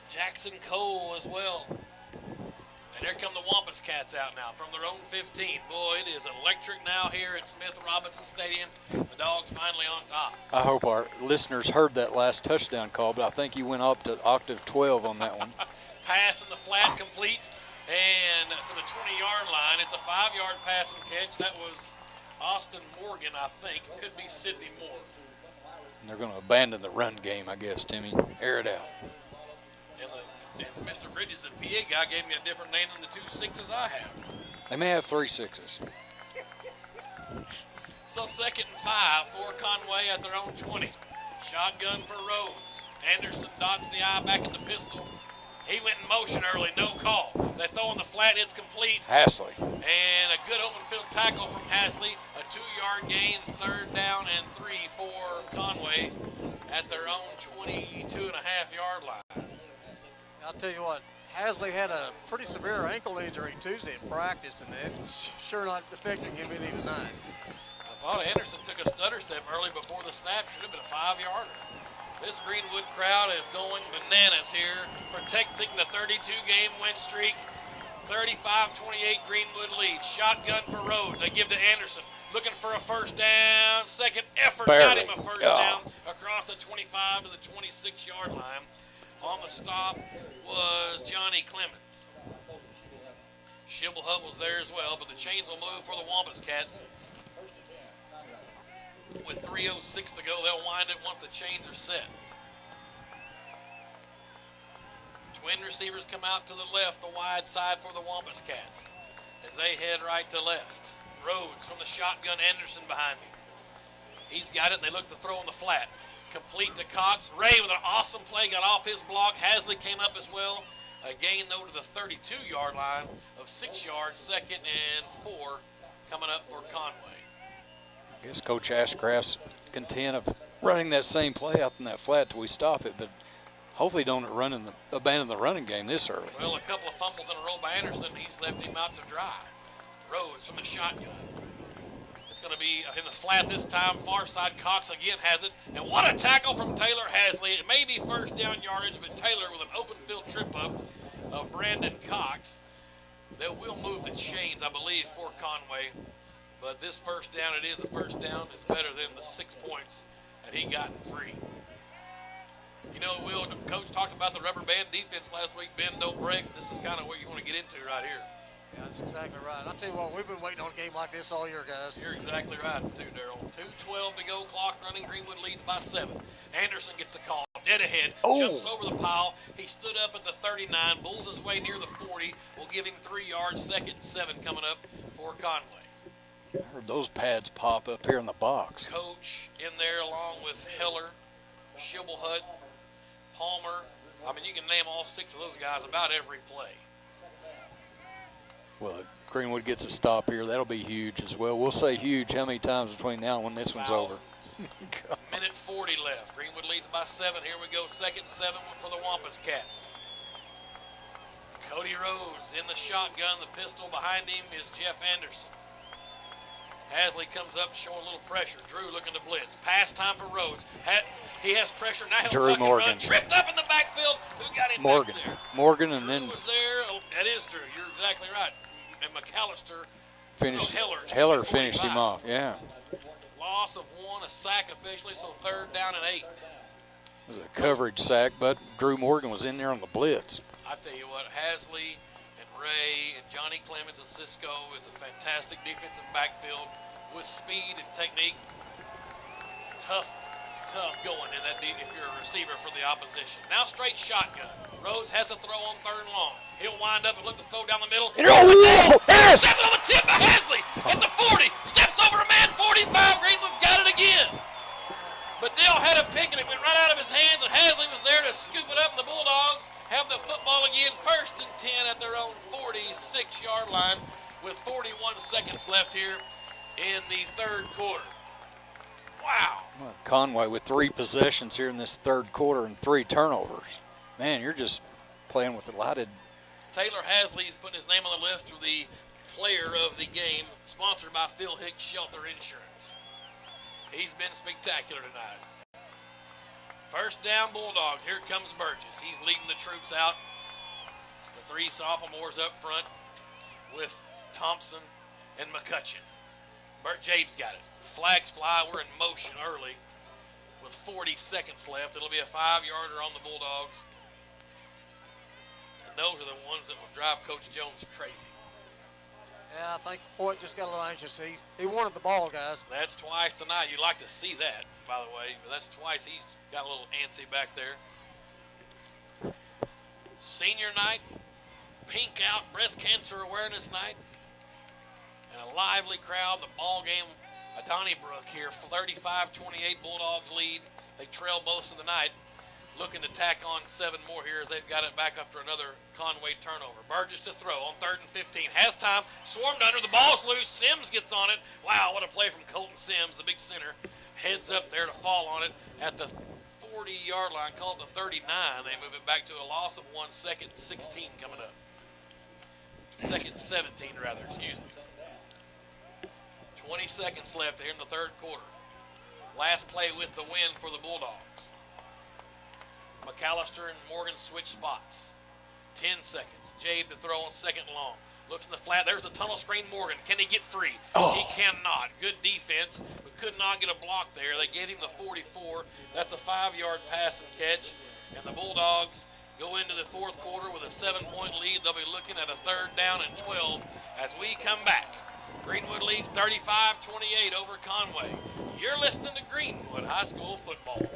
Jackson Cole as well. And here come the Wampus Cats out now from their own 15. Boy, it is electric now here at Smith Robinson Stadium. The Dogs finally on top. I hope our listeners heard that last touchdown call, but I think you went up to octave 12 on that one. Pass in the flat complete. And to the 20-yard line, it's a 5-yard pass and catch. That was Austin Morgan, I think. Could be Sidney Moore. And they're going to abandon the run game, I guess, Timmy. Air it out. And Mr. Bridges, the PA guy, gave me a different name than the 2 6s I have. They may have 3 6s. So 2nd and 5 for Conway at their own 20. Shotgun for Rhodes. Anderson dots the I back in the pistol. He went in motion early, no call. They throw in the flat, it's complete. Hasley. And a good open field tackle from Hasley. A 2-yard gains, 3rd down and 3 for Conway at their own 22.5-yard line. I'll tell you what, Hasley had a pretty severe ankle injury Tuesday in practice, and it's sure not affecting him any tonight. I thought Anderson took a stutter step early before the snap. Should have been a 5-yarder. This Greenwood crowd is going bananas here, protecting the 32-game win streak. 35-28 Greenwood lead. Shotgun for Rhodes. They give to Anderson. Looking for a first down. Second effort. Got him a first down across the 25 to the 26-yard line. On the stop was Johnny Clemens. Shibblehut was there as well, but the chains will move for the Wampus Cats. With 3:06 to go, they'll wind it once the chains are set. Twin receivers come out to the left, the wide side for the Wampus Cats as they head right to left. Rhodes from the shotgun, Anderson behind him. He's got it, and they look to throw on the flat. Complete to Cox. Ray with an awesome play, got off his block. Hasley came up as well. A gain, though, to the 32-yard line of 6 yards, 2nd and 4 coming up for Conway. I guess Coach Ashcraft's content of running that same play out in that flat till we stop it, but hopefully don't abandon the running game this early. Well, a couple of fumbles in a row by Anderson. He's left him out to dry. Rhodes from the shotgun. It's going to be in the flat this time. Far side, Cox again has it. And what a tackle from Taylor Hasley. It may be first down yardage, but Taylor with an open field trip up of Brandon Cox. They will move the chains, I believe, for Conway. But this first down, it is a first down. It's better than the 6 points that he got free. You know, Will, Coach talked about the rubber band defense last week. Bend, don't break. This is kind of what you want to get into right here. Yeah, that's exactly right. I'll tell you what, we've been waiting on a game like this all year, guys. You're exactly right, too, Darryl. 2:12 to go, clock running. Greenwood leads by 7. Anderson gets the call. Dead ahead. Jumps over the pile. He stood up at the 39. Bulls his way near the 40. Will give him 3 yards. 2nd and 7 coming up for Conway. I heard those pads pop up here in the box. Coach in there along with Heller, Shibblehut, Palmer. I mean, you can name all 6 of those guys about every play. Well, if Greenwood gets a stop here, that'll be huge as well. We'll say huge how many times between now and when this one's over. Minute 40 left. Greenwood leads by 7. Here we go. 2nd and 7 for the Wampus Cats. Cody Rhodes in the shotgun. The pistol behind him is Jeff Anderson. Hasley comes up showing a little pressure. Drew looking to blitz. Pass time for Rhodes. He has pressure. Now he'll tuck and run. Tripped up in the backfield. Who got him back there? Morgan and Drew then was there. That is Drew. You're exactly right. And McAllister. Heller finished him off. Yeah. Loss of 1, a sack officially, so 3rd down and 8. It was a coverage sack, but Drew Morgan was in there on the blitz. I tell you what, Hasley and Ray and Johnny Clemens and Cisco is a fantastic defensive backfield with speed and technique. Tough going in that deep if you're a receiver for the opposition. Now straight shotgun. Rhodes has a throw on 3rd and long. He'll wind up and look to throw down the middle. Intercepted on the tip by Hasley at the 40. Steps over a man, 45. Greenwood's got it again. But Dale had a pick and it went right out of his hands, and Hasley was there to scoop it up, and the Bulldogs have the football again. 1st and 10 at their own 46-yard line with 41 seconds left here in the 3rd quarter. Wow. Well, Conway with 3 possessions here in this 3rd quarter and 3 turnovers. Man, you're just playing with a lot of... Taylor Hasley's putting his name on the list for the player of the game, sponsored by Phil Hicks Shelter Insurance. He's been spectacular tonight. 1st down Bulldogs. Here comes Burgess. He's leading the troops out. The 3 sophomores up front with Thompson and McCutcheon. Bert Jabes got it. Flags fly. We're in motion early with 40 seconds left. It'll be a 5-yarder on the Bulldogs. And those are the ones that will drive Coach Jones crazy. Yeah, I think Hoyt just got a little anxious. He wanted the ball, guys. That's twice tonight. You'd like to see that, by the way. But that's twice he's got a little antsy back there. Senior night, pink out, breast cancer awareness night. And a lively crowd. The ball game at Donnybrook here, 35-28 Bulldogs lead. They trail most of the night. looking to tack on 7 more here as they've got it back after another Conway turnover. Burgess to throw on 3rd and 15. Has time, swarmed under, the ball's loose. Sims gets on it. Wow, what a play from Colton Sims, the big center. Heads up there to fall on it at the 40-yard line, called the 39. They move it back to a loss of 1, 2nd and 16 coming up. 2nd and 17, rather, excuse me. 20 seconds left here in the 3rd quarter. Last play with the win for the Bulldogs. McAllister and Morgan switch spots. 10 seconds. Jabe to throw on 2nd and long. Looks in the flat. There's the tunnel screen. Morgan. Can he get free? Oh. He cannot. Good defense, but could not get a block there. They gave him the 44. That's a 5-yard pass and catch. And the Bulldogs go into the 4th quarter with a 7-point lead. They'll be looking at a 3rd down and 12 as we come back. Greenwood leads 35-28 over Conway. You're listening to Greenwood High School football.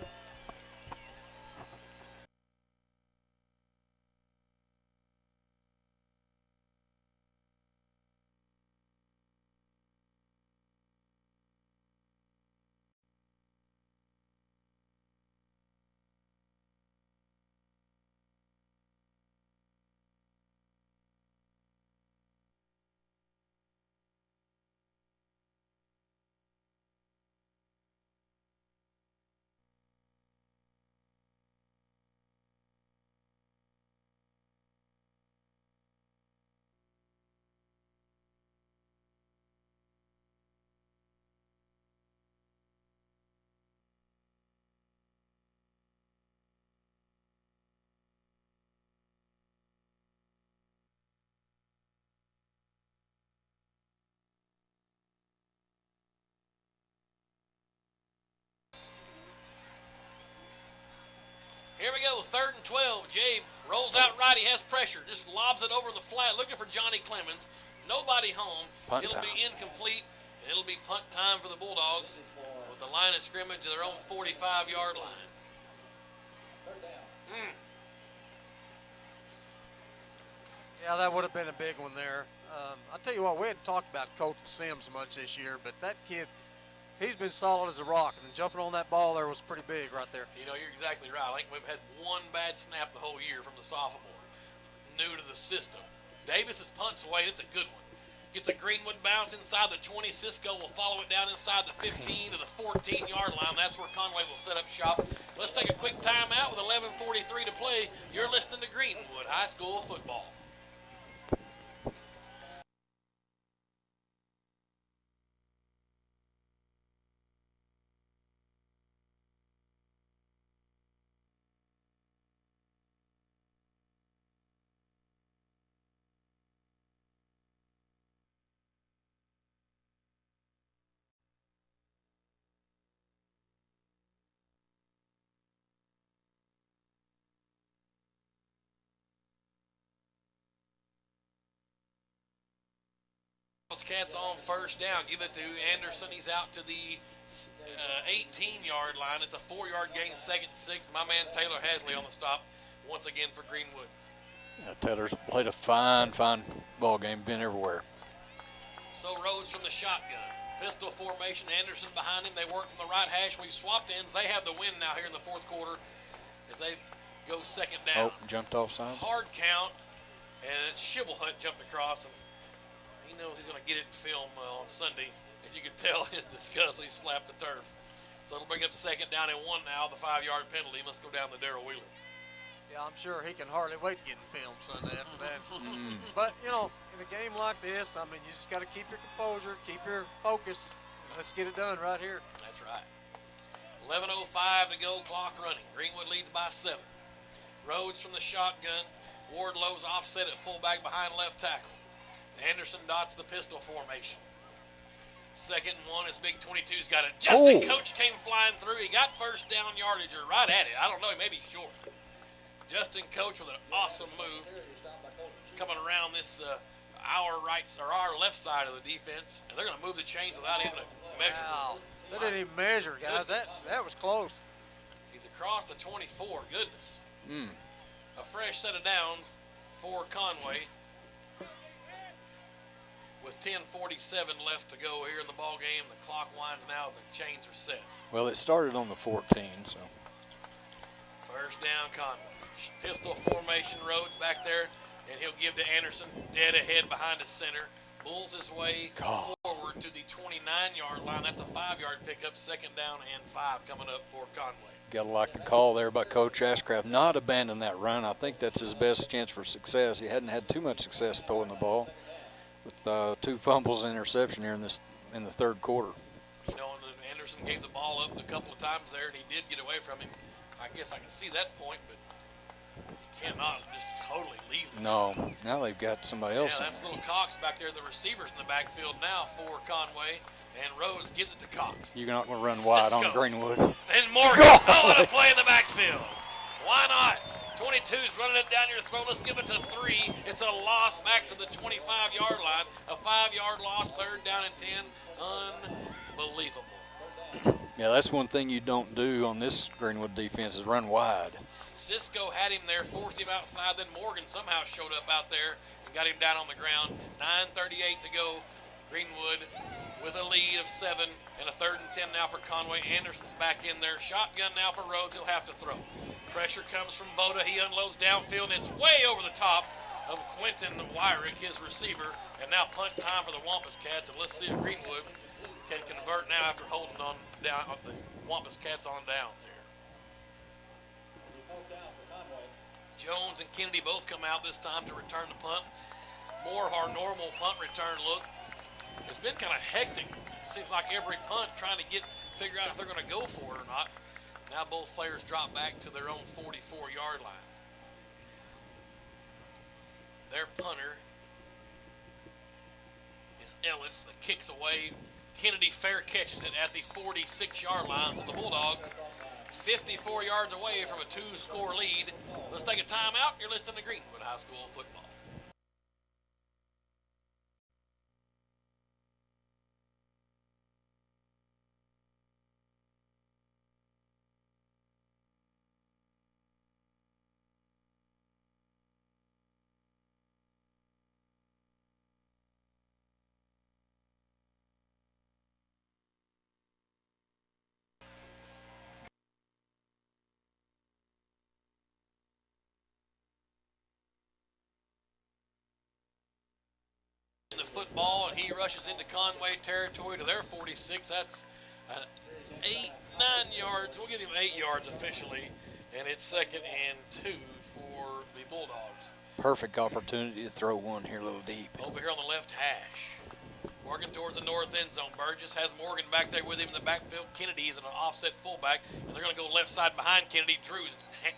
Here we go, 3rd and 12. Jabe rolls out right. He has pressure. Just lobs it over in the flat, looking for Johnny Clemens. Nobody home. Punt it'll time. be incomplete, and it'll be punt time for the Bulldogs with the line of scrimmage to their own 45-yard line. Yeah, that would have been a big one there. I'll tell you what, we hadn't talked about Colton Sims much this year, but that kid, he's been solid as a rock, and jumping on that ball there was pretty big right there. You know, you're exactly right. I think we've had one bad snap the whole year from the sophomore, new to the system. Davis's punt's away. It's a good one. Gets a Greenwood bounce inside the 20. Cisco will follow it down inside the 15 to the 14-yard line. That's where Conway will set up shop. Let's take a quick timeout with 11:43 to play. You're listening to Greenwood High School football. Cats on 1st down. Give it to Anderson. He's out to the 18-yard line. It's a 4-yard gain, 2nd and 6. My man Taylor Hasley on the stop once again for Greenwood. Yeah, Taylor's played a fine ball game, been everywhere. So Rhodes from the shotgun. Pistol formation, Anderson behind him. They work from the right hash. We've swapped ends. They have the win now here in the 4th quarter as they go 2nd down. Oh, jumped offside. Hard count, and it's Shibblehut jumped across, and he knows he's going to get it in film on Sunday. As you can tell, his disgust, he slapped the turf. So it'll bring up 2nd down and 1 now. The 5-yard penalty must go down to Darrell Wheeler. Yeah, I'm sure he can hardly wait to get in film Sunday after that. But, you know, in a game like this, I mean, you just got to keep your composure, keep your focus. Let's get it done right here. That's right. 11:05 to go, clock running. Greenwood leads by 7. Rhodes from the shotgun. Wardlow's offset at fullback behind left tackle. Anderson dots the pistol formation. 2nd and 1 as Big 22's got it. Justin Coach came flying through. He got 1st down yardage or right at it. I don't know, maybe short. Justin Coach with an awesome move coming around this our left side of the defense, and they're going to move the chains without even a measure. Wow, they didn't even measure, guys. That was close. He's across the 24. Goodness. A fresh set of downs for Conway. With 10:47 left to go here in the ball game, the clock winds now. The chains are set. Well, it started on the 14, so. First down, Conway. Pistol formation, Rhodes back there, and he'll give to Anderson, dead ahead behind his center. Bulls his way forward to the 29-yard line. That's a 5-yard pickup, second down and 5 coming up for Conway. Got to like the call there by Coach Ashcraft, not abandon that run. I think that's his best chance for success. He hadn't had too much success throwing the ball with 2 fumbles and interception here in the third quarter. You know, and Anderson gave the ball up a couple of times there, and he did get away from him. I guess I can see that point, but you cannot just totally leave them. No, now they've got somebody else. Yeah, that's little Cox back there, the receivers in the backfield now for Conway, and Rose gives it to Cox. You're not going to run wide on Greenwood. And Morgan, oh, what a play in the backfield. Why not? 22's running it down your throat. Let's give it to 3. It's a loss back to the 25-yard line. A 5-yard loss, third down and 10. Unbelievable. Yeah, that's one thing you don't do on this Greenwood defense is run wide. Cisco had him there, forced him outside. Then Morgan somehow showed up out there and got him down on the ground. 9:38 to go. Greenwood with a lead of 7 and a third and 10 now for Conway. Anderson's back in there. Shotgun now for Rhodes. He'll have to throw. Pressure comes from Voda. He unloads downfield, and it's way over the top of Quentin Wyrick, his receiver. And now punt time for the Wampus Cats. And let's see if Greenwood can convert now after holding on down the Wampus Cats on downs here. Jones and Kennedy both come out this time to return the punt. More of our normal punt return look. It's been kind of hectic. It seems like every punt trying to figure out if they're going to go for it or not. Now both players drop back to their own 44-yard line. Their punter is Ellis that kicks away. Kennedy fair catches it at the 46-yard line. So the Bulldogs 54 yards away from a 2-score lead. Let's take a timeout. You're listening to Greenwood High School football. In the football, and he rushes into Conway territory to their 46. That's 8, 9 yards. We'll give him 8 yards officially, and it's second and 2 for the Bulldogs. Perfect opportunity to throw one here a little deep. Over here on the left hash. Morgan towards the north end zone. Burgess has Morgan back there with him in the backfield. Kennedy is an offset fullback, and they're going to go left side behind Kennedy. Drew's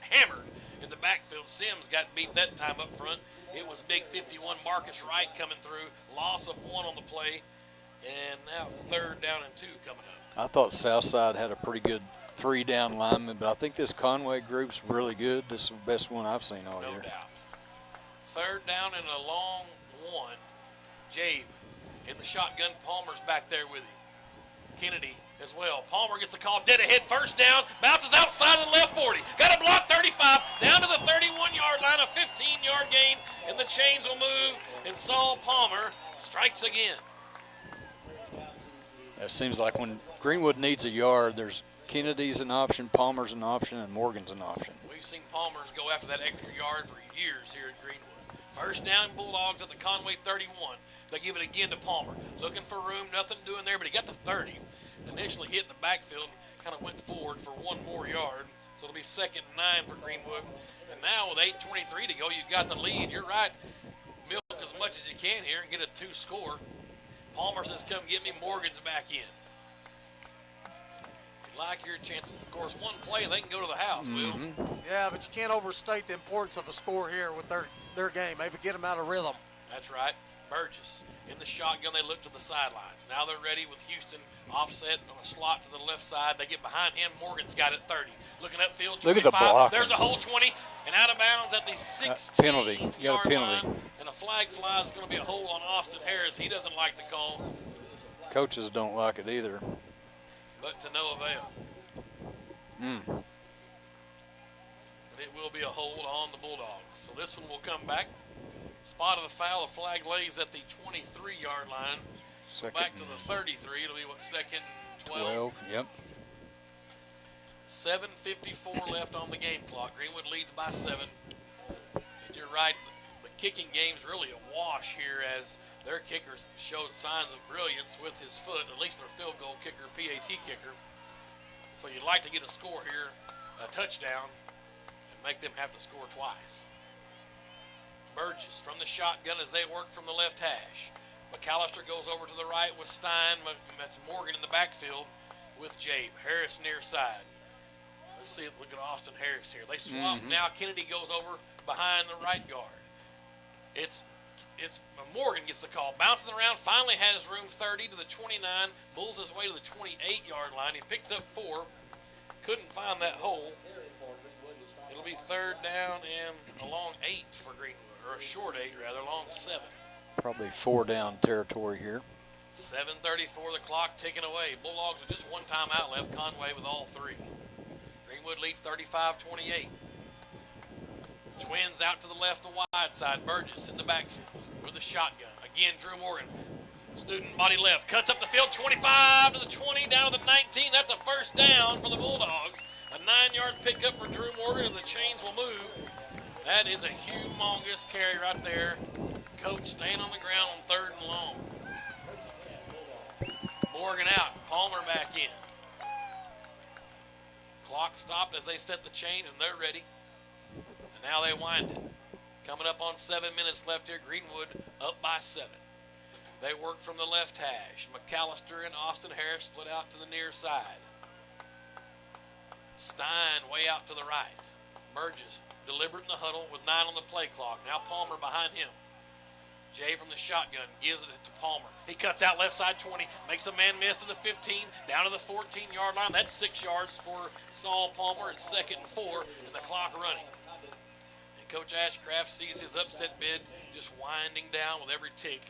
hammered in the backfield. Sims got beat that time up front. It was big 51 Marcus Wright coming through. Loss of 1 on the play. And now third down and 2 coming up. I thought Southside had a pretty good 3-down lineman, but I think this Conway group's really good. This is the best one I've seen all year. No doubt. Third down and a long 1. Jabe in the shotgun. Palmer's back there with him. Kennedy as well. Palmer gets the call, dead ahead, first down, bounces outside of the left 40. Got a block 35, down to the 31-yard line, a 15-yard gain, and the chains will move, and Saul Palmer strikes again. It seems like when Greenwood needs a yard, there's Kennedy's an option, Palmer's an option, and Morgan's an option. We've seen Palmer's go after that extra yard for years here at Greenwood. First down, Bulldogs at the Conway 31. They give it again to Palmer. Looking for room, nothing doing there, but he got the 30. Initially hit in the backfield, kind of went forward for 1 more yard. So it'll be second and 9 for Greenwood. And now with 8:23 to go, you've got the lead. You're right. Milk as much as you can here and get a 2-score. Palmer says, come get me. Morgan's back in. If you like your chances, of course, one play, they can go to the house, Will. Yeah, but you can't overstate the importance of a score here with their game. Maybe get them out of rhythm. That's right. Burgess in the shotgun. They look to the sidelines. Now they're ready with Houston offset on a slot to the left side. They get behind him. Morgan's got it 30. Looking upfield, 25. Look at the block. There's a hole 20 and out of bounds at the 16 penalty. You got a penalty. line. And a flag fly is going to be a hold on Austin Harris. He doesn't like the call. Coaches don't like it either. But to no avail. And it will be a hold on the Bulldogs. So this one will come back. Spot of the foul, the flag lays at the 23-yard line. Second Back to the 33. It'll be what, second and 12? 12, yep. 7:54 left on the game clock. Greenwood leads by 7. And you're right, the kicking game's really a wash here as their kickers showed signs of brilliance with his foot, at least their field goal kicker, PAT kicker. So you'd like to get a score here, a touchdown, and make them have to score twice. Burgess from the shotgun as they work from the left hash. McAllister goes over to the right with Stein. That's Morgan in the backfield with Jabe. Harris near side. Let's see, look at Austin Harris here. They swap. Now Kennedy goes over behind the right guard. It's Morgan gets the call. Bouncing around, finally has room 30 to the 29. Bulls his way to the 28-yard line. He picked up 4. Couldn't find that hole. It'll be 3rd down and a long 8 for Greenwood, or a short 8 rather, long 7. Probably 4 down territory here. 7:34, the clock ticking away. Bulldogs with just one timeout left. Conway with all 3. Greenwood leads 35-28. Twins out to the left, the wide side. Burgess in the backfield with a shotgun. Again, Drew Morgan. Student body left. Cuts up the field, 25 to the 20, down to the 19. That's a 1st down for the Bulldogs. A 9-yard pickup for Drew Morgan, and the chains will move. That is a humongous carry right there. Coach staying on the ground on 3rd and long. Morgan out. Palmer back in. Clock stopped as they set the chains, and they're ready. And now they wind it. Coming up on 7 minutes left here. Greenwood up by 7. They work from the left hash. McAllister and Austin Harris split out to the near side. Stein way out to the right. Burgess deliberate in the huddle with 9 on the play clock. Now Palmer behind him. Jay from the shotgun gives it to Palmer. He cuts out left side 20, makes a man miss to the 15, down to the 14-yard line. That's 6 yards for Saul Palmer. It's 2nd and 4, and the clock running. And Coach Ashcraft sees his upset bid just winding down with every tick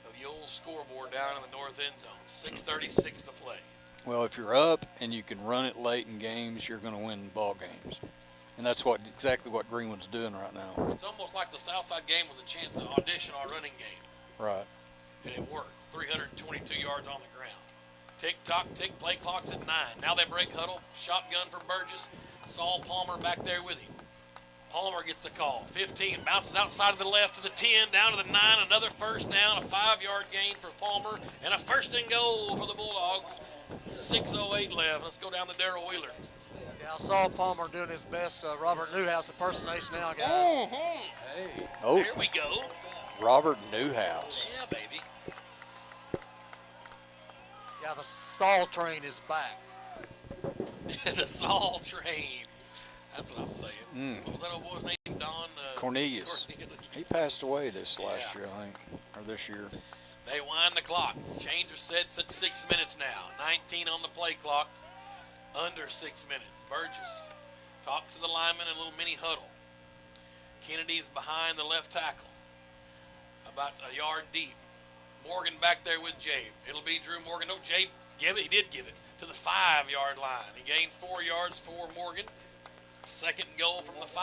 of the old scoreboard down in the north end zone. 6:36 to play. Well, if you're up and you can run it late in games, you're going to win ball games. And that's exactly what Greenwood's doing right now. It's almost like the Southside game was a chance to audition our running game. Right. And it worked. 322 yards on the ground. Tick-tock, tick, play clock's at 9. Now they break huddle. Shotgun for Burgess. Saul Palmer back there with him. Palmer gets the call. 15, bounces outside of the left to the 10, down to the 9. Another 1st down, a 5-yard gain for Palmer, and a 1st and goal for the Bulldogs. 6:08 left. Let's go down to Darrell Wheeler. Yeah, I saw Palmer doing his best Robert Newhouse impersonation now, guys. Hey. Oh, There we go. Robert Newhouse. Yeah, baby. Yeah, the Saul train is back. The Saul train. That's what I'm saying. What was that old boy's name? Don Cornelius. He passed away this last year, I think, or this year. They wind the clock. Change of sets at 6 minutes now. 19 on the play clock. Under 6 minutes. Burgess talks to the lineman in a little mini huddle. Kennedy's behind the left tackle, about a yard deep. Morgan back there with Jabe. It'll be Drew Morgan. No, Jabe he did give it to the 5-yard line. He gained 4 yards for Morgan. 2nd and goal from the 5.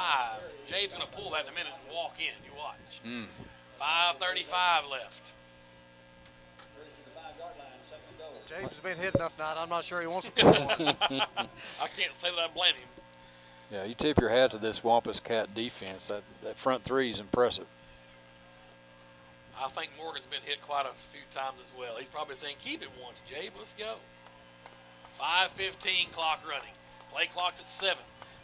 Jabe's going to pull that in a minute and walk in. You watch. 5:35 left. James has been hit enough tonight. I'm not sure he wants to pull one. I can't say that I blame him. Yeah, you tip your hat to this Wampus Cat defense. That front 3 is impressive. I think Morgan's been hit quite a few times as well. He's probably saying, keep it once, Jabe. Let's go. 5:15 clock running. Play clock's at 7.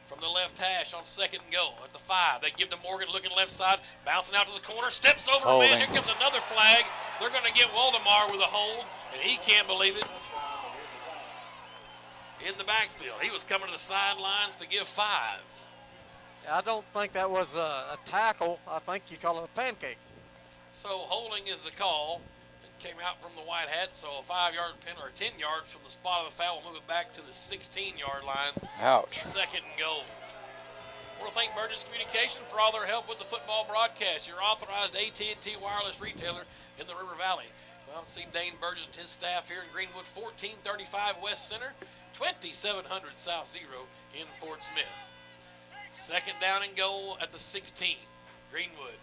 From the left hash on 2nd and goal at the 5. They give to Morgan looking left side, bouncing out to the corner, steps over a man. Here comes another flag. They're going to get Waldemar with a hold, and he can't believe it. In the backfield. He was coming to the sidelines to give 5s. I don't think that was a tackle. I think you call it a pancake. So holding is the call. It came out from the white hat, so a 5-yard pin or 10 yards from the spot of the foul will move it back to the 16-yard line. Ouch. 2nd and goal. I want to thank Burgess Communication for all their help with the football broadcast. Your authorized AT&T wireless retailer in the River Valley. Well, see Dane Burgess and his staff here in Greenwood, 1435 West Center, 2700 South Zero in Fort Smith. 2nd down and goal at the 16. Greenwood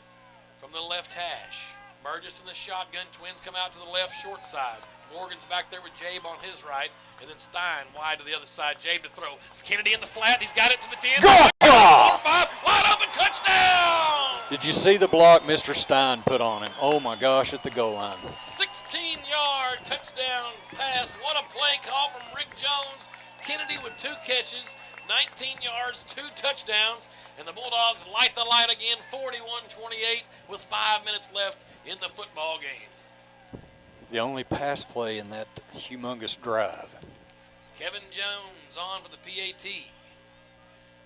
from the left hash. Burgess in the shotgun. Twins come out to the left short side. Morgan's back there with Jabe on his right, and then Stein wide to the other side. Jabe to throw. Kennedy in the flat. He's got it to the 10. Go! 4-5, wide open, touchdown! Did you see the block Mr. Stein put on him? Oh my gosh, at the goal line. 16-yard touchdown pass. What a play call from Rick Jones. Kennedy with 2 catches, 19 yards, 2 touchdowns, and the Bulldogs light the light again, 41-28 with 5 minutes left in the football game. The only pass play in that humongous drive. Kevin Jones on for the PAT.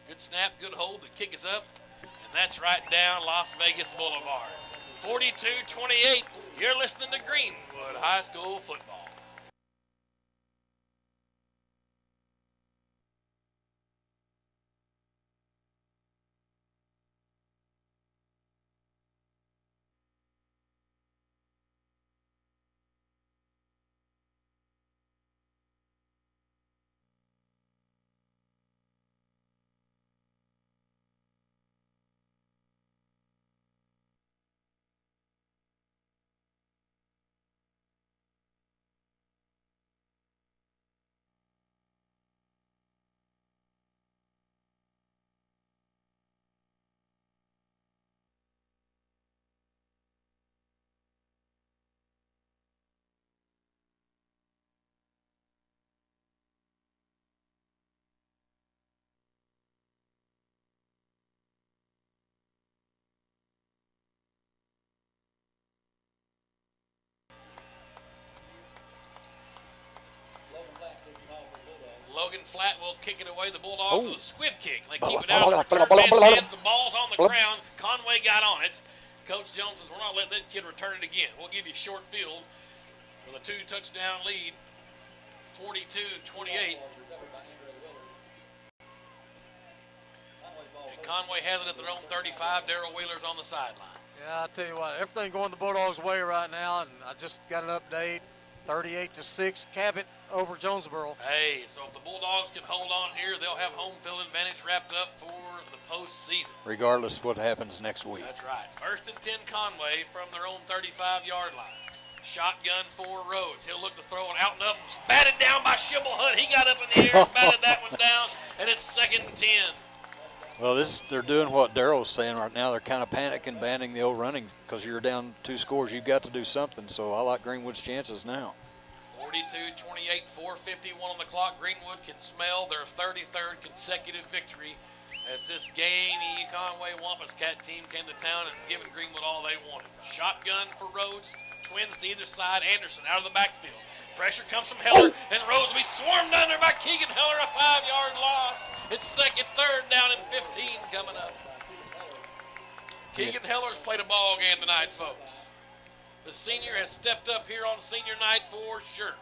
Good snap, good hold. The kick is up, and that's right down Las Vegas Boulevard. 42-28. You're listening to Greenwood High School football. Logan Flat will kick it away. The Bulldogs with a squib kick. They keep it out. The return man's hands. The ball's on the ground. Conway got on it. Coach Jones says, we're not letting that kid return it again. We'll give you a short field with a 2-touchdown lead, 42-28. And Conway has it at their own 35. Darrell Wheeler's on the sideline. Yeah, I tell you what, everything going the Bulldogs' way right now, and I just got an update, 38-6, Cabot over Jonesboro. Hey, so if the Bulldogs can hold on here, they'll have home field advantage wrapped up for the postseason. Regardless of what happens next week. That's right. 1st and 10 Conway from their own 35-yard line. Shotgun for Rhodes. He'll look to throw it out and up. Batted down by Shibble Hunt. He got up in the air and batted that one down, and it's 2nd and 10. Well, they're doing what Darrell's saying right now. They're kind of panicking, banning the old running because you're down 2 scores. You've got to do something. So I like Greenwood's chances now. 42-28, 4:51 on the clock. Greenwood can smell their 33rd consecutive victory as this game, Conway Wampus Cat team came to town and given Greenwood all they wanted. Shotgun for Rhodes. Twins to either side. Anderson out of the backfield. Pressure comes from Heller, and Rhodes will be swarmed under by Keegan Heller, a 5-yard loss. It's 3rd down and 15 coming up. Keegan Heller's played a ball game tonight, folks. The senior has stepped up here on senior night for sure.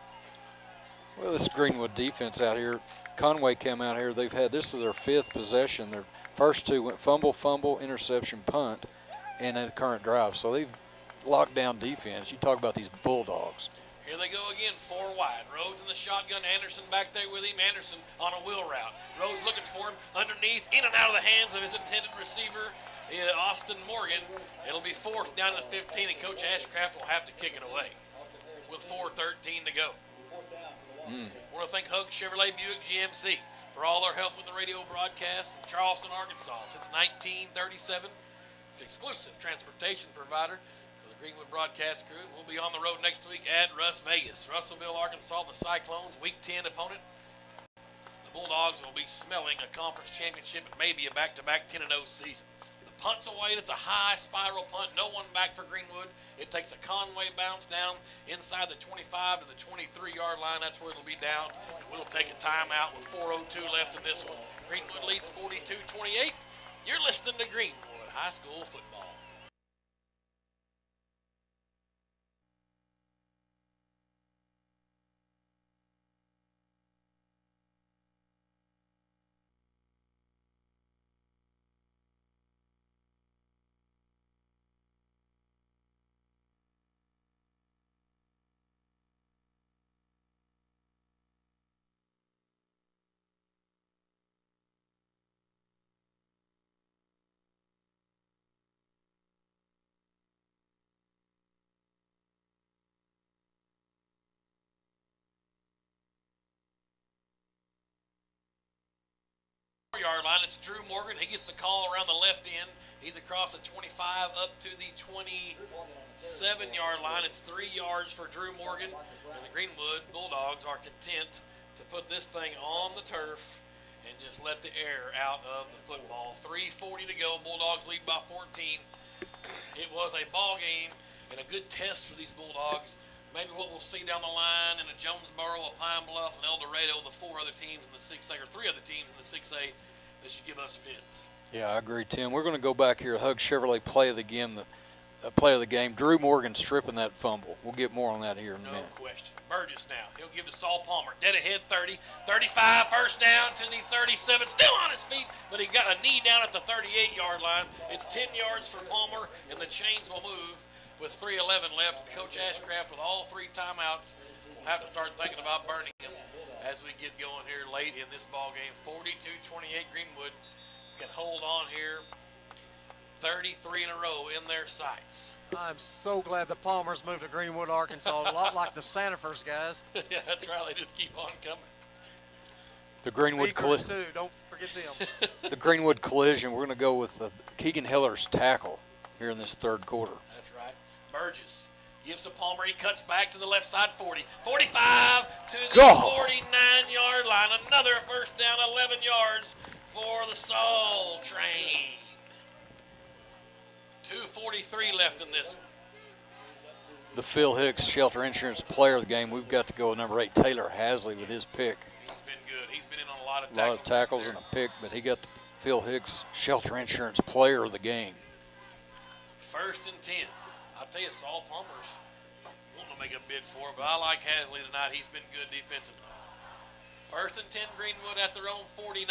Well, this Greenwood defense out here, Conway came out here. This is their 5th possession. Their first 2 went fumble, interception, punt, and then the current drive. So they've locked down defense. You talk about these Bulldogs. Here they go again, 4 wide. Rhodes in the shotgun. Anderson back there with him. Anderson on a wheel route. Rhodes looking for him underneath, in and out of the hands of his intended receiver, Austin Morgan. It'll be 4th down to 15, and Coach Ashcraft will have to kick it away with 4:13 to go. I want to thank Hug Chevrolet Buick GMC for all their help with the radio broadcast from Charleston, Arkansas since 1937. The exclusive transportation provider for the Greenwood broadcast crew. We'll be on the road next week at Las Vegas. Russellville, Arkansas, the Cyclones, Week 10 opponent. The Bulldogs will be smelling a conference championship and maybe a back-to-back 10-0 seasons. Punts away. It's a high spiral punt. No one back for Greenwood. It takes a Conway bounce down inside the 25 to the 23-yard line. That's where it'll be down. And we'll take a timeout with 4:02 left in this one. Greenwood leads 42-28. You're listening to Greenwood High School football. 20-yard line. It's Drew Morgan. He gets the call around the left end. He's across the 25 up to the 27-yard line. It's 3 yards for Drew Morgan. And the Greenwood Bulldogs are content to put this thing on the turf and just let the air out of the football. 3:40 to go. Bulldogs lead by 14. It was a ball game and a good test for these Bulldogs. Maybe what we'll see down the line in a Jonesboro, a Pine Bluff, and El Dorado, the 4 other teams in the 6A, or 3 other teams in the 6A that should give us fits. Yeah, I agree, Tim. We're going to go back here. Hug Chevrolet play of the game. Play of the game. Drew Morgan stripping that fumble. We'll get more on that here in a minute. No question. Burgess now. He'll give to Saul Palmer. Dead ahead 30. 35, first down to the 37. Still on his feet, but he got a knee down at the 38-yard line. It's 10 yards for Palmer, and the chains will move with 3:11 left. Coach Ashcraft with all 3 timeouts will have to start thinking about burning them as we get going here late in this ball game. 42-28 Greenwood can hold on here. 33 in a row in their sights. I'm so glad the Palmers moved to Greenwood, Arkansas, a lot like the Sanfors guys. Yeah, that's right. They just keep on coming. The Greenwood Beakers too, don't forget them. The Greenwood collision. We're going to go with Keegan Hiller's tackle here in this third quarter. That's right. Burgess gives to Palmer. He cuts back to the left side 40. 45 to the 49-yard line. Another first down, 11 yards for the Soul Train. 2:43 left in this one. The Phil Hicks Shelter Insurance Player of the game. We've got to go with number 8, Taylor Hasley, with his pick. He's been good. He's been in on a lot of A tackles. lot of tackles and a pick, but he got the Phil Hicks Shelter Insurance Player of the game. 1st and 10. I'll tell you, Saul Palmer's wanting to make a bid for it, but I like Hasley tonight. He's been good defensively. 1st and 10 Greenwood at their own 49.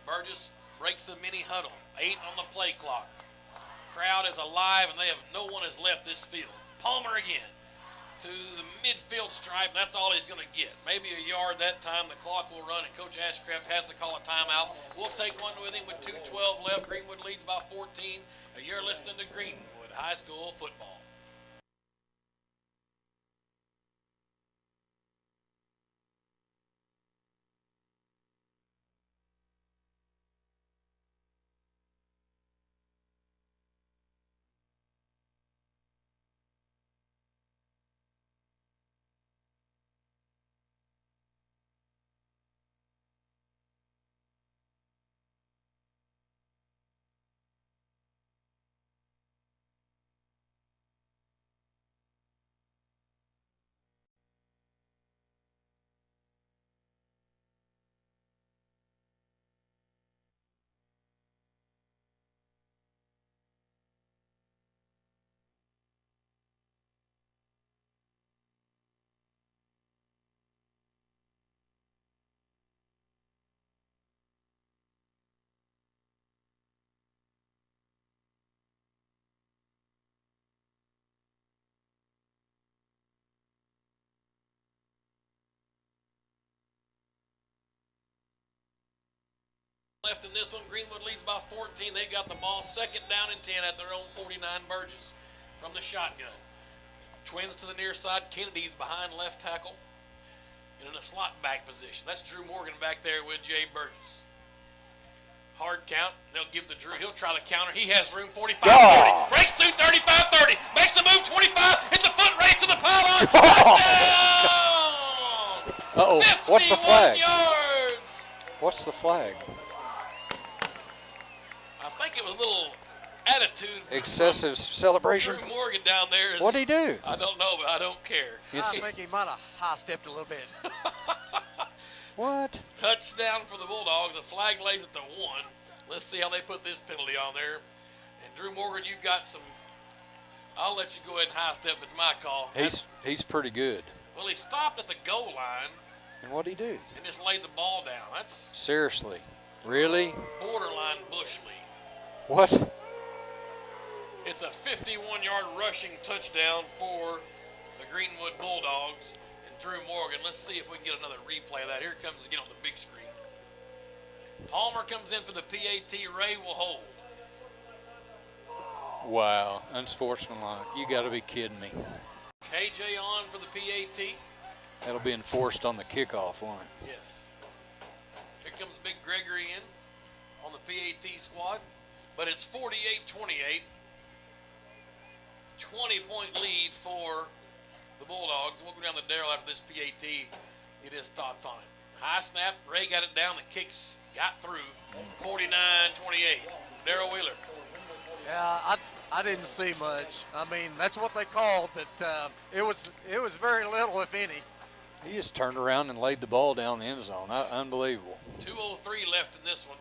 Burgess breaks the mini huddle. 8 on the play clock. Crowd is alive, and no one has left this field. Palmer again to the midfield stripe. That's all he's going to get. Maybe a yard that time. The clock will run, and Coach Ashcraft has to call a timeout. We'll take one with him with 2:12 left. Greenwood leads by 14. You're listening to Greenwood High School football. Left in this one, Greenwood leads by 14. They've got the ball 2nd down and 10 at their own 49. Burgess from the shotgun. Twins to the near side. Kennedy's behind left tackle and in a slot back position. That's Drew Morgan back there with Jay Burgess. Hard count. They'll give to Drew. He'll try the counter. He has room. 45-30. Breaks through 35-30. Makes a move. 25. It's a foot race to the pylon. Touchdown! Uh-oh. What's the flag? 51 yards. What's the flag? I think it was a little attitude. Excessive celebration. Drew Morgan down there. What'd he do? I don't know, but I don't care. I think he might have high-stepped a little bit. What? Touchdown for the Bulldogs. A flag lays at the 1. Let's see how they put this penalty on there. And Drew Morgan, you've got some. I'll let you go ahead and high step. It's my call. He's pretty good. Well, he stopped at the goal line. And what'd he do? And just laid the ball down. That's Seriously. Really? borderline Bush League. What? It's a 51-yard rushing touchdown for the Greenwood Bulldogs and Drew Morgan. Let's see if we can get another replay of that. Here it comes again on the big screen. Palmer comes in for the PAT. Ray will hold. Wow. Unsportsmanlike. You got to be kidding me. KJ on for the PAT. That'll be enforced on the kickoff, won't it? Yes. Here comes Big Gregory in. on the PAT squad, but it's 48-28. 20-point lead for the Bulldogs. We'll go down to Darrell after this PAT, get his thoughts on it. High snap, Ray got it down, the kicks got through. 49-28. Darrell Wheeler. Yeah, I didn't see much. I mean, that's what they called, but it was very little, if any. He just turned around and laid the ball down the end zone. Unbelievable. 2:03 left in this one.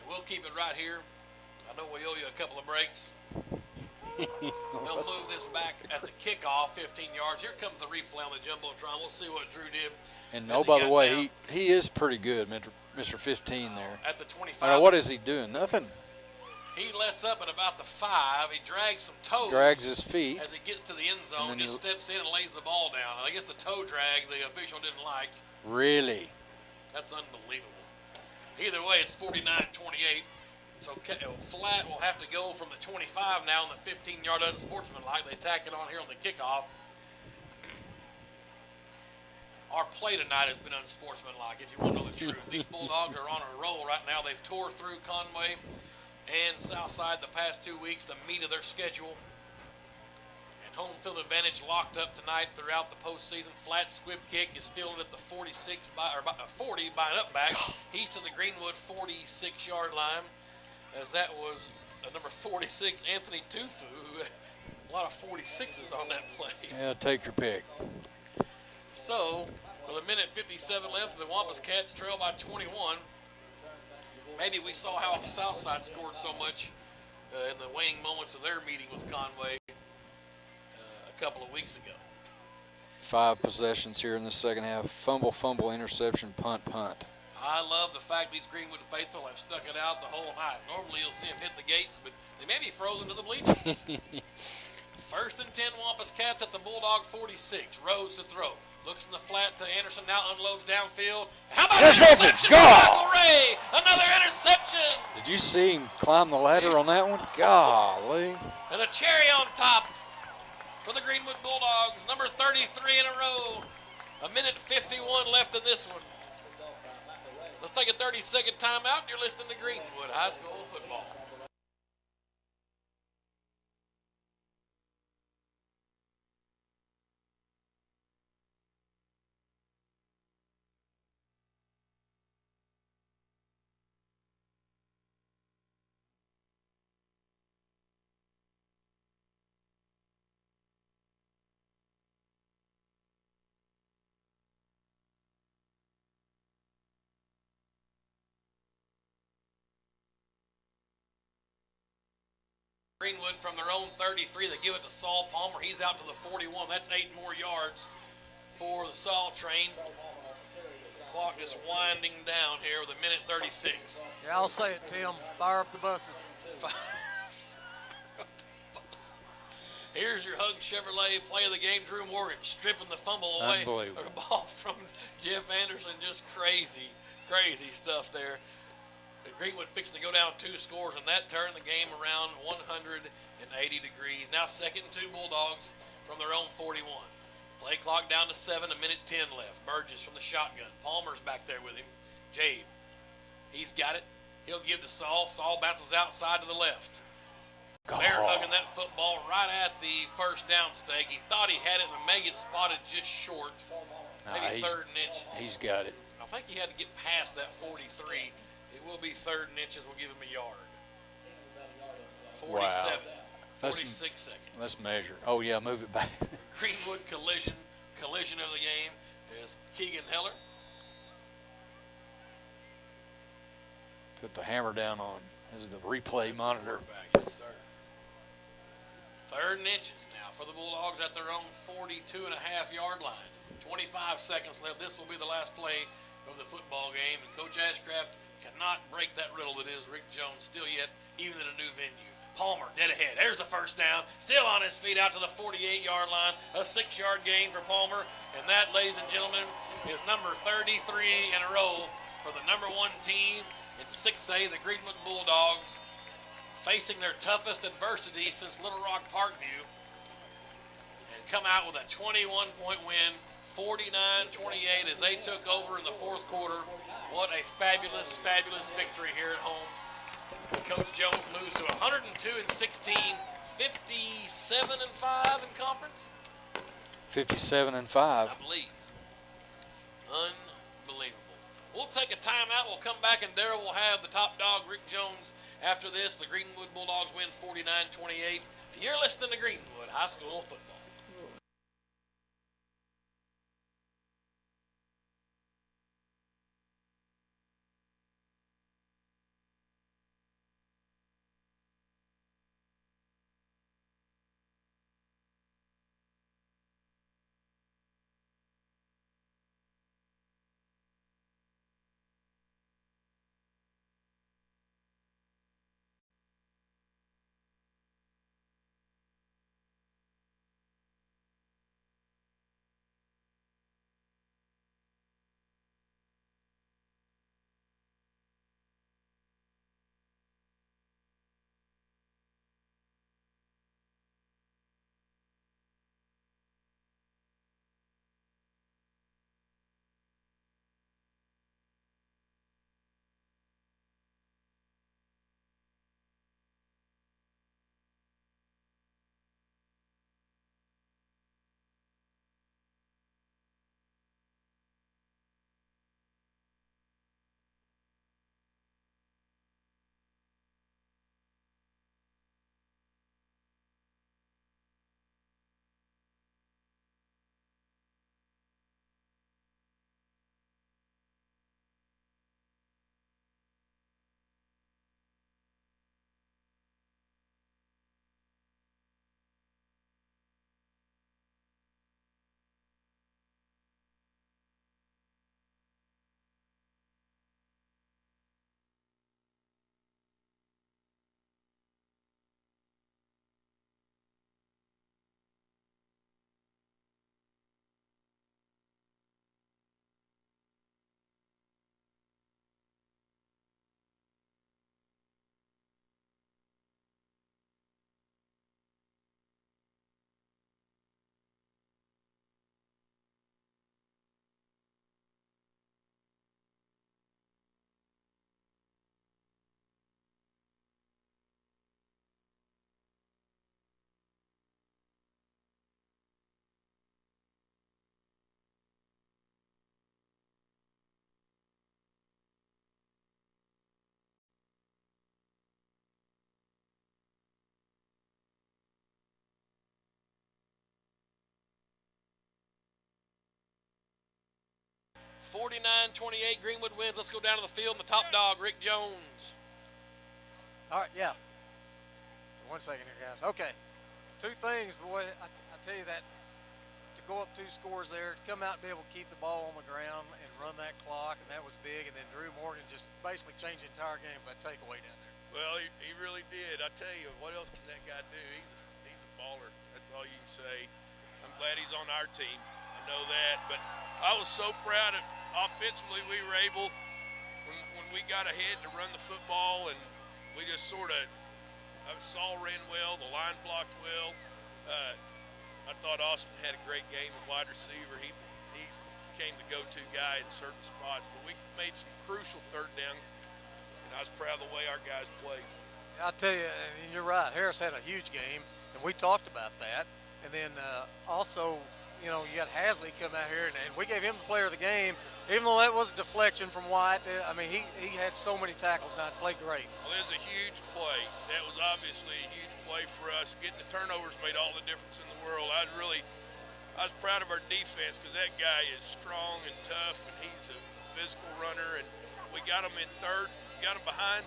And we'll keep it right here. I know we owe you a couple of breaks. They'll move this back at the kickoff, 15 yards. Here comes the replay on the Jumbotron. We'll see what Drew did. And oh, by the way, he is pretty good, Mr. 15 there. At the 25. What is he doing? Nothing. He lets up at about the 5. He drags some toes. Drags his feet. As he gets to the end zone, just steps in and lays the ball down. And I guess the toe drag the official didn't like. Really? That's unbelievable. Either way, it's 49-28. So flat will have to go from the 25 now on the 15-yard unsportsmanlike. They tack it on here on the kickoff. Our play tonight has been unsportsmanlike, if you want to know the truth. These Bulldogs are on a roll right now. They've tore through Conway and Southside the past 2 weeks, the meat of their schedule. And home field advantage locked up tonight throughout the postseason. Flat squib kick is fielded at the 40 by an up back. He's to the Greenwood 46-yard line. As that was number 46, Anthony Tufu. A lot of 46s on that play. Yeah, take your pick. So, with a minute 57 left, the Wampus Cats trail by 21. Maybe we saw how Southside scored so much in the waning moments of their meeting with Conway a couple of weeks ago. 5 possessions here in the second half. Fumble, interception, punt. I love the fact these Greenwood faithful have stuck it out the whole night. Normally you'll see them hit the gates, but they may be frozen to the bleachers. 1st and 10 Wampus Cats at the Bulldog 46. Rhodes to throw. Looks in the flat to Anderson, now unloads downfield. How about an interception from Michael Ray? Another interception. Did you see him climb the ladder on that one? Golly. And a cherry on top for the Greenwood Bulldogs. Number 33 in a row. A minute 51 left in this one. Let's take a 30-second timeout. You're listening to Greenwood High School football. Greenwood from their own 33. They give it to Saul Palmer. He's out to the 41. That's 8 more yards for the Saul train. The clock is winding down here with a minute 36. Yeah, I'll say it, Tim. Fire up the buses. Here's your Hug Chevrolet play of the game. Drew Morgan stripping the fumble away. Unbelievable. A ball from Jeff Anderson. Just crazy stuff there. Greenwood fixing to go down 2 scores, and that turned the game around 180 degrees. Now 2nd and 2 Bulldogs from their own 41. Play clock down to 7, a minute 10 left. Burgess from the shotgun. Palmer's back there with him. Jade, he's got it. He'll give to Saul. Saul bounces outside to the left. Bear hugging that football right at the first down stake. He thought he had it, but may get spotted just short. Maybe 3rd and inches. He's got it. I think he had to get past that 43. It will be 3rd and inches. We'll give him a yard. 47. Wow. 46 seconds. Let's measure. Oh, yeah, move it back. Greenwood collision of the game is Keegan Heller. Put the hammer down on. This is the replay monitor. Yes, sir. 3rd and inches now for the Bulldogs at their own 42.5-yard line. 25 seconds left. This will be the last play of the football game, and Coach Ashcraft cannot break that riddle that is Rick Jones still yet, even in a new venue. Palmer dead ahead. There's the first down. Still on his feet out to the 48-yard line. A 6-yard gain for Palmer. And that, ladies and gentlemen, is number 33 in a row for the number 1 team in 6A, the Greenwood Bulldogs, facing their toughest adversity since Little Rock Parkview, and come out with a 21-point win, 49-28 as they took over in the fourth quarter. What a fabulous, fabulous victory here at home. Coach Jones moves to 102-16, 57-5 in conference. 57-5. I believe. Unbelievable. We'll take a timeout. We'll come back, and Darrell will have the top dog, Rick Jones. After this, the Greenwood Bulldogs win 49-28. You're listening to Greenwood High School Football. (49-28) Greenwood wins. Let's go down to the field. And the top dog, Rick Jones. All right, yeah. 1 second here, guys. Okay. Two things, boy. I tell you that to go up 2 scores there, to come out and be able to keep the ball on the ground and run that clock, and that was big. And then Drew Morgan just basically changed the entire game by takeaway down there. Well, he really did. I tell you, what else can that guy do? He's a baller. That's all you can say. I'm glad he's on our team. I know that. But I was so proud of offensively we were able, when we got ahead, to run the football, and we just sort of, Saul ran well, the line blocked well. I thought Austin had a great game at wide receiver. He became the go-to guy in certain spots. But we made some crucial third down, and I was proud of the way our guys played. I'll tell you, and you're right, Harris had a huge game, and we talked about that. And then also, you know, you got Hasley come out here, and we gave him the player of the game, even though that was a deflection from White. I mean, he had so many tackles now, played great. Well, it was a huge play. That was obviously a huge play for us. Getting the turnovers made all the difference in the world. I was proud of our defense, because that guy is strong and tough, and he's a physical runner, and we got him in third, got him behind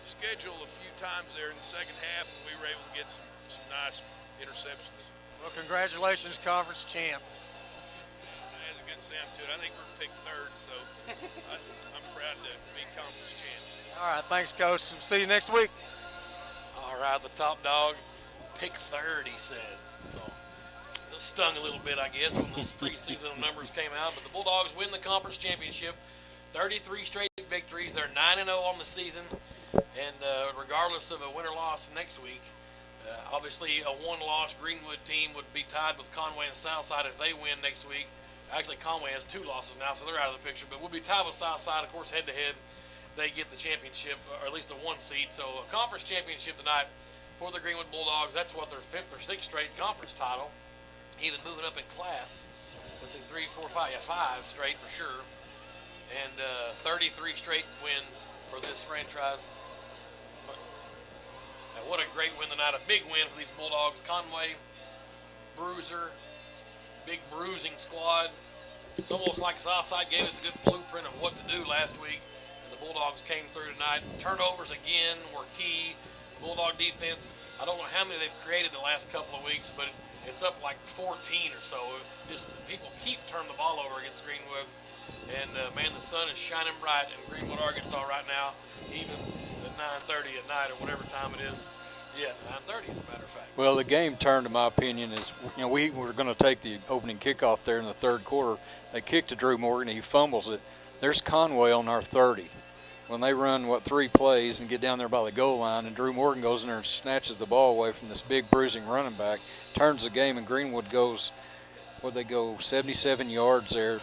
schedule a few times there in the second half, and we were able to get some nice interceptions. Well, congratulations, conference champ. It has a good sound to it. I think we're picked third, so I'm proud to be conference champs. All right, thanks, Coach. See you next week. All right, the top dog, pick third, he said. So it stung a little bit, I guess, when the preseason numbers came out. But the Bulldogs win the conference championship, 33 straight victories. They're 9-0 on the season, and regardless of a win or loss next week, obviously a one-loss Greenwood team would be tied with Conway and Southside if they win next week. Actually, Conway has 2 losses now, so they're out of the picture. But we'll be tied with Southside, of course, head-to-head. They get the championship, or at least a 1 seed. So a conference championship tonight for the Greenwood Bulldogs. That's what their 5th or 6th straight conference title. Even moving up in class. Let's see, 3, 4, 5. Yeah, 5 straight for sure. And 33 straight wins for this franchise. And what a great win tonight. A big win for these Bulldogs. Conway, bruiser, big bruising squad. It's almost like Southside gave us a good blueprint of what to do last week. And the Bulldogs came through tonight. Turnovers again were key. The Bulldog defense, I don't know how many they've created the last couple of weeks, but it's up like 14 or so. Just people keep turning the ball over against Greenwood. And, man, the sun is shining bright in Greenwood, Arkansas right now, even at 9:30 at night or whatever time it is. Yeah, 9:30 as a matter of fact. Well, the game turned, in my opinion, is, we were going to take the opening kickoff there in the 3rd quarter. They kicked to Drew Morgan. He fumbles it. There's Conway on our 30. When they run, 3 plays and get down there by the goal line, and Drew Morgan goes in there and snatches the ball away from this big bruising running back, turns the game, and Greenwood goes, they go 77 yards there.